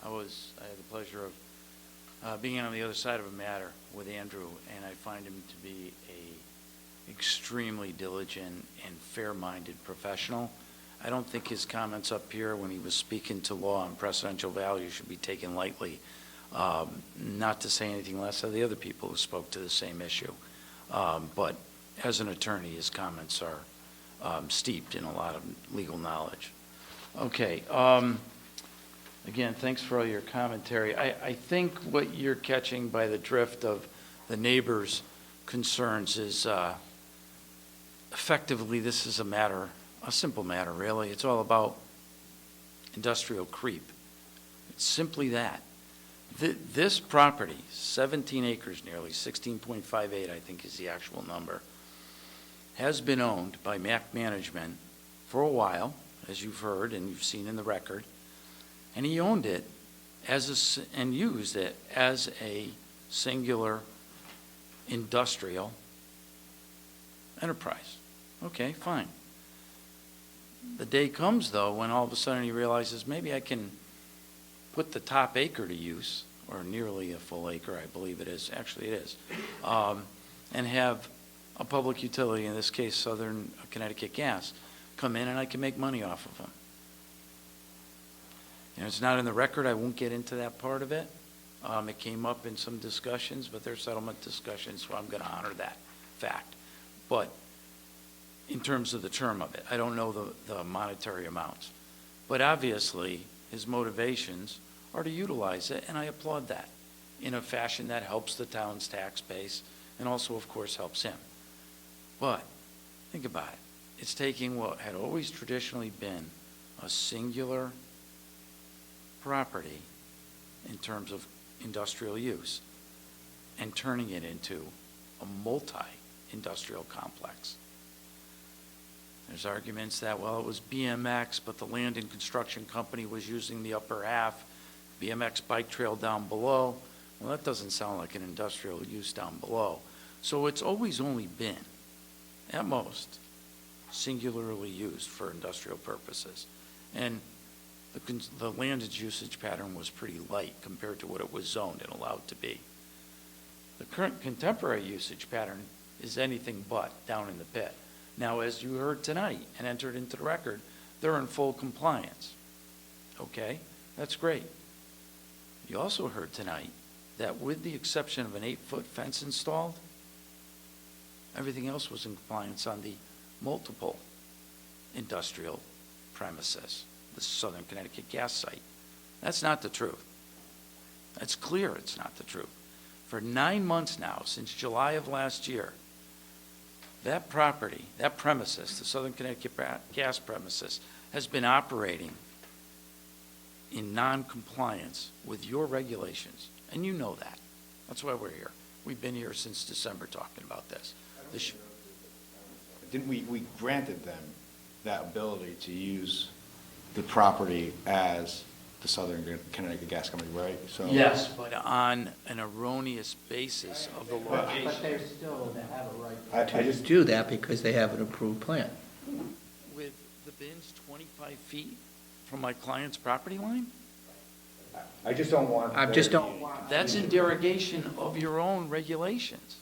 had the pleasure of being on the other side of a matter with Andrew, and I find him to be a extremely diligent and fair-minded professional. I don't think his comments up here when he was speaking to law and precedential value should be taken lightly. Not to say anything less of the other people who spoke to the same issue. But as an attorney, his comments are steeped in a lot of legal knowledge. Okay. Again, thanks for all your commentary. I think what you're catching by the drift of the neighbors' concerns is effectively this is a simple matter, really. It's all about industrial creep. It's simply that. This property, 17 acres nearly, 16.58 I think is the actual number, has been owned by Mac Management for a while, as you've heard and you've seen in the record, and he owned it and used it as a singular industrial enterprise. Okay, fine. The day comes, though, when all of a sudden he realizes maybe I can put the top acre to use, or nearly a full acre, I believe it is, actually it is, and have a public utility, in this case Southern Connecticut Gas, come in and I can make money off of them. It's not in the record, I won't get into that part of it. It came up in some discussions, but they're settlement discussions, so I'm going to honor that fact. But in terms of the term of it, I don't know the monetary amounts. But obviously, his motivations are to utilize it, and I applaud that in a fashion that helps the town's tax base and also, of course, helps him. But think about it. It's taking what had always traditionally been a singular property in terms of industrial use and turning it into a multi-industrial complex. There's arguments that, well, it was BMX, but the land and construction company was using the upper half, BMX bike trail down below. Well, that doesn't sound like an industrial use down below. So it's always only been, at most, singularly used for industrial purposes. And the land's usage pattern was pretty light compared to what it was zoned and allowed to be. The current contemporary usage pattern is anything but down in the pit. Now, as you heard tonight and entered into the record, they're in full compliance. Okay, that's great. You also heard tonight that with the exception of an 8-foot fence installed, everything else was in compliance on the multiple industrial premises, the Southern Connecticut Gas site. That's not the truth. That's clear it's not the truth. For 9 months now, since July of last year, that property, that premises, the Southern Connecticut Gas premises, has been operating in non-compliance with your regulations, and you know that. That's why we're here. We've been here since December talking about this. Didn't we granted them that ability to use the property as the Southern Connecticut Gas Company, right? So yes, but on an erroneous basis of the location. But they still have a right I to just do that because they have an approved plan. With the bins 25 feet from my client's property line? I just don't want. That's in derogation of your own regulations.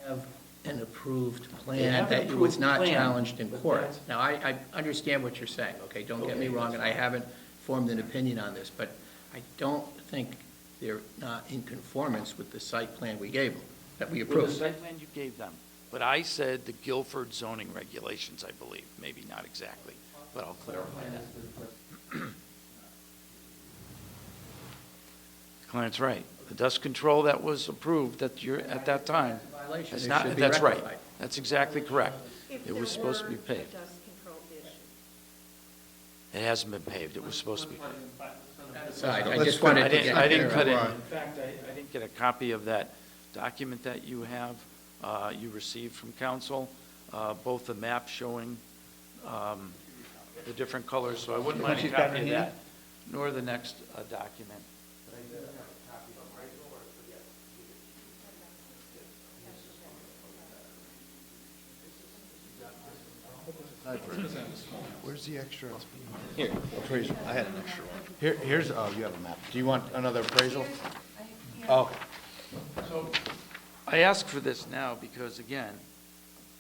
Have an approved They plan have an that was approved not plan. challenged in court. Now, I understand what you're saying, okay? Don't get me wrong, and I haven't formed an opinion on this, but I don't think they're not in conformance with the site plan we gave them, that we With the approved. site plan you gave them. But I said the Guilford zoning regulations, I believe. Maybe not exactly, but I'll clarify that. The client's right. The dust control that was approved at that time. Violation. That's It not, should be that's right. rectified. That's exactly correct. If It was there supposed to were be paved. a dust control issue. It hasn't been paved. It was supposed to be. Aside, I just wanted to get. I didn't cut it. clear. In fact, I didn't get a copy of that document that you have, you received from council, both the map showing the different colors, so I wouldn't mind a She's got copy of it that, nor the next document. Where's the extra? Here. Appraisal, I had an extra one. Here's, oh, you have a map. Do you want another appraisal? Oh, So I ask for this now because, again,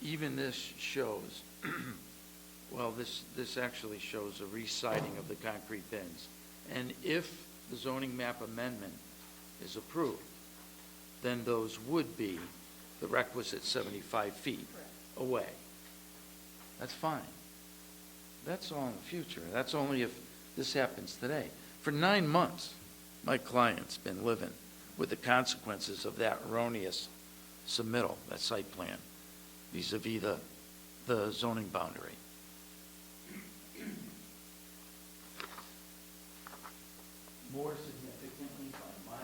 even this shows, well, this actually shows a re-siding of the concrete bins. And if the zoning map amendment is approved, then those would be the requisite 75 feet away. That's fine. That's all in the future. That's only if this happens today. For 9 months, my client's been living with the consequences of that erroneous submittal, that site plan, vis-à-vis the zoning boundary. More significantly by my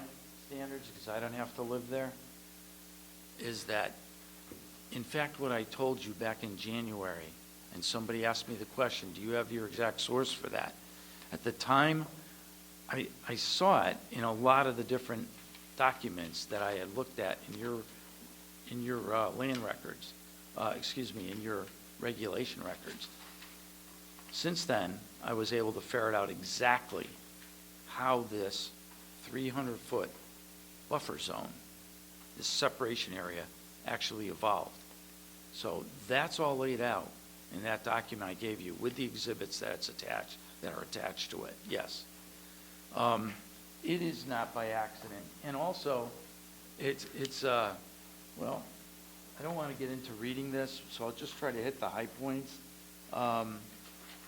standards, because I don't have to live there, is that, in fact, what I told you back in January, and somebody asked me the question, do you have your exact source for that? At the time, I saw it in a lot of the different documents that I had looked at in your land records, in your regulation records. Since then, I was able to ferret out exactly how this 300-foot buffer zone, this separation area, actually evolved. So that's all laid out in that document I gave you with the exhibits that are attached to it, yes. It is not by accident. And also, it's well, I don't want to get into reading this, so I'll just try to hit the high points. On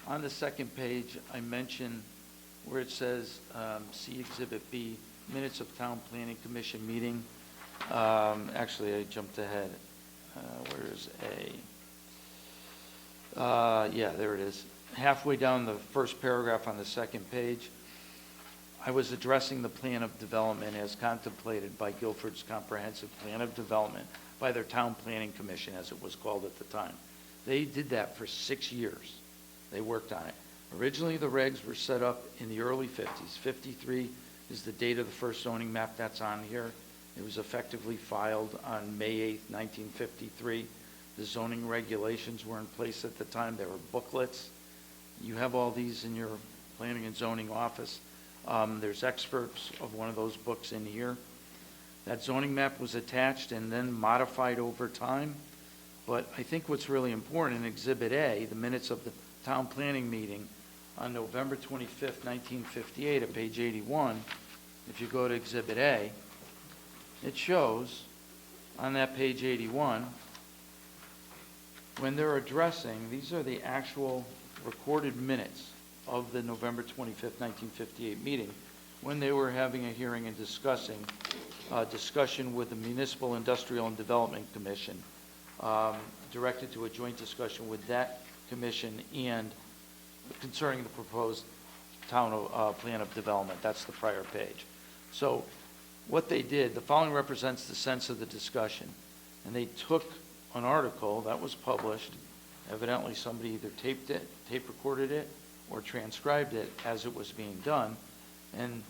the second page, I mention where it says, see Exhibit B, minutes of Town Planning Commission meeting. Actually, I jumped ahead. Where's A? Yeah, there it is. Halfway down the first paragraph on the second page, I was addressing the plan of development as contemplated by Guilford's Comprehensive Plan of Development by their Town Planning Commission, as it was called at the time. They did that for 6 years. They worked on it. Originally, the regs were set up in the early 50s. 53 is the date of the first zoning map that's on here. It was effectively filed on May 8th, 1953. The zoning regulations were in place at the time. There were booklets. You have all these in your planning and zoning office. There's excerpts of one of those books in here. That zoning map was attached and then modified over time. But I think what's really important in Exhibit A, the minutes of the town planning meeting on November 25th, 1958 at page 81, if you go to Exhibit A, it shows on that page 81, when they're addressing, these are the actual recorded minutes of the November 25th, 1958 meeting, when they were having a hearing and discussion with the Municipal Industrial and Development Commission, directed to a joint discussion with that commission and concerning the proposed town plan of development. That's the prior page. So what they did, the following represents the sense of the discussion. And they took an article that was published, evidently somebody either tape recorded it, or transcribed it as it was being done. And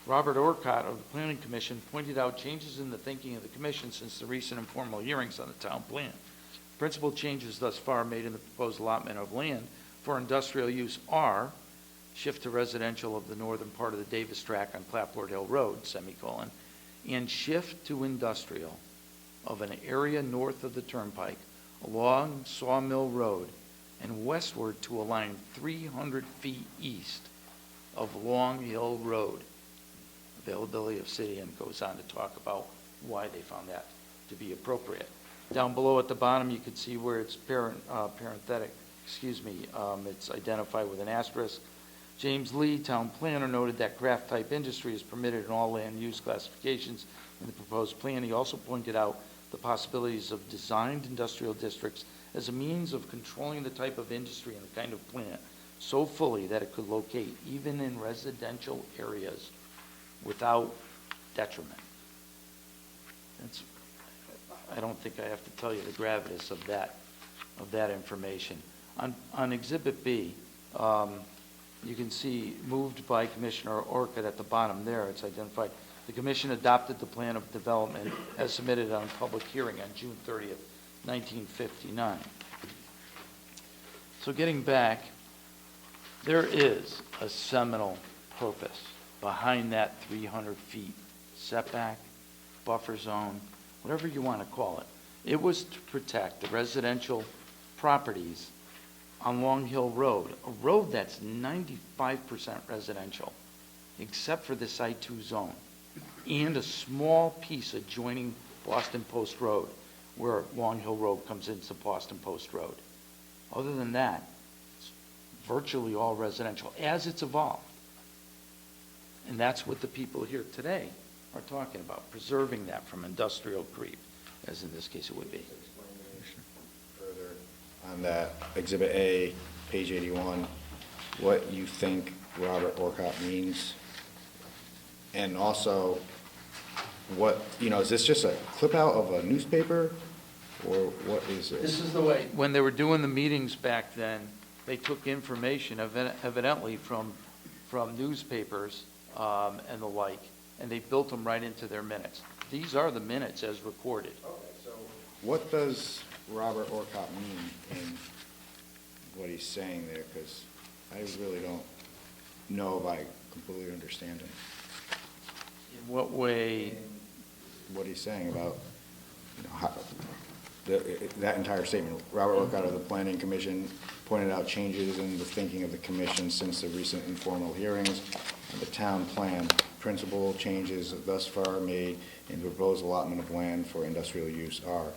Robert Orcott of the Planning Commission pointed out changes in the thinking of the commission since the recent informal hearings on the town plan. Principal changes thus far made in the proposed allotment of land for industrial use are shift to residential of the northern part of the Davis tract on Clapboard Hill Road, semicolon, and shift to industrial of an area north of the turnpike along Sawmill Road and westward to a line 300 feet east of Long Hill Road. Availability of city, and goes on to talk about why they found that to be appropriate. Down below at the bottom, you can see where it's parenthetic, it's identified with an asterisk. James Lee, town planner, noted that craft type industry is permitted in all land use classifications in the proposed plan. He also pointed out the possibilities of designed industrial districts as a means of controlling the type of industry and the kind of plant so fully that it could locate even in residential areas without detriment. I don't think I have to tell you the gravitas of that information. On Exhibit B, you can see moved by Commissioner Orcutt at the bottom there. It's identified. The commission adopted the plan of development as submitted on public hearing on June 30th, 1959. So getting back, there is a seminal purpose behind that 300 feet setback, buffer zone, whatever you want to call it. It was to protect the residential properties on Long Hill Road, a road that's 95% residential, except for this I-2 zone, and a small piece adjoining Boston Post Road, where Long Hill Road comes into Boston Post Road. Other than that, it's virtually all residential, as it's evolved. And that's what the people here today are talking about, preserving that from industrial creep, as in this case it would be. Further on that Exhibit A, page 81, what you think Robert Orcott means? And also, what, is this just a clip out of a newspaper, or what is it? This is the way, when they were doing the meetings back then, they took information evidently from newspapers and the like, and they built them right into their minutes. These are the minutes as recorded. Okay, so what does Robert Orcott mean in what he's saying there? Because I really don't know if I completely understand him. In what way? What he's saying about, how, that entire statement. Robert Orcott of the Planning Commission pointed out changes in the thinking of the commission since the recent informal hearings of the town plan. Principal changes thus far made in the proposed allotment of land for industrial use are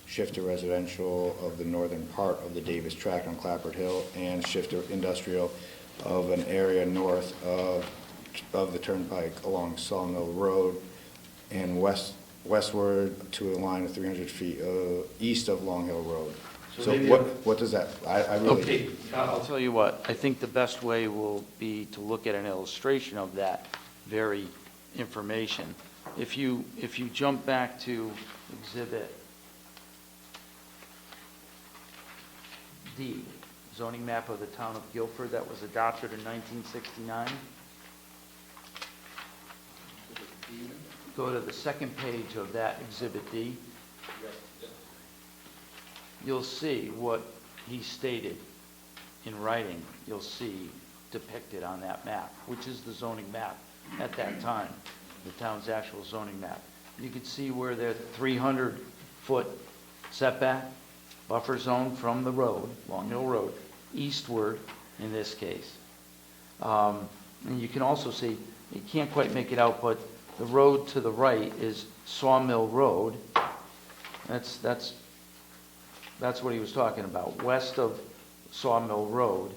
shift to residential of the northern part of the Davis Tract on Clapper Hill and shift to industrial of an area north of the turnpike along Sawmill Road and westward to a line of 300 feet east of Long Hill Road. So what does that, I really... Okay, I'll tell you what, I think the best way will be to look at an illustration of that very information. If you jump back to Exhibit D, zoning map of the town of Guilford that was adopted in 1969. Go to the second page of that Exhibit D. You'll see what he stated in writing. You'll see depicted on that map, which is the zoning map at that time, the town's actual zoning map. You can see where the 300-foot setback buffer zone from the road, Long Hill Road, eastward in this case. And you can also see, you can't quite make it out, but the road to the right is Sawmill Road. That's what he was talking about, west of Sawmill Road.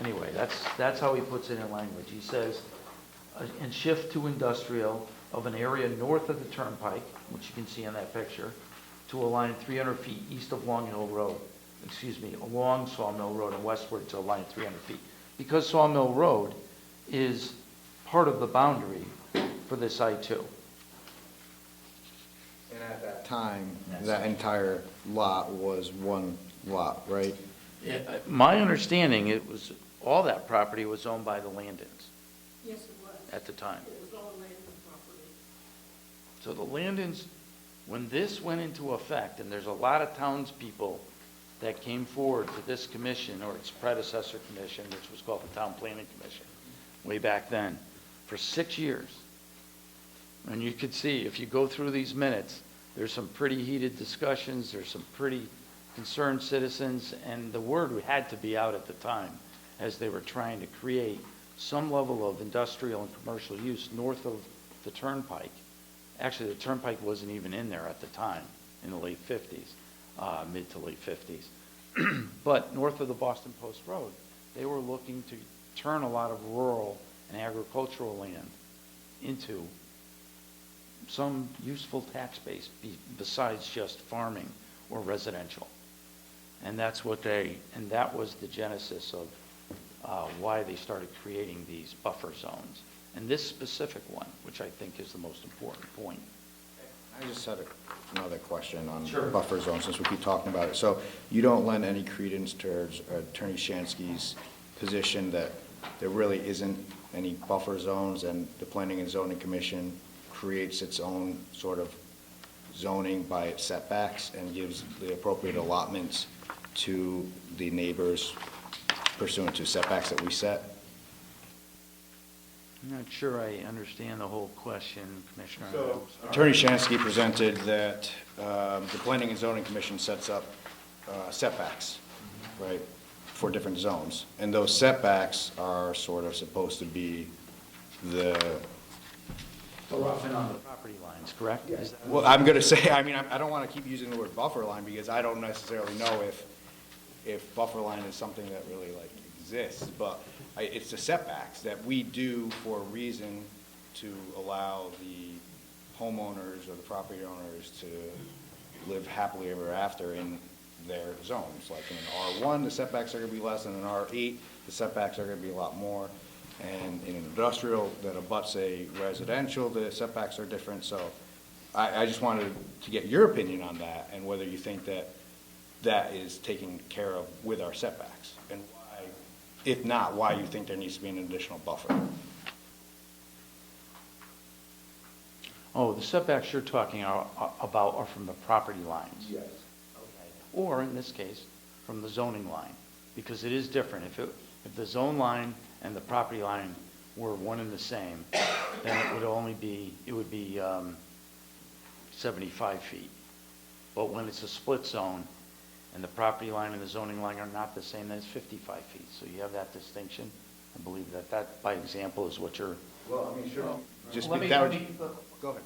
Anyway, that's how he puts it in language. He says, and shift to industrial of an area north of the turnpike, which you can see in that picture, to a line 300 feet east of Long Hill Road, along Sawmill Road and westward to a line 300 feet. Because Sawmill Road is part of the boundary for this I-2. And at that time, that entire lot was one lot, right? My understanding, it was, all that property was owned by the Landons. Yes, it was. At the time. It was all Landon property. So the Landons, when this went into effect, and there's a lot of townspeople that came forward to this commission or its predecessor commission, which was called the Town Planning Commission, way back then, for 6 years. And you could see, if you go through these minutes, there's some pretty heated discussions, there's some pretty concerned citizens, and the word had to be out at the time as they were trying to create some level of industrial and commercial use north of the turnpike. Actually, the turnpike wasn't even in there at the time, in the late 50s, mid to late 50s. But north of the Boston Post Road, they were looking to turn a lot of rural and agricultural land into some useful tax base besides just farming or residential. And that was the genesis of why they started creating these buffer zones. And this specific one, which I think is the most important point. I just had another question on Sure. buffer zone, since we keep talking about it. So you don't lend any credence towards Attorney Shansky's position that there really isn't any buffer zones, and the Planning and Zoning Commission creates its own sort of zoning by its setbacks and gives the appropriate allotments to the neighbors pursuant to setbacks that we set. I'm not sure I understand the whole question, Commissioner. Attorney Shansky presented that the Planning and Zoning Commission sets up setbacks, right, for different zones. And those setbacks are sort of supposed to be the... They're often on the property lines, correct? Is that- Well, I'm going to say, I mean, I don't want to keep using the word buffer line because I don't necessarily know if buffer line is something that really like exists, but it's the setbacks that we do for a reason to allow the homeowners or the property owners to live happily ever after in their zones. Like in an R1, the setbacks are going to be less, and in an R8, the setbacks are going to be a lot more. And in an industrial that abuts a residential, the setbacks are different. So I just wanted to get your opinion on that and whether you think that that is taken care of with our setbacks, and why, if not, why you think there needs to be an additional buffer. Oh, the setbacks you're talking about are from the property lines? Yes. Okay. Or, in this case, from the zoning line, because it is different. If the zone line and the property line were one and the same, then it would be 75 feet. But when it's a split zone, and the property line and the zoning line are not the same, then it's 55 feet. So you have that distinction. I believe that by example is what you're... Well, I mean, sure. Just Let me- go ahead.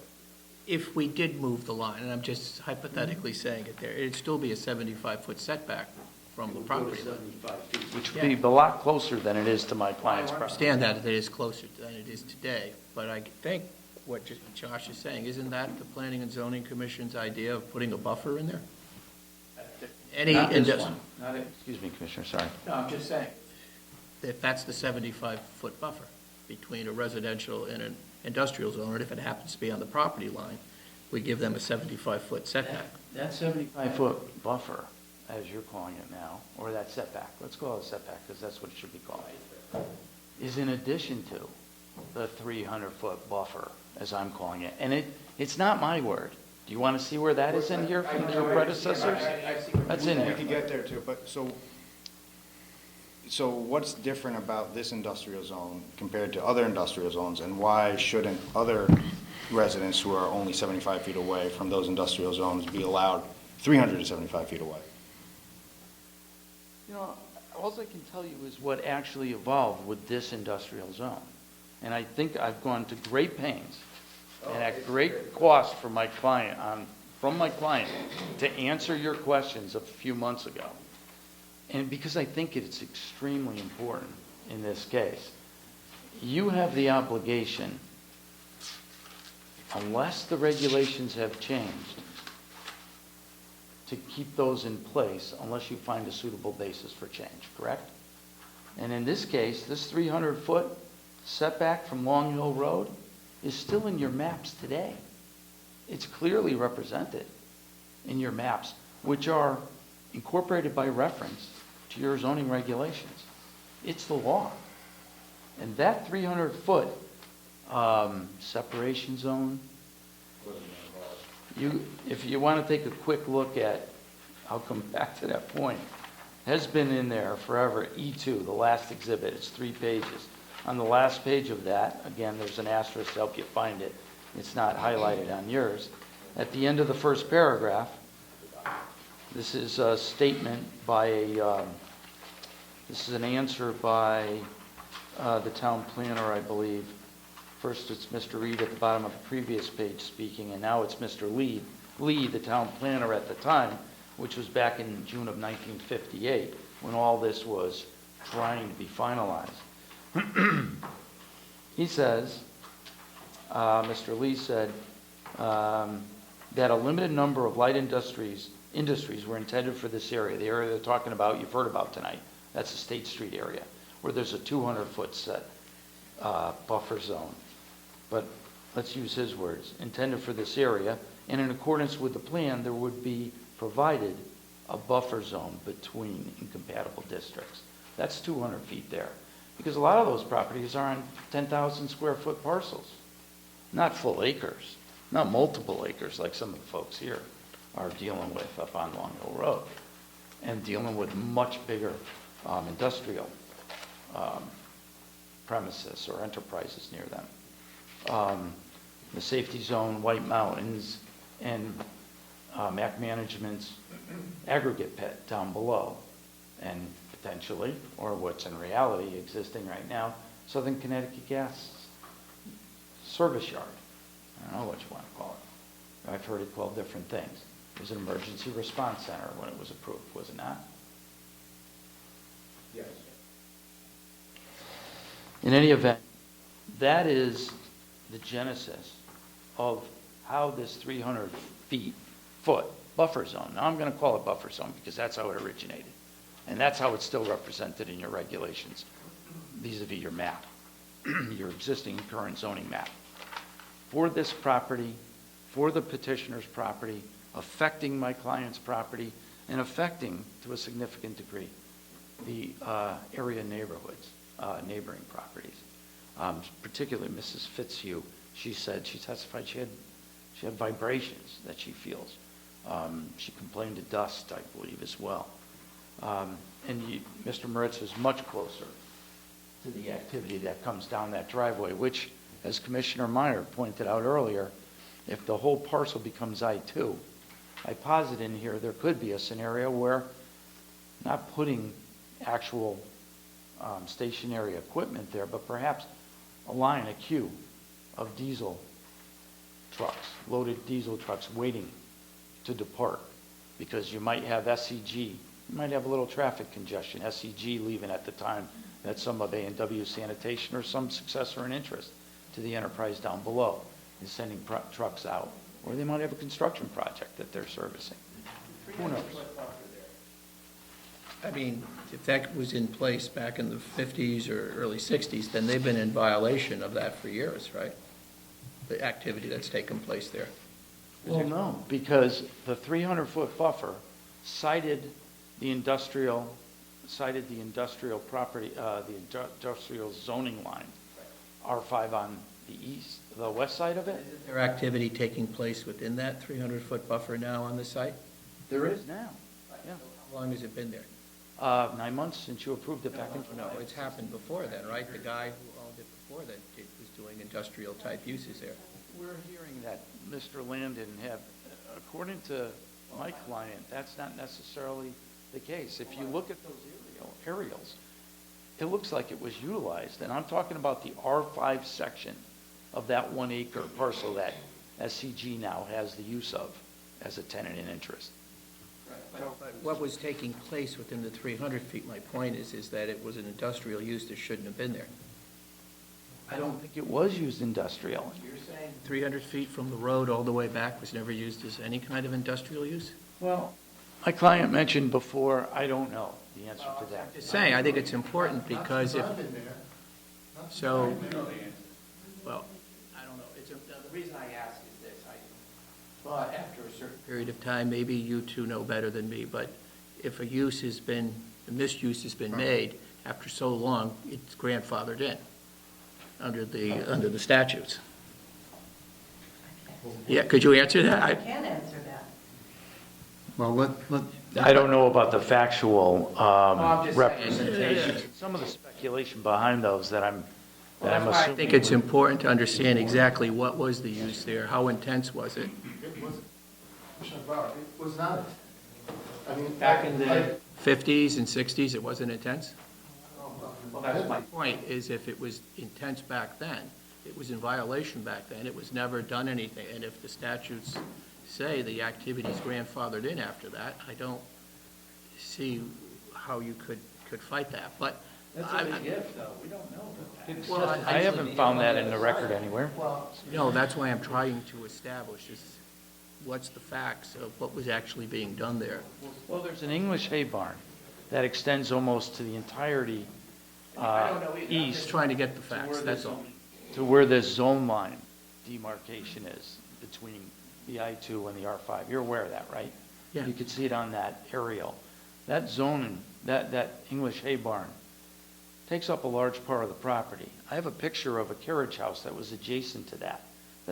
If we did move the line, and I'm just hypothetically saying it there, it'd still be a 75-foot setback from the property line. 75 feet, which would be a lot closer than it is to my client's I property. understand that it is closer than it is today, but I think what Josh is saying, isn't that the Planning and Zoning Commission's idea of putting a buffer in there? Not this one. Excuse me, Commissioner, sorry. No, I'm just saying, if that's the 75-foot buffer between a residential and an industrial zone, and if it happens to be on the property line, we give them a 75-foot setback. That 75-foot buffer, as you're calling it now, or that setback, let's call it a setback, because that's what it should be called, is in addition to the 300-foot buffer, as I'm calling it. And it's not my word. Do you want to see where that is in here from your predecessors? That's in We here. could get there too, but so what's different about this industrial zone compared to other industrial zones, and why shouldn't other residents who are only 75 feet away from those industrial zones be allowed 375 feet away? You know, all I can tell you is what actually evolved with this industrial zone. And I think I've gone to great pains and at great cost for my client, from my client, to answer your questions a few months ago. And because I think it's extremely important in this case. You have the obligation, unless the regulations have changed, to keep those in place unless you find a suitable basis for change, correct? And in this case, this 300-foot setback from Long Hill Road is still in your maps today. It's clearly represented in your maps, which are incorporated by reference to your zoning regulations. It's the law. And that 300-foot separation zone, if you want to take a quick look at, I'll come back to that point, has been in there forever. E2, the last exhibit, it's 3 pages. On the last page of that, again, there's an asterisk to help you find it. It's not highlighted on yours. At the end of the first paragraph, this is a statement by this is an answer by the town planner, I believe. First, it's Mr. Reed at the bottom of the previous page speaking, and now it's Mr. Lee, the town planner at the time, which was back in June of 1958, when all this was trying to be finalized. He says, Mr. Lee said, that a limited number of light industries were intended for this area. The area they're talking about, you've heard about tonight. That's the State Street area, where there's a 200-foot set buffer zone. But let's use his words, intended for this area, and in accordance with the plan, there would be provided a buffer zone between incompatible districts. That's 200 feet there. Because a lot of those properties are on 10,000 square foot parcels, not full acres, not multiple acres like some of the folks here are dealing with up on Long Hill Road. and dealing with much bigger industrial premises or enterprises near them. The safety zone, White Mountains, and Mac Management's aggregate pit down below, and potentially, or what's in reality existing right now, Southern Connecticut Gas Service Yard. I don't know what you want to call it. I've heard it called different things. It was an emergency response center when it was approved, was it not? Yes. In any event, that is the genesis of how this 300 foot buffer zone, now I'm going to call it buffer zone because that's how it originated. And that's how it's still represented in your regulations vis-a-vis your map, your existing current zoning map. For this property, for the petitioner's property, affecting my client's property, and affecting, to a significant degree, the area neighborhoods, neighboring properties. Particularly Mrs. Fitzhugh, she testified she had vibrations that she feels. She complained of dust, I believe, as well. Mr. Moritz is much closer to the activity that comes down that driveway, which, as Commissioner Meyer pointed out earlier, if the whole parcel becomes I-2, I posit in here there could be a scenario where not putting actual stationary equipment there, but perhaps a queue of diesel trucks, loaded diesel trucks waiting to depart, because you might have SCG, you might have a little traffic congestion, SCG leaving at the time that some of A&W Sanitation or some successor in interest to the enterprise down below is sending trucks out, or they might have a construction project that they're servicing. Who knows? I mean, if that was in place back in the 50s or early 60s, then they've been in violation of that for years, right? The activity that's taken place there. Well, no, because the 300-foot buffer cited the industrial property, the industrial zoning line, R5 on the west side of it. Is there activity taking place within that 300-foot buffer now on the site? There is now, yeah. How long has it been there? 9 months since you approved it back in No, it's happened before then, right? The guy who owned it before that was doing industrial-type uses there. We're hearing that Mr. Landon had, according to my client, that's not necessarily the case. If you look at those aerials, it looks like it was utilized. And I'm talking about the R5 section of that 1 acre parcel that SCG now has the use of as a tenant in interest. But what was taking place within the 300 feet, my point is that it was an industrial use that shouldn't have been there. I don't think it was used industrial. You're saying 300 feet from the road all the way back was never used as any kind of industrial use? Well, my client mentioned before, I don't know the answer to that. Just saying, I think it's important because if, so, well, I don't know. The reason I ask is this, but after a certain period of time, maybe you two know better than me, but if a misuse has been made, after so long, it's grandfathered in under the statutes. Yeah, could you answer that? I can answer that. Well, I don't know about the factual representation. Some of the speculation behind those that I'm assuming. I think it's important to understand exactly what was the use there, how intense was it? It was not. I mean, Back in the 50s and 60s, it wasn't intense? Well, that's my point, is if it was intense back then, it was in violation back then, it was never done anything, and if the statutes say the activity's grandfathered in after that, I don't see how you could fight that, but. That's a big if, though, we don't know. Well, I haven't found that in the record anywhere. No, that's why I'm trying to establish is what's the facts of what was actually being done there. Well, there's an English hay barn that extends almost to the entirety I don't know, I'm east. just trying to get the facts, that's all. To where this zone line demarcation is between the I-2 and the R5. You're aware of that, right? Yeah. You could see it on that aerial. That zone, that English hay barn takes up a large part of the property. I have a picture of a carriage house that was adjacent to that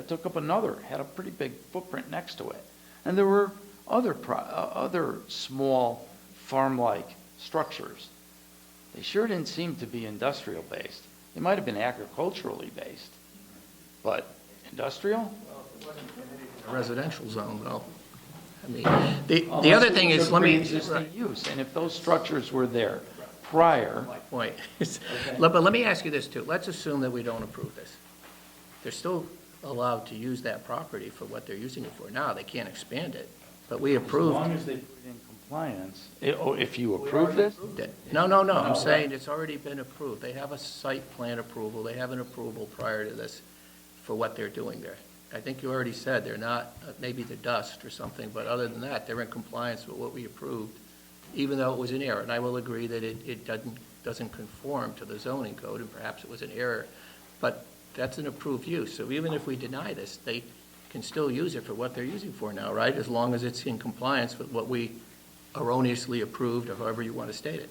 took up had a pretty big footprint next to it. And there were other small farm-like structures. They sure didn't seem to be industrial-based. They might have been agriculturally based, but industrial? A residential zone, though. I mean, the other thing is, let me. Pre-existing use, and if those structures were there prior. My point is, but let me ask you this too. Let's assume that we don't approve this. They're still allowed to use that property for what they're using it for now. They can't expand it, but we approved. As long as they put it in compliance. If you approve this? No, I'm saying it's already been approved. They have a site plan approval. They have an approval prior to this for what they're doing there. I think you already said they're not, maybe the dust or something, but other than that, they're in compliance with what we approved, even though it was an error. And I will agree that it doesn't conform to the zoning code, and perhaps it was an error, but that's an approved use. So even if we deny this, they can still use it for what they're using for now, right? As long as it's in compliance with what we erroneously approved, or however you want to state it.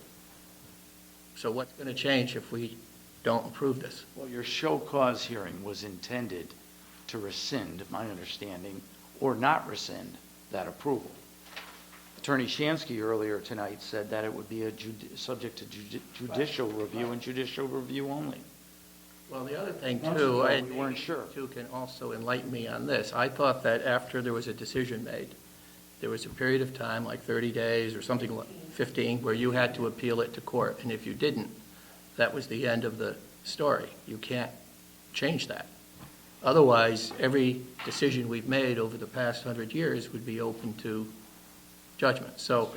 So what's going to change if we don't approve this? Well, your show cause hearing was intended to rescind, my understanding, or not rescind that approval. Attorney Shansky earlier tonight said that it would be subject to judicial review and judicial review only. Well, the other thing too, we weren't sure. You can also enlighten me on this. I thought that after there was a decision made, there was a period of time, like 30 days or something like 15, where you had to appeal it to court. And if you didn't, that was the end of the story. You can't change that. Otherwise, every decision we've made over the past 100 years would be open to judgment. So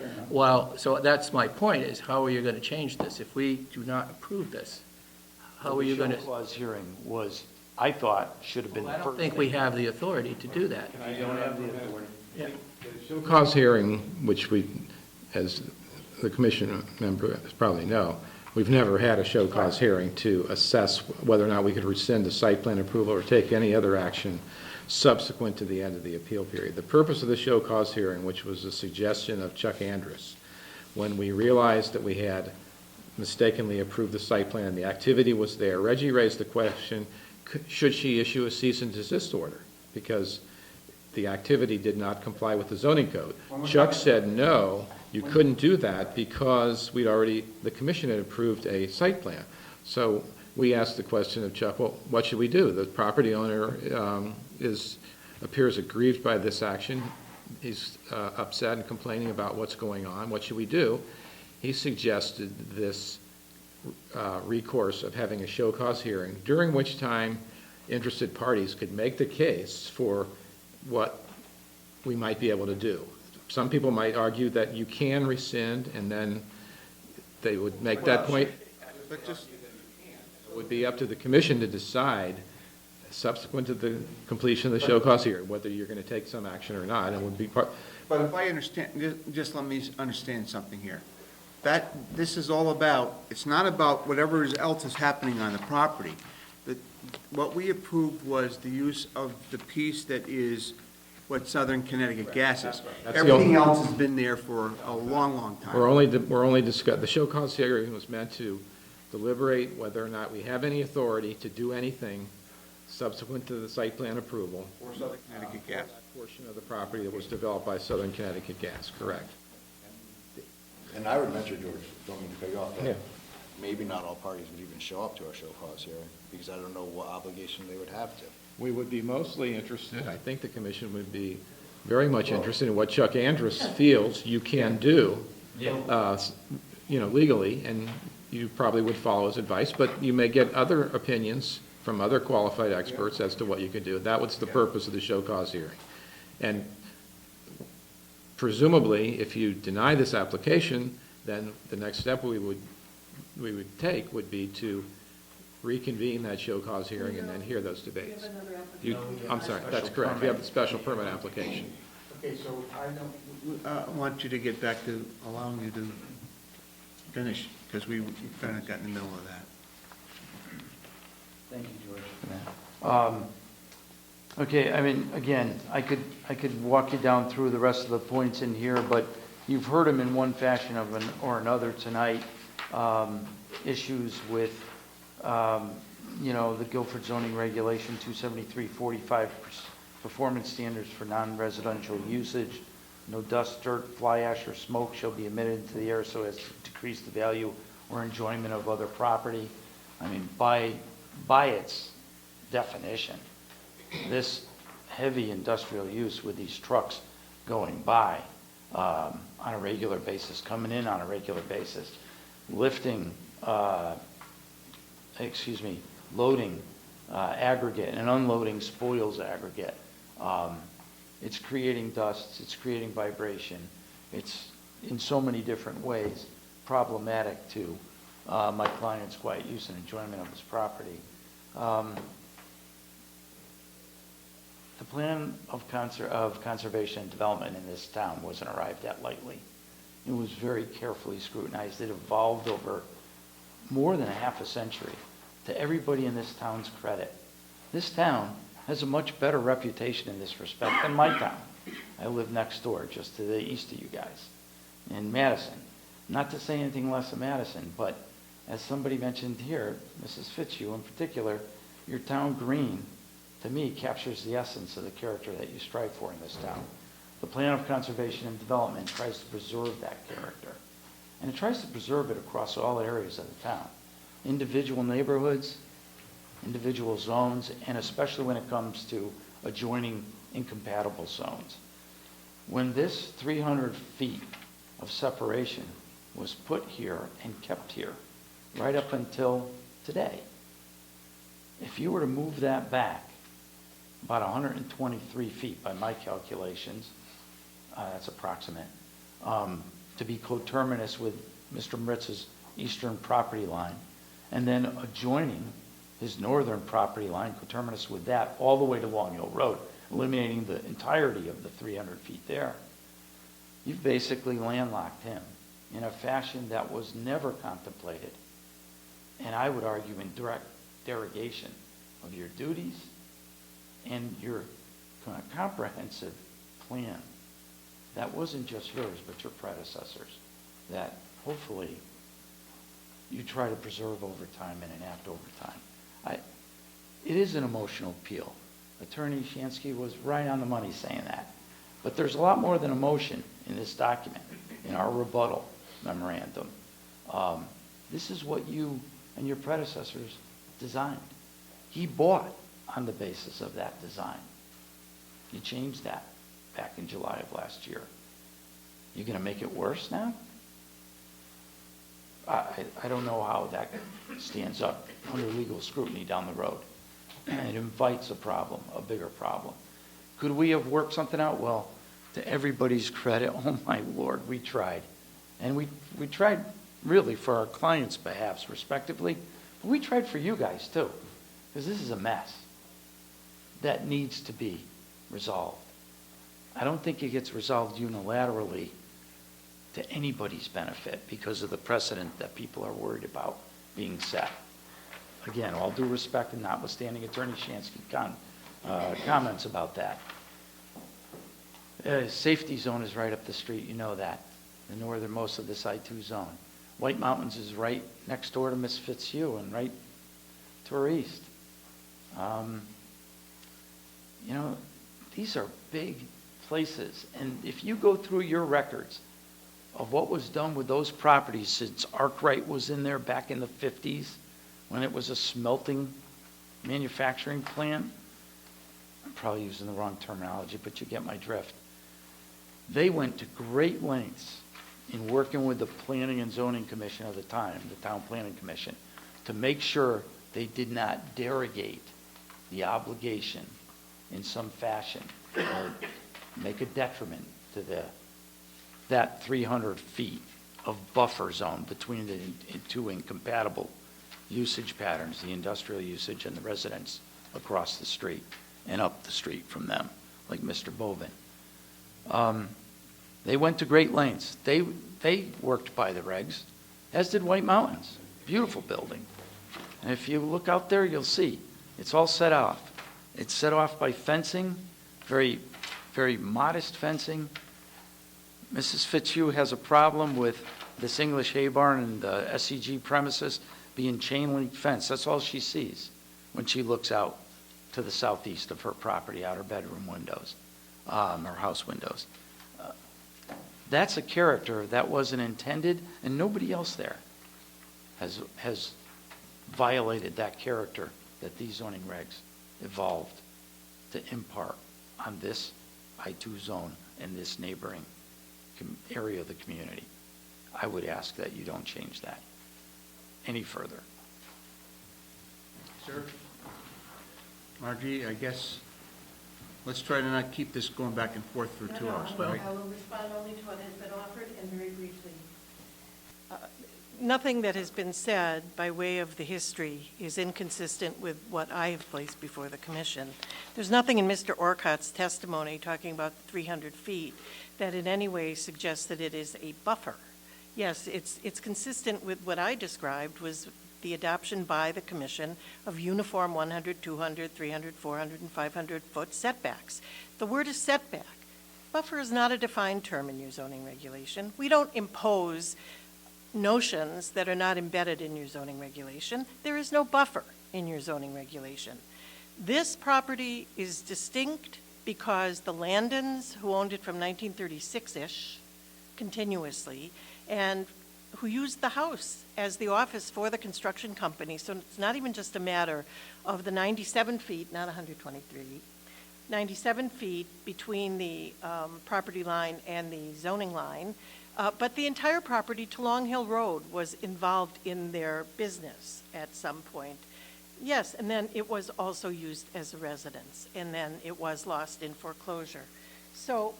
so that's my point, is how are you going to change this? If we do not approve this, how are you going to? The show cause hearing was, I thought, should have been the I first. don't think we have the authority to do that. I don't have the authority. Yeah. Show cause hearing, which we, as the commission members probably know, we've never had a show cause hearing to assess whether or not we could rescind the site plan approval or take any other action subsequent to the end of the appeal period. The purpose of the show cause hearing, which was a suggestion of Chuck Andrus, when we realized that we had mistakenly approved the site plan, the activity was there, Reggie raised the question, should she issue a cease and desist order? Because the activity did not comply with the zoning code. Chuck said, no, you couldn't do that because the commission had approved a site plan. So we asked the question of Chuck, well, what should we do? The property owner appears aggrieved by this action. He's upset and complaining about what's going on. What should we do? He suggested this recourse of having a show cause hearing, during which time interested parties could make the case for what we might be able to do. Some people might argue that you can rescind, and then they would make that point. But just, It would be up to the commission to decide, subsequent to the completion of the show cause hearing, whether you're going to take some action or not. It would be part. but if I understand, just let me understand something here. This is all about, it's not about whatever else is happening on the property. What we approved was the use of the piece that is what Southern Connecticut Gas is. Everything else has been there for a long, long time. We're only discussing, the show cause hearing was meant to deliberate whether or not we have any authority to do anything subsequent to the site plan approval. For Southern Connecticut Gas. That portion of the property that was developed by Southern Connecticut Gas, correct. And I would venture, George, don't mean to cut you off, Yeah. that maybe not all parties would even show up to our show cause hearing, because I don't know what obligation they would have to. We would be mostly interested, I think the commission would be very much interested in what Chuck Andrus feels you can do, legally, and you probably would follow his advice, but you may get other opinions from other qualified experts as to what you can do. That was the purpose of the show cause hearing. And presumably, if you deny this application, then the next step we would take would be to reconvene that show cause hearing and then hear those debates. I'm sorry, that's correct. You have the special permit application. Okay, so I want you to get back to allowing you to finish, because we kind of got in the middle of that. Thank you, George. Okay, I mean, again, I could walk you down through the rest of the points in here, but you've heard them in one fashion or another tonight. Issues with, the Guilford zoning regulation 273-45 performance standards for non-residential usage, No dust, dirt, fly ash, or smoke shall be emitted into the air so as to decrease the value or enjoyment of other property. I mean, by its definition, this heavy industrial use with these trucks going by on a regular basis, coming in on a regular basis, lifting, loading aggregate and unloading spoils aggregate. It's creating dust, it's creating vibration. It's in so many different ways problematic to my client's quiet use and enjoyment of his property. The plan of conservation and development in this town wasn't arrived at lightly. It was very carefully scrutinized. It evolved over more than a half a century. To everybody in this town's credit, this town has a much better reputation in this respect than my town. I live next door, just to the east of you guys, in Madison. Not to say anything less of Madison, but as somebody mentioned here, Mrs. Fitzhugh in particular, your town green, to me, captures the essence of the character that you strive for in this town. The plan of conservation and development tries to preserve that character. And it tries to preserve it across all areas of the town. Individual neighborhoods, individual zones, and especially when it comes to adjoining incompatible zones. When this 300 feet of separation was put here and kept here, right up until today, if you were to move that back about 123 feet by my calculations, that's approximate, to be coterminous with Mr. Moritz's eastern property line, and then adjoining his northern property line, coterminous with that, all the way to Long Hill Road, eliminating the entirety of the 300 feet there. You've basically landlocked him in a fashion that was never contemplated, and I would argue in direct derogation of your duties and your comprehensive plan. That wasn't just yours, but your predecessors, that hopefully you try to preserve over time and enact over time. It is an emotional appeal. Attorney Shansky was right on the money saying that. But there's a lot more than emotion in this document, in our rebuttal memorandum. This is what you and your predecessors designed. He bought on the basis of that design. You changed that back in July of last year. You going to make it worse now? I don't know how that stands up under legal scrutiny down the road. It invites a problem, a bigger problem. Could we have worked something out? Well, to everybody's credit, oh my Lord, we tried. And we tried really for our clients' behalves, respectively, but we tried for you guys too, because this is a mess that needs to be resolved. I don't think it gets resolved unilaterally to anybody's benefit because of the precedent that people are worried about being set. Again, all due respect and notwithstanding Attorney Shansky comments about that. Safety zone is right up the street, you know that, the northernmost of this I-2 zone. White Mountains is right next door to Miss Fitzhugh and right to her east. You know, these are big places, and if you go through your records of what was done with those properties since Arkwright was in there back in the 50s, when it was a smelting manufacturing plant, I'm probably using the wrong terminology, but you get my drift. They went to great lengths in working with the Planning and Zoning Commission of the time, the Town Planning Commission, to make sure they did not derogate the obligation in some fashion or make a detriment to that 300 feet of buffer zone between the two incompatible usage patterns, the industrial usage and the residents across the street and up the street from them, like Mr. Bovin. They went to great lengths. They worked by the regs, as did White Mountains. Beautiful building. And if you look out there, you'll see it's all set off. It's set off by fencing, very, very modest fencing. Mrs. Fitzhugh has a problem with this English hay barn and the SEG premises being chain link fence. That's all she sees when she looks out to the southeast of her property, out her bedroom windows, her house windows. That's a character that wasn't intended, and nobody else there has violated that character that these zoning regs evolved to impart on this I-2 zone and this neighboring area of the community. I would ask that you don't change that any further. Sir? Margie, I guess, let's try to not keep this going back and forth for 2 hours, all right? I will respond only to what has been offered and very briefly. Nothing that has been said by way of the history is inconsistent with what I have placed before the commission. There's nothing in Mr. Orcott's testimony talking about the 300 feet that in any way suggests that it is a buffer. Yes, it's consistent with what I described was the adoption by the commission of uniform 100, 200, 300, 400, and 500-foot setbacks. The word is setback. Buffer is not a defined term in your zoning regulation. We don't impose notions that are not embedded in your zoning regulation. There is no buffer in your zoning regulation. This property is distinct because the Landons, who owned it from 1936-ish, continuously, and who used the house as the office for the construction company. So it's not even just a matter of the 97 feet, not 123, 97 feet between the property line and the zoning line, but the entire property to Long Hill Road was involved in their business at some point. Yes, and then it was also used as a residence, and then it was lost in foreclosure. So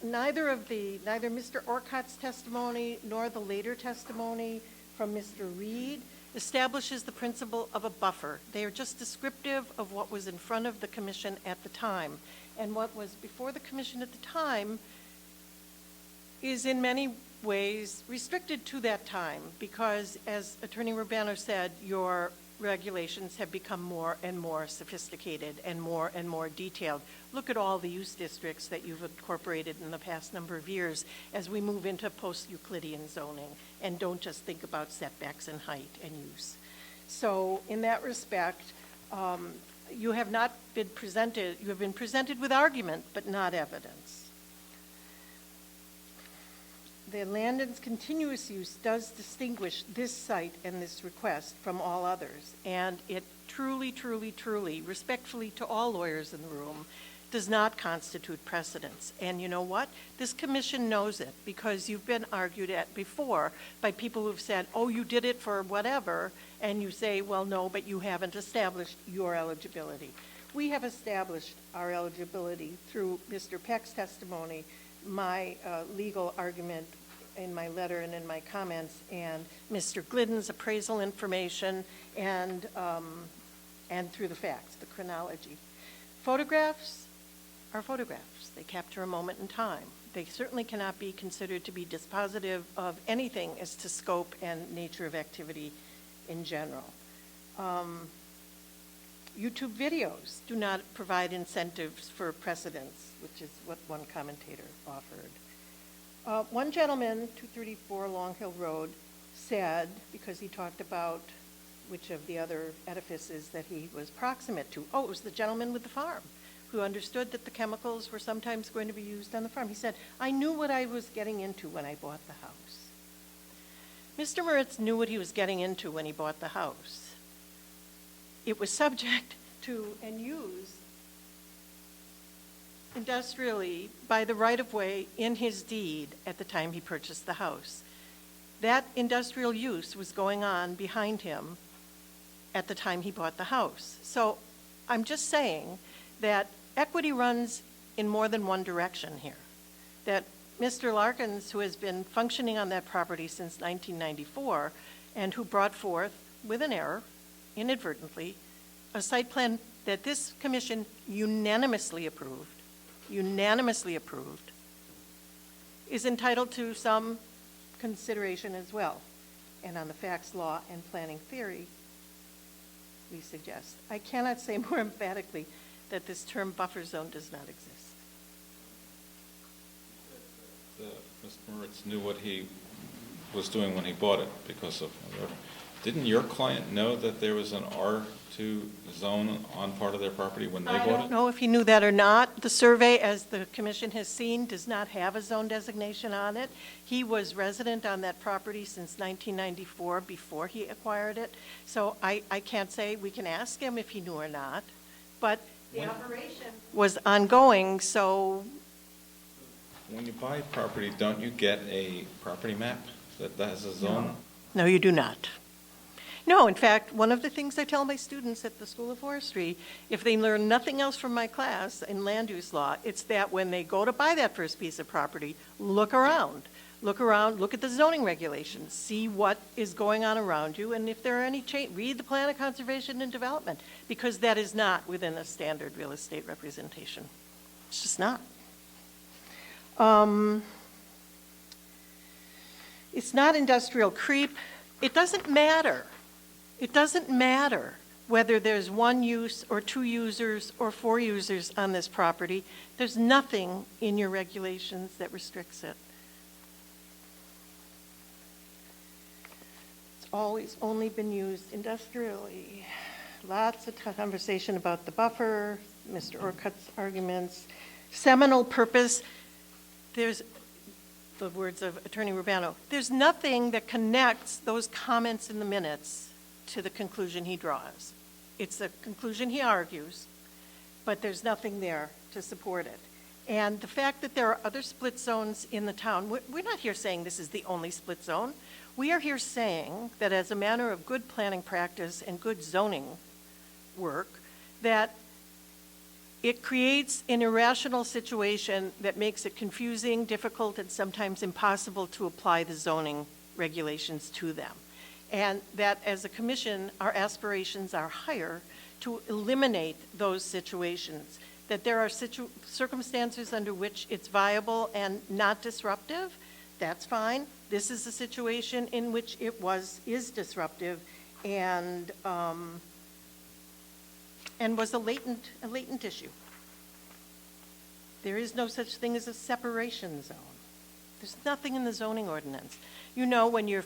neither Mr. Orcott's testimony nor the later testimony from Mr. Reed establishes the principle of a buffer. They are just descriptive of what was in front of the commission at the time. And what was before the commission at the time is in many ways restricted to that time because, as Attorney Rubano said, your regulations have become more and more sophisticated and more detailed. Look at all the use districts that you've incorporated in the past number of years as we move into post-Euclidean zoning and don't just think about setbacks and height and use. So in that respect, you have been presented with argument, but not evidence. The Landon's continuous use does distinguish this site and this request from all others, and it truly, truly, truly, respectfully to all lawyers in the room, does not constitute precedence. And you know what? This commission knows it because you've been argued at before by people who've said, oh, you did it for whatever, and you say, well, no, but you haven't established your eligibility. We have established our eligibility through Mr. Peck's testimony, my legal argument in my letter and in my comments, and Mr. Glidden's appraisal information, and through the facts, the chronology. Photographs are photographs. They capture a moment in time. They certainly cannot be considered to be dispositive of anything as to scope and nature of activity in general. YouTube videos do not provide incentives for precedence, which is what one commentator offered. One gentleman, 234 Long Hill Road, said, because he talked about which of the other edifices that he was proximate to, it was the gentleman with the farm who understood that the chemicals were sometimes going to be used on the farm. He said, I knew what I was getting into when I bought the house. Mr. Moritz knew what he was getting into when he bought the house. It was subject to and used industrially by the right-of-way in his deed at the time he purchased the house. That industrial use was going on behind him at the time he bought the house. So I'm just saying that equity runs in more than one direction here. That Mr. Larkins, who has been functioning on that property since 1994 and who brought forth, with an error, inadvertently, a site plan that this commission unanimously approved, is entitled to some consideration as well. And on the facts, law, and planning theory, we suggest. I cannot say more emphatically that this term buffer zone does not exist. Mr. Moritz knew what he was doing when he bought it because of Didn't your client know that there was an R2 zone on part of their property when they I bought it? don't know if he knew that or not. The survey, as the commission has seen, does not have a zone designation on it. He was resident on that property since 1994, before he acquired it. So I can't say, we can ask him if he knew or not, but the operation was ongoing, so When you buy property, don't you get a property map that has a zone? no, you do not. No, in fact, one of the things I tell my students at the School of Forestry, if they learn nothing else from my class in land use law, it's that when they go to buy that first piece of property, look around, look at the zoning regulations, see what is going on around you, and if there are any read the Plan of Conservation and Development, because that is not within a standard real estate representation. It's just not. It's not industrial creep. It doesn't matter. It doesn't matter whether there's one use or two users or four users on this property. There's nothing in your regulations that restricts it. It's always only been used industrially. Lots of conversation about the buffer, Mr. Orcutt's arguments. Seminal purpose, there's the words of Attorney Rubano, there's nothing that connects those comments in the minutes to the conclusion he draws. It's a conclusion he argues, but there's nothing there to support it. And the fact that there are other split zones in the town, we're not here saying this is the only split zone. We are here saying that as a matter of good planning practice and good zoning work, that it creates an irrational situation that makes it confusing, difficult, and sometimes impossible to apply the zoning regulations to them. And that as a commission, our aspirations are higher to eliminate those situations, that there are circumstances under which it's viable and not disruptive. That's fine. This is a situation in which it is disruptive and was a latent issue. There is no such thing as a separation zone. There's nothing in the zoning ordinance. You know, when you're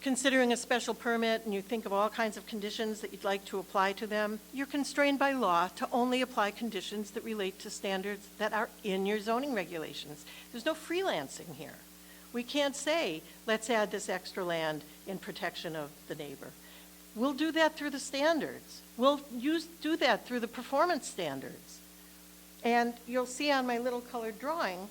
considering a special permit and you think of all kinds of conditions that you'd like to apply to them, you're constrained by law to only apply conditions that relate to standards that are in your zoning regulations. There's no freelancing here. We can't say, let's add this extra land in protection of the neighbor. We'll do that through the standards. We'll do that through the performance standards. And you'll see on my little colored drawing,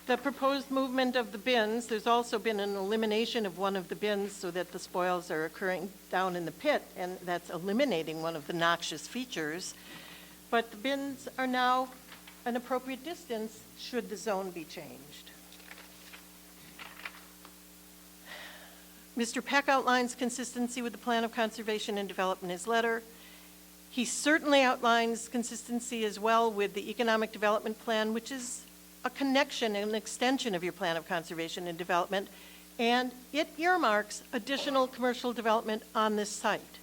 the proposed movement of the bins. There's also been an elimination of one of the bins so that the spoils are occurring down in the pit, and that's eliminating one of the noxious features. But the bins are now an appropriate distance should the zone be changed. Mr. Peck outlines consistency with the Plan of Conservation and Development in his letter. He certainly outlines consistency as well with the Economic Development Plan, which is a connection and an extension of your Plan of Conservation and Development, and it earmarks additional commercial development on this site.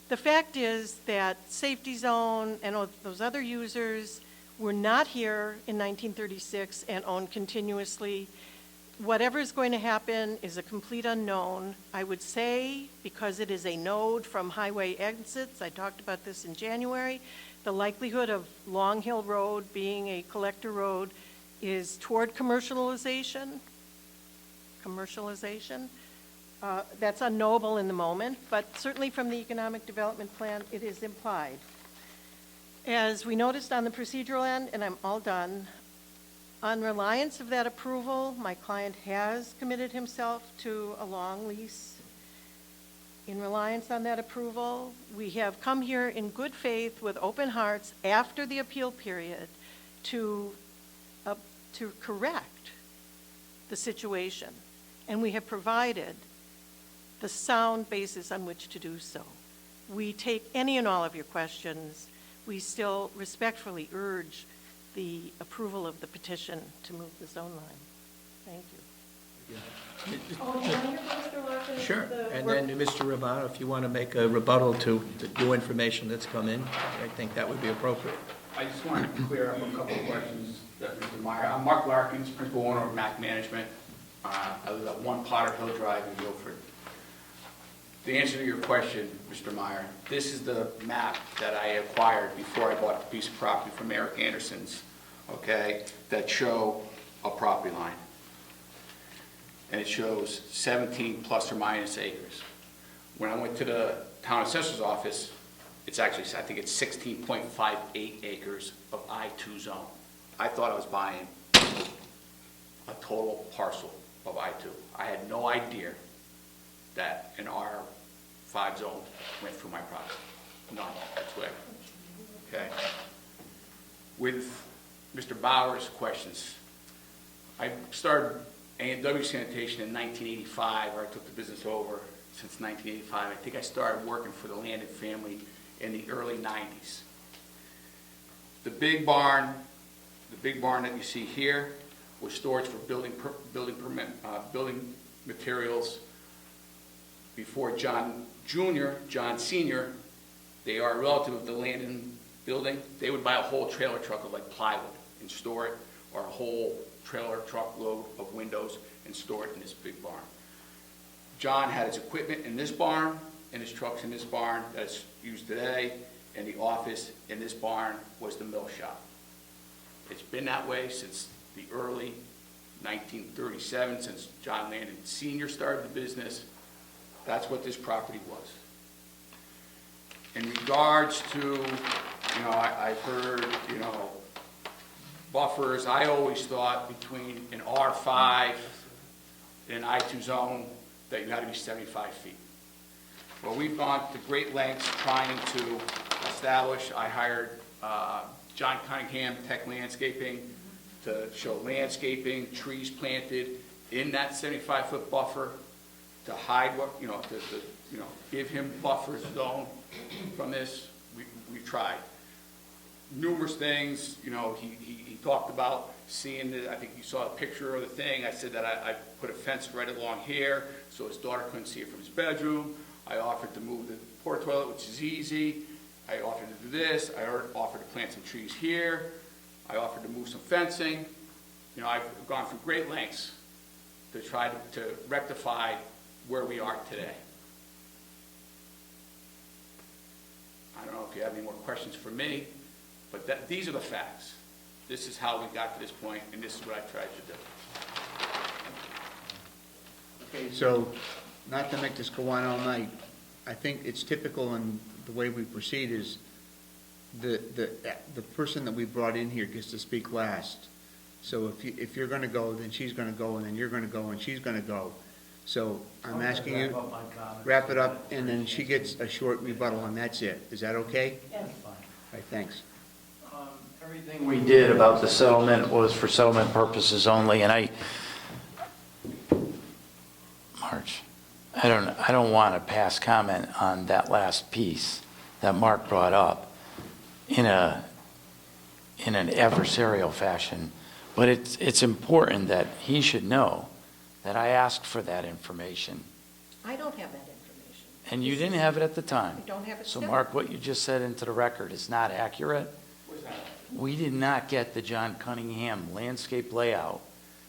The fact is that safety zone and all those other users were not here in 1936 and owned continuously. Whatever is going to happen is a complete unknown. I would say, because it is a node from highway exits, I talked about this in January, the likelihood of Long Hill Road being a collector road is toward commercialization. That's unknowable in the moment, but certainly from the Economic Development Plan, it is implied. As we noticed on the procedural end, and I'm all done, on reliance of that approval, my client has committed himself to a long lease. In reliance on that approval, we have come here in good faith with open hearts after the appeal period to correct the situation, and we have provided the sound basis on which to do so. We take any and all of your questions. We still respectfully urge the approval of the petition to move the zone line. Thank you. Sure, and then Mr. Romano, if you want to make a rebuttal to the new information that's come in, I think that would be appropriate. I just wanted to clear up a couple of questions that Mr. Meyer, I'm I'm Mark Larkins, principal owner of Mac Management. I live at 1 Potter Hill Drive in Guilford. The answer to your question, Mr. Meyer, this is the map that I acquired before I bought the piece of property from Eric Anderson's, okay, that show a property line. And it shows 17 plus or minus acres. When I went to the town assessor's office, it's actually, I think it's 16.58 acres of I-2 zone. I thought I was buying a total parcel of I-2. I had no idea that an R5 zone went through my property. None whatsoever. Okay? With Mr. Bauer's questions, I started A&W Sanitation in 1985, where I took the business over since 1985. I think I started working for the Landon family in the early 90s. The big barn that you see here was storage for building materials. Before John Jr., John Sr., they are a relative of the Landon building, they would buy a whole trailer truck of like plywood and store it, or a whole trailer truckload of windows and store it in this big barn. John had his equipment in this barn, and his trucks in this barn that's used today, and the office in this barn was the mill shop. It's been that way since the early 1937, since John Landon Sr. started the business. That's what this property was. In regards to, I've heard, buffers, I always thought between an R5 and an I-2 zone that you had to be 75 feet. Well, we've gone to great lengths trying to establish. I hired John Cunningham, Tech Landscaping, to show landscaping, trees planted in that 75-foot buffer to hide what, to give him buffer zone from this. We tried numerous things. He talked about seeing the, I think you saw a picture of the thing. I said that I put a fence right along here so his daughter couldn't see it from his bedroom. I offered to move the porta toilet, which is easy. I offered to do this. I offered to plant some trees here. I offered to move some fencing. I've gone through great lengths to try to rectify where we are today. I don't know if you have any more questions for me, but these are the facts. This is how we got to this point, and this is what I tried to do. Okay, so, not to make this go on all night, I think it's typical in the way we proceed is the person that we brought in here gets to speak last. So if you're gonna go, then she's gonna go, and then you're gonna go, and she's gonna go. So I'm asking you, wrap it up, and then she gets a short rebuttal, and that's it. Is that okay? Yes. All right, thanks. Everything we did about the settlement was for settlement purposes only, and March, I don't want to pass comment on that last piece that Mark brought up in an adversarial fashion, but it's important that he should know that I asked for that information. I don't have that information. And you didn't have it at the time. I don't have it So still. Mark, what you just said into the record is not accurate. What's that? We did not get the John Cunningham landscape layout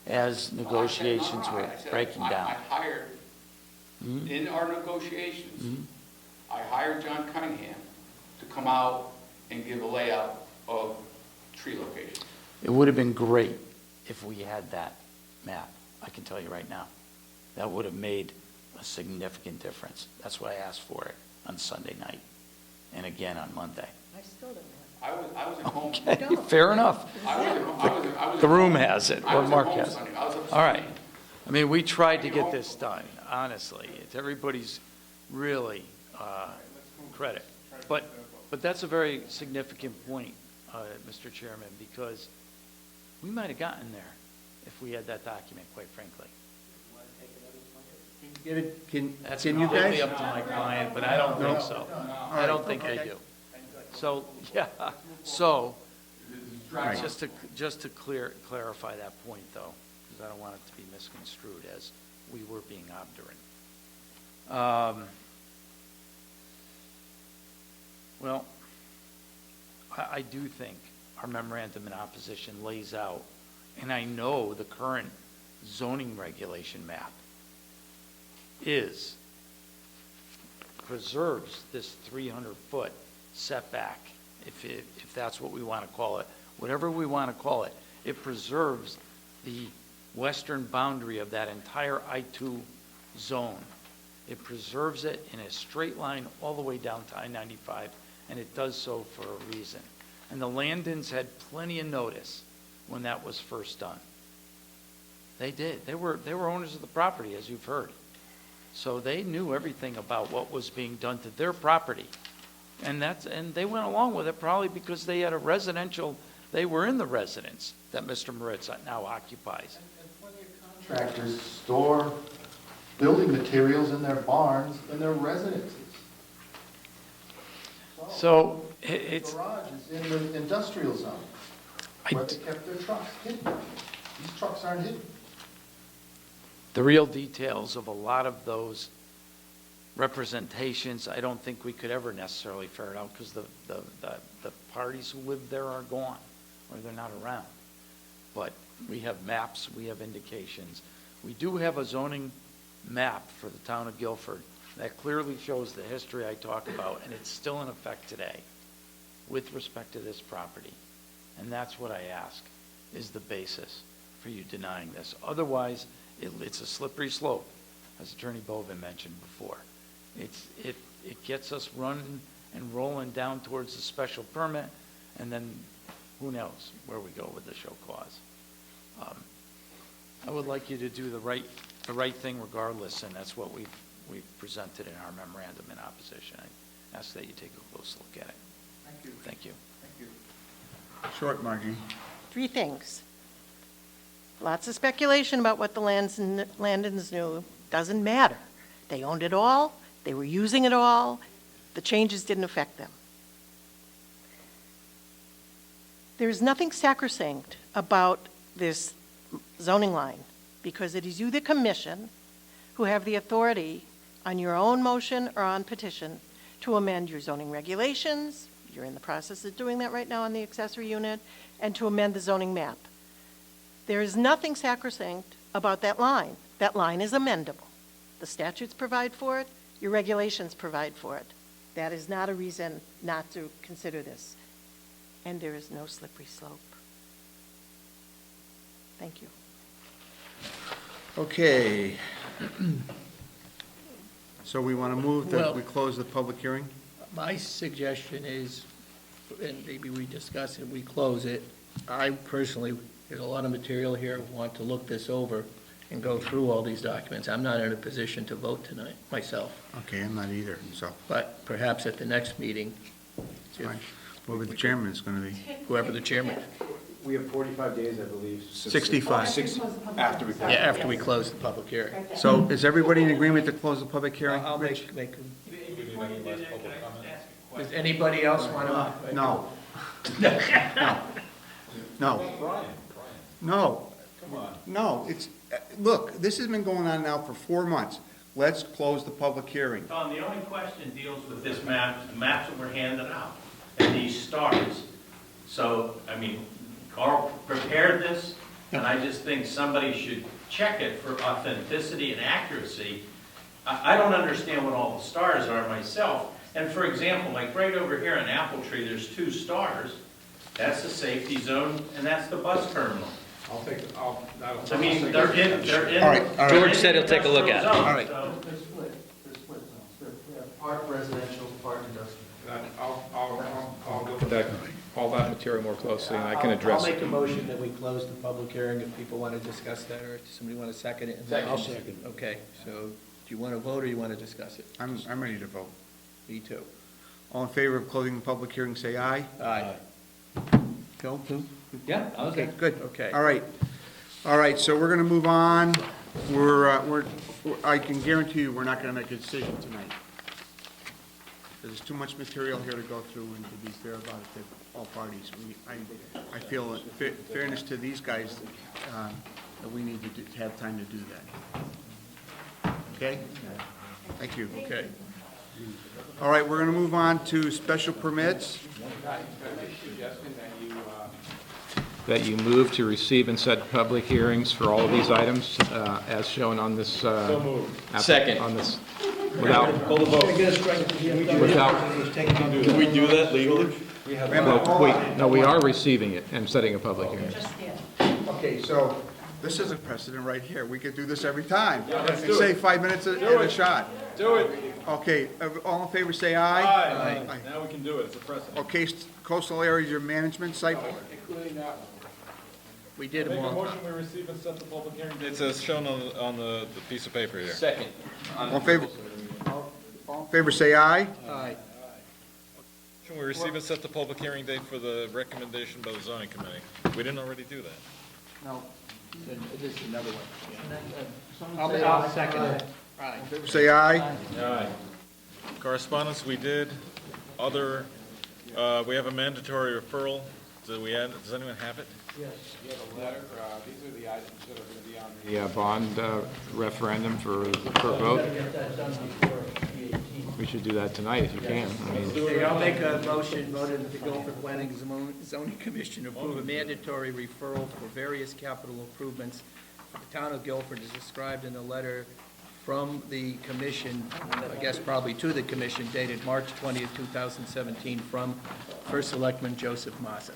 as negotiations were breaking down. I hired, in our negotiations, I hired John Cunningham to come out and give a layout of tree locations. It would have been great if we had that map, I can tell you right now. That would have made a significant difference. That's why I asked for it on Sunday night, and again on Monday. I still don't have I was at home. Okay, fair enough. The room has it, or Mark has it. All right. I mean, we tried to get this done, honestly. It's everybody's really credit. But that's a very significant point, Mr. Chairman, because we might have gotten there if we had that document, quite frankly. That's Can you completely guys? up to my client, but I don't think so. I don't think they do. So, yeah, so, Right. just to clarify that point, though, because I don't want it to be misconstrued as we were being obdurate. Well, I do think our memorandum in opposition lays out And I know the current zoning regulation map preserves this 300-foot setback, if that's what we want to call it, whatever we want to call it. It preserves the western boundary of that entire I-2 zone. It preserves it in a straight line all the way down to I-95, and it does so for a reason. And the Landons had plenty of notice when that was first done. They did. They were owners of the property, as you've heard. So they knew everything about what was being done to their property. And they went along with it probably because they had a residential, they were in the residence that Mr. Moritz now occupies. Contractors store building materials in their barns in their residences. So it's... The garage is in the industrial zone, where they kept their trucks hidden. These trucks aren't hidden. The real details of a lot of those representations, I don't think we could ever necessarily ferret out because the parties who live there are gone or they're not around. But we have maps, we have indications. We do have a zoning map for the town of Guilford that clearly shows the history I talk about, and it's still in effect today with respect to this property. And that's what I ask is the basis for you denying this. Otherwise, it's a slippery slope, as Attorney Bovin mentioned before. It gets us running and rolling down towards the special permit, and then who knows where we go with the show cause. I would like you to do the right thing regardless, and that's what we've presented in our memorandum in opposition. I ask that you take a close look at it. Thank you. Thank you. Thank you. Short, Margie. 3 things. Lots of speculation about what the Landons knew. Doesn't matter. They owned it all. They were using it all. The changes didn't affect them. There is nothing sacrosanct about this zoning line because it is you, the commission, who have the authority on your own motion or on petition to amend your zoning regulations. You're in the process of doing that right now on the accessory unit, and to amend the zoning map. There is nothing sacrosanct about that line. That line is amendable. The statutes provide for it. Your regulations provide for it. That is not a reason not to consider this. And there is no slippery slope. Thank you. Okay. So we want to move that Well- we close the public hearing? My suggestion is, and maybe we discuss it, we close it. I personally, there's a lot of material here, want to look this over and go through all these documents. I'm not in a position to vote tonight, myself. Okay, I'm not either, so. But perhaps at the next meeting, Fine. Whoever the chairman is going to be. whoever the chairman, We have 45 days, I believe. 65. After we. yeah, after we close the public hearing. So is everybody in agreement to close the public hearing? I'll Rich? make, does anybody else want to? No. No. No. No, it's, look, this has been going on now for 4 months. Let's close the public hearing. Tom, the only question deals with this map, the maps that were handed out, and these stars. So, I mean, Carl prepared this, and I just think somebody should check it for authenticity and accuracy. I don't understand what all the stars are myself. And for example, like right over here in Apple Tree, there's 2 stars. That's the safety zone, and that's the bus terminal. I mean, they're in. All right. George said he'll take a look at it. All right. They're split. They're split zones. They're part residential, part industrial. I'll look at all that material more closely, and I can address I'll it. make a motion that we close the public hearing if people want to discuss that, or if somebody want to second it. and then I'll second. Okay, so do you want to vote or you want to discuss it? I'm ready to vote. Me too. All in favor of closing the public hearing, say aye. Aye. Phil, too? Yeah, I was Okay, there. good. Okay. All right. All right, so we're going to move on. I can guarantee you, we're not going to make a decision tonight. There's too much material here to go through and to be fair about it to all parties. I feel, in fairness to these guys, that we need to have time to do that. Okay? Thank you. Okay. All right, we're going to move on to special permits. Suggesting that you that you move to receive and set public hearings for all of these items as shown on this. Second. On this, without, Can we do that legally? no, we are receiving it and setting a public hearing. Okay, so this is a precedent right here. We could do this every time. let's And do say it. 5 minutes and a shot. Do it. Okay, all in favor, say aye. Aye. Now we can do it, it's a precedent. Okay, coastal areas, your management site. Including that one. We did Make them a all. motion, we receive and set the public hearing. It's as shown on the piece of paper here. Second. All in favor, all in favor, say aye. Aye. Can we receive and set the public hearing date for the recommendation by the zoning committee? We didn't already do that. No. This is another one. I'll second it. Aye. Say aye. Aye. Correspondence, we did. Other, we have a mandatory referral. Does anyone have it? You have a letter, these are the items that are going to be on the bond referendum for vote. We should do that tonight if you can. I mean, Okay, I'll make a motion, voted that the Guilford Planning and Zoning Commission approve a mandatory referral for various capital improvements for the town of Guilford as described in the letter from the commission, I guess probably to the commission, dated March 20th, 2017, from First Selectman Joseph Mazza.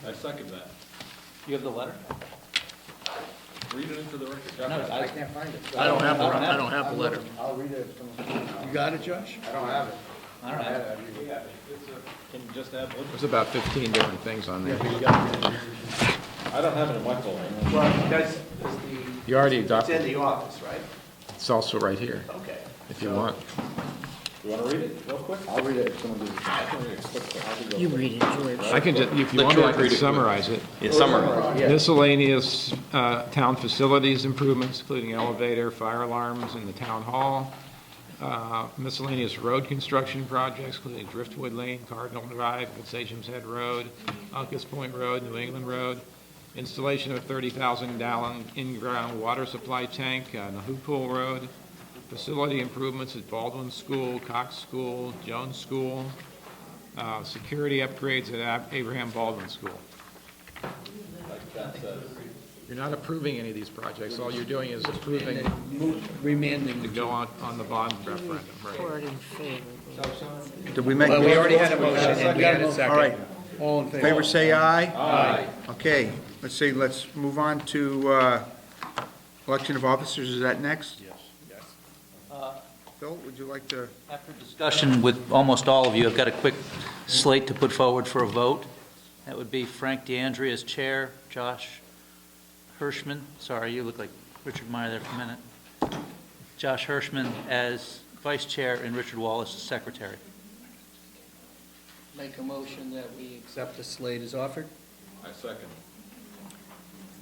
I second that. You have the letter? Read it into the record. I can't find it. I don't have the letter. I'll read it. You got it, Josh? I don't have it. I don't have it. Can you just add one? there's about 15 different things on there. I don't have it in my folder. Well, that's You already it's adopted in the office, right? It's also right here, Okay. if you want. You want to read it real quick? I'll read it if someone does. I can read it quickly. I can go You quick. read it, George. I can just, if you Let want, I George can read it summarize it. Yeah, summary. Miscellaneous town facilities improvements, including elevator, fire alarms in the town hall. Miscellaneous road construction projects, including Driftwood Lane, Cardinal Drive, Sagem's Head Road, Uncas Point Road, New England Road. Installation of a 30,000-gallon in-ground water supply tank on the Hoop Pool Road. Facility improvements at Baldwin School, Cox School, Jones School. Security upgrades at Abraham Baldwin School. You're not approving any of these projects. All you're doing is approving Remanding to go on the bond referendum, right? Report in favor. Did we make? Well, we already had a motion and we had a second. All right. All in Favor, say aye. Aye. Okay, let's see, let's move on to election of officers. Is that next? Yes. Phil, would you like to? After discussion with almost all of you, I've got a quick slate to put forward for a vote. That would be Frank DeAndrea as chair, Josh Hirschman, sorry, you look like Richard Meyer there for a minute. Josh Hirschman as vice chair and Richard Wallace as secretary. Make a motion that we accept the slate as offered. I second.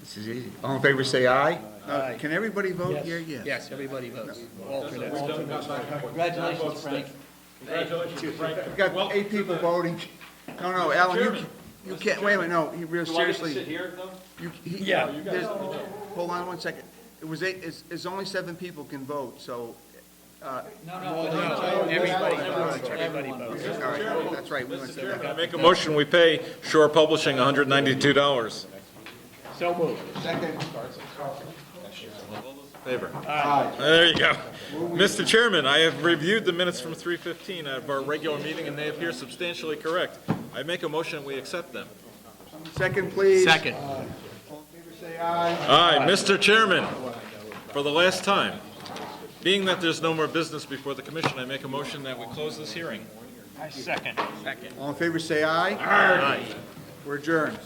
This is easy. All in favor, say aye. Aye. Can everybody vote here? Yes. Yes, everybody votes. Alternates. Congratulations, Frank. Congratulations, Frank. We've got 8 people voting. No, Alan, you can't, wait a minute, no, seriously. sit here, though? Yeah. Hold on one second. It was 8, it's only 7 people can vote, so. Everybody votes. Everybody votes. All right, that's right. We went Mr. to Chairman, that. I make a motion, we pay Shore Publishing $192. So moved. Second. Favor. There you go. Mr. Chairman, I have reviewed the minutes from 3:15 of our regular meeting, and they appear substantially correct. I make a motion, we accept them. Second, please. Second. All in favor, say aye. Aye, Mr. Chairman, for the last time, being that there's no more business before the commission, I make a motion that we close this hearing. I second. All in favor, say aye. Aye. We're adjourned.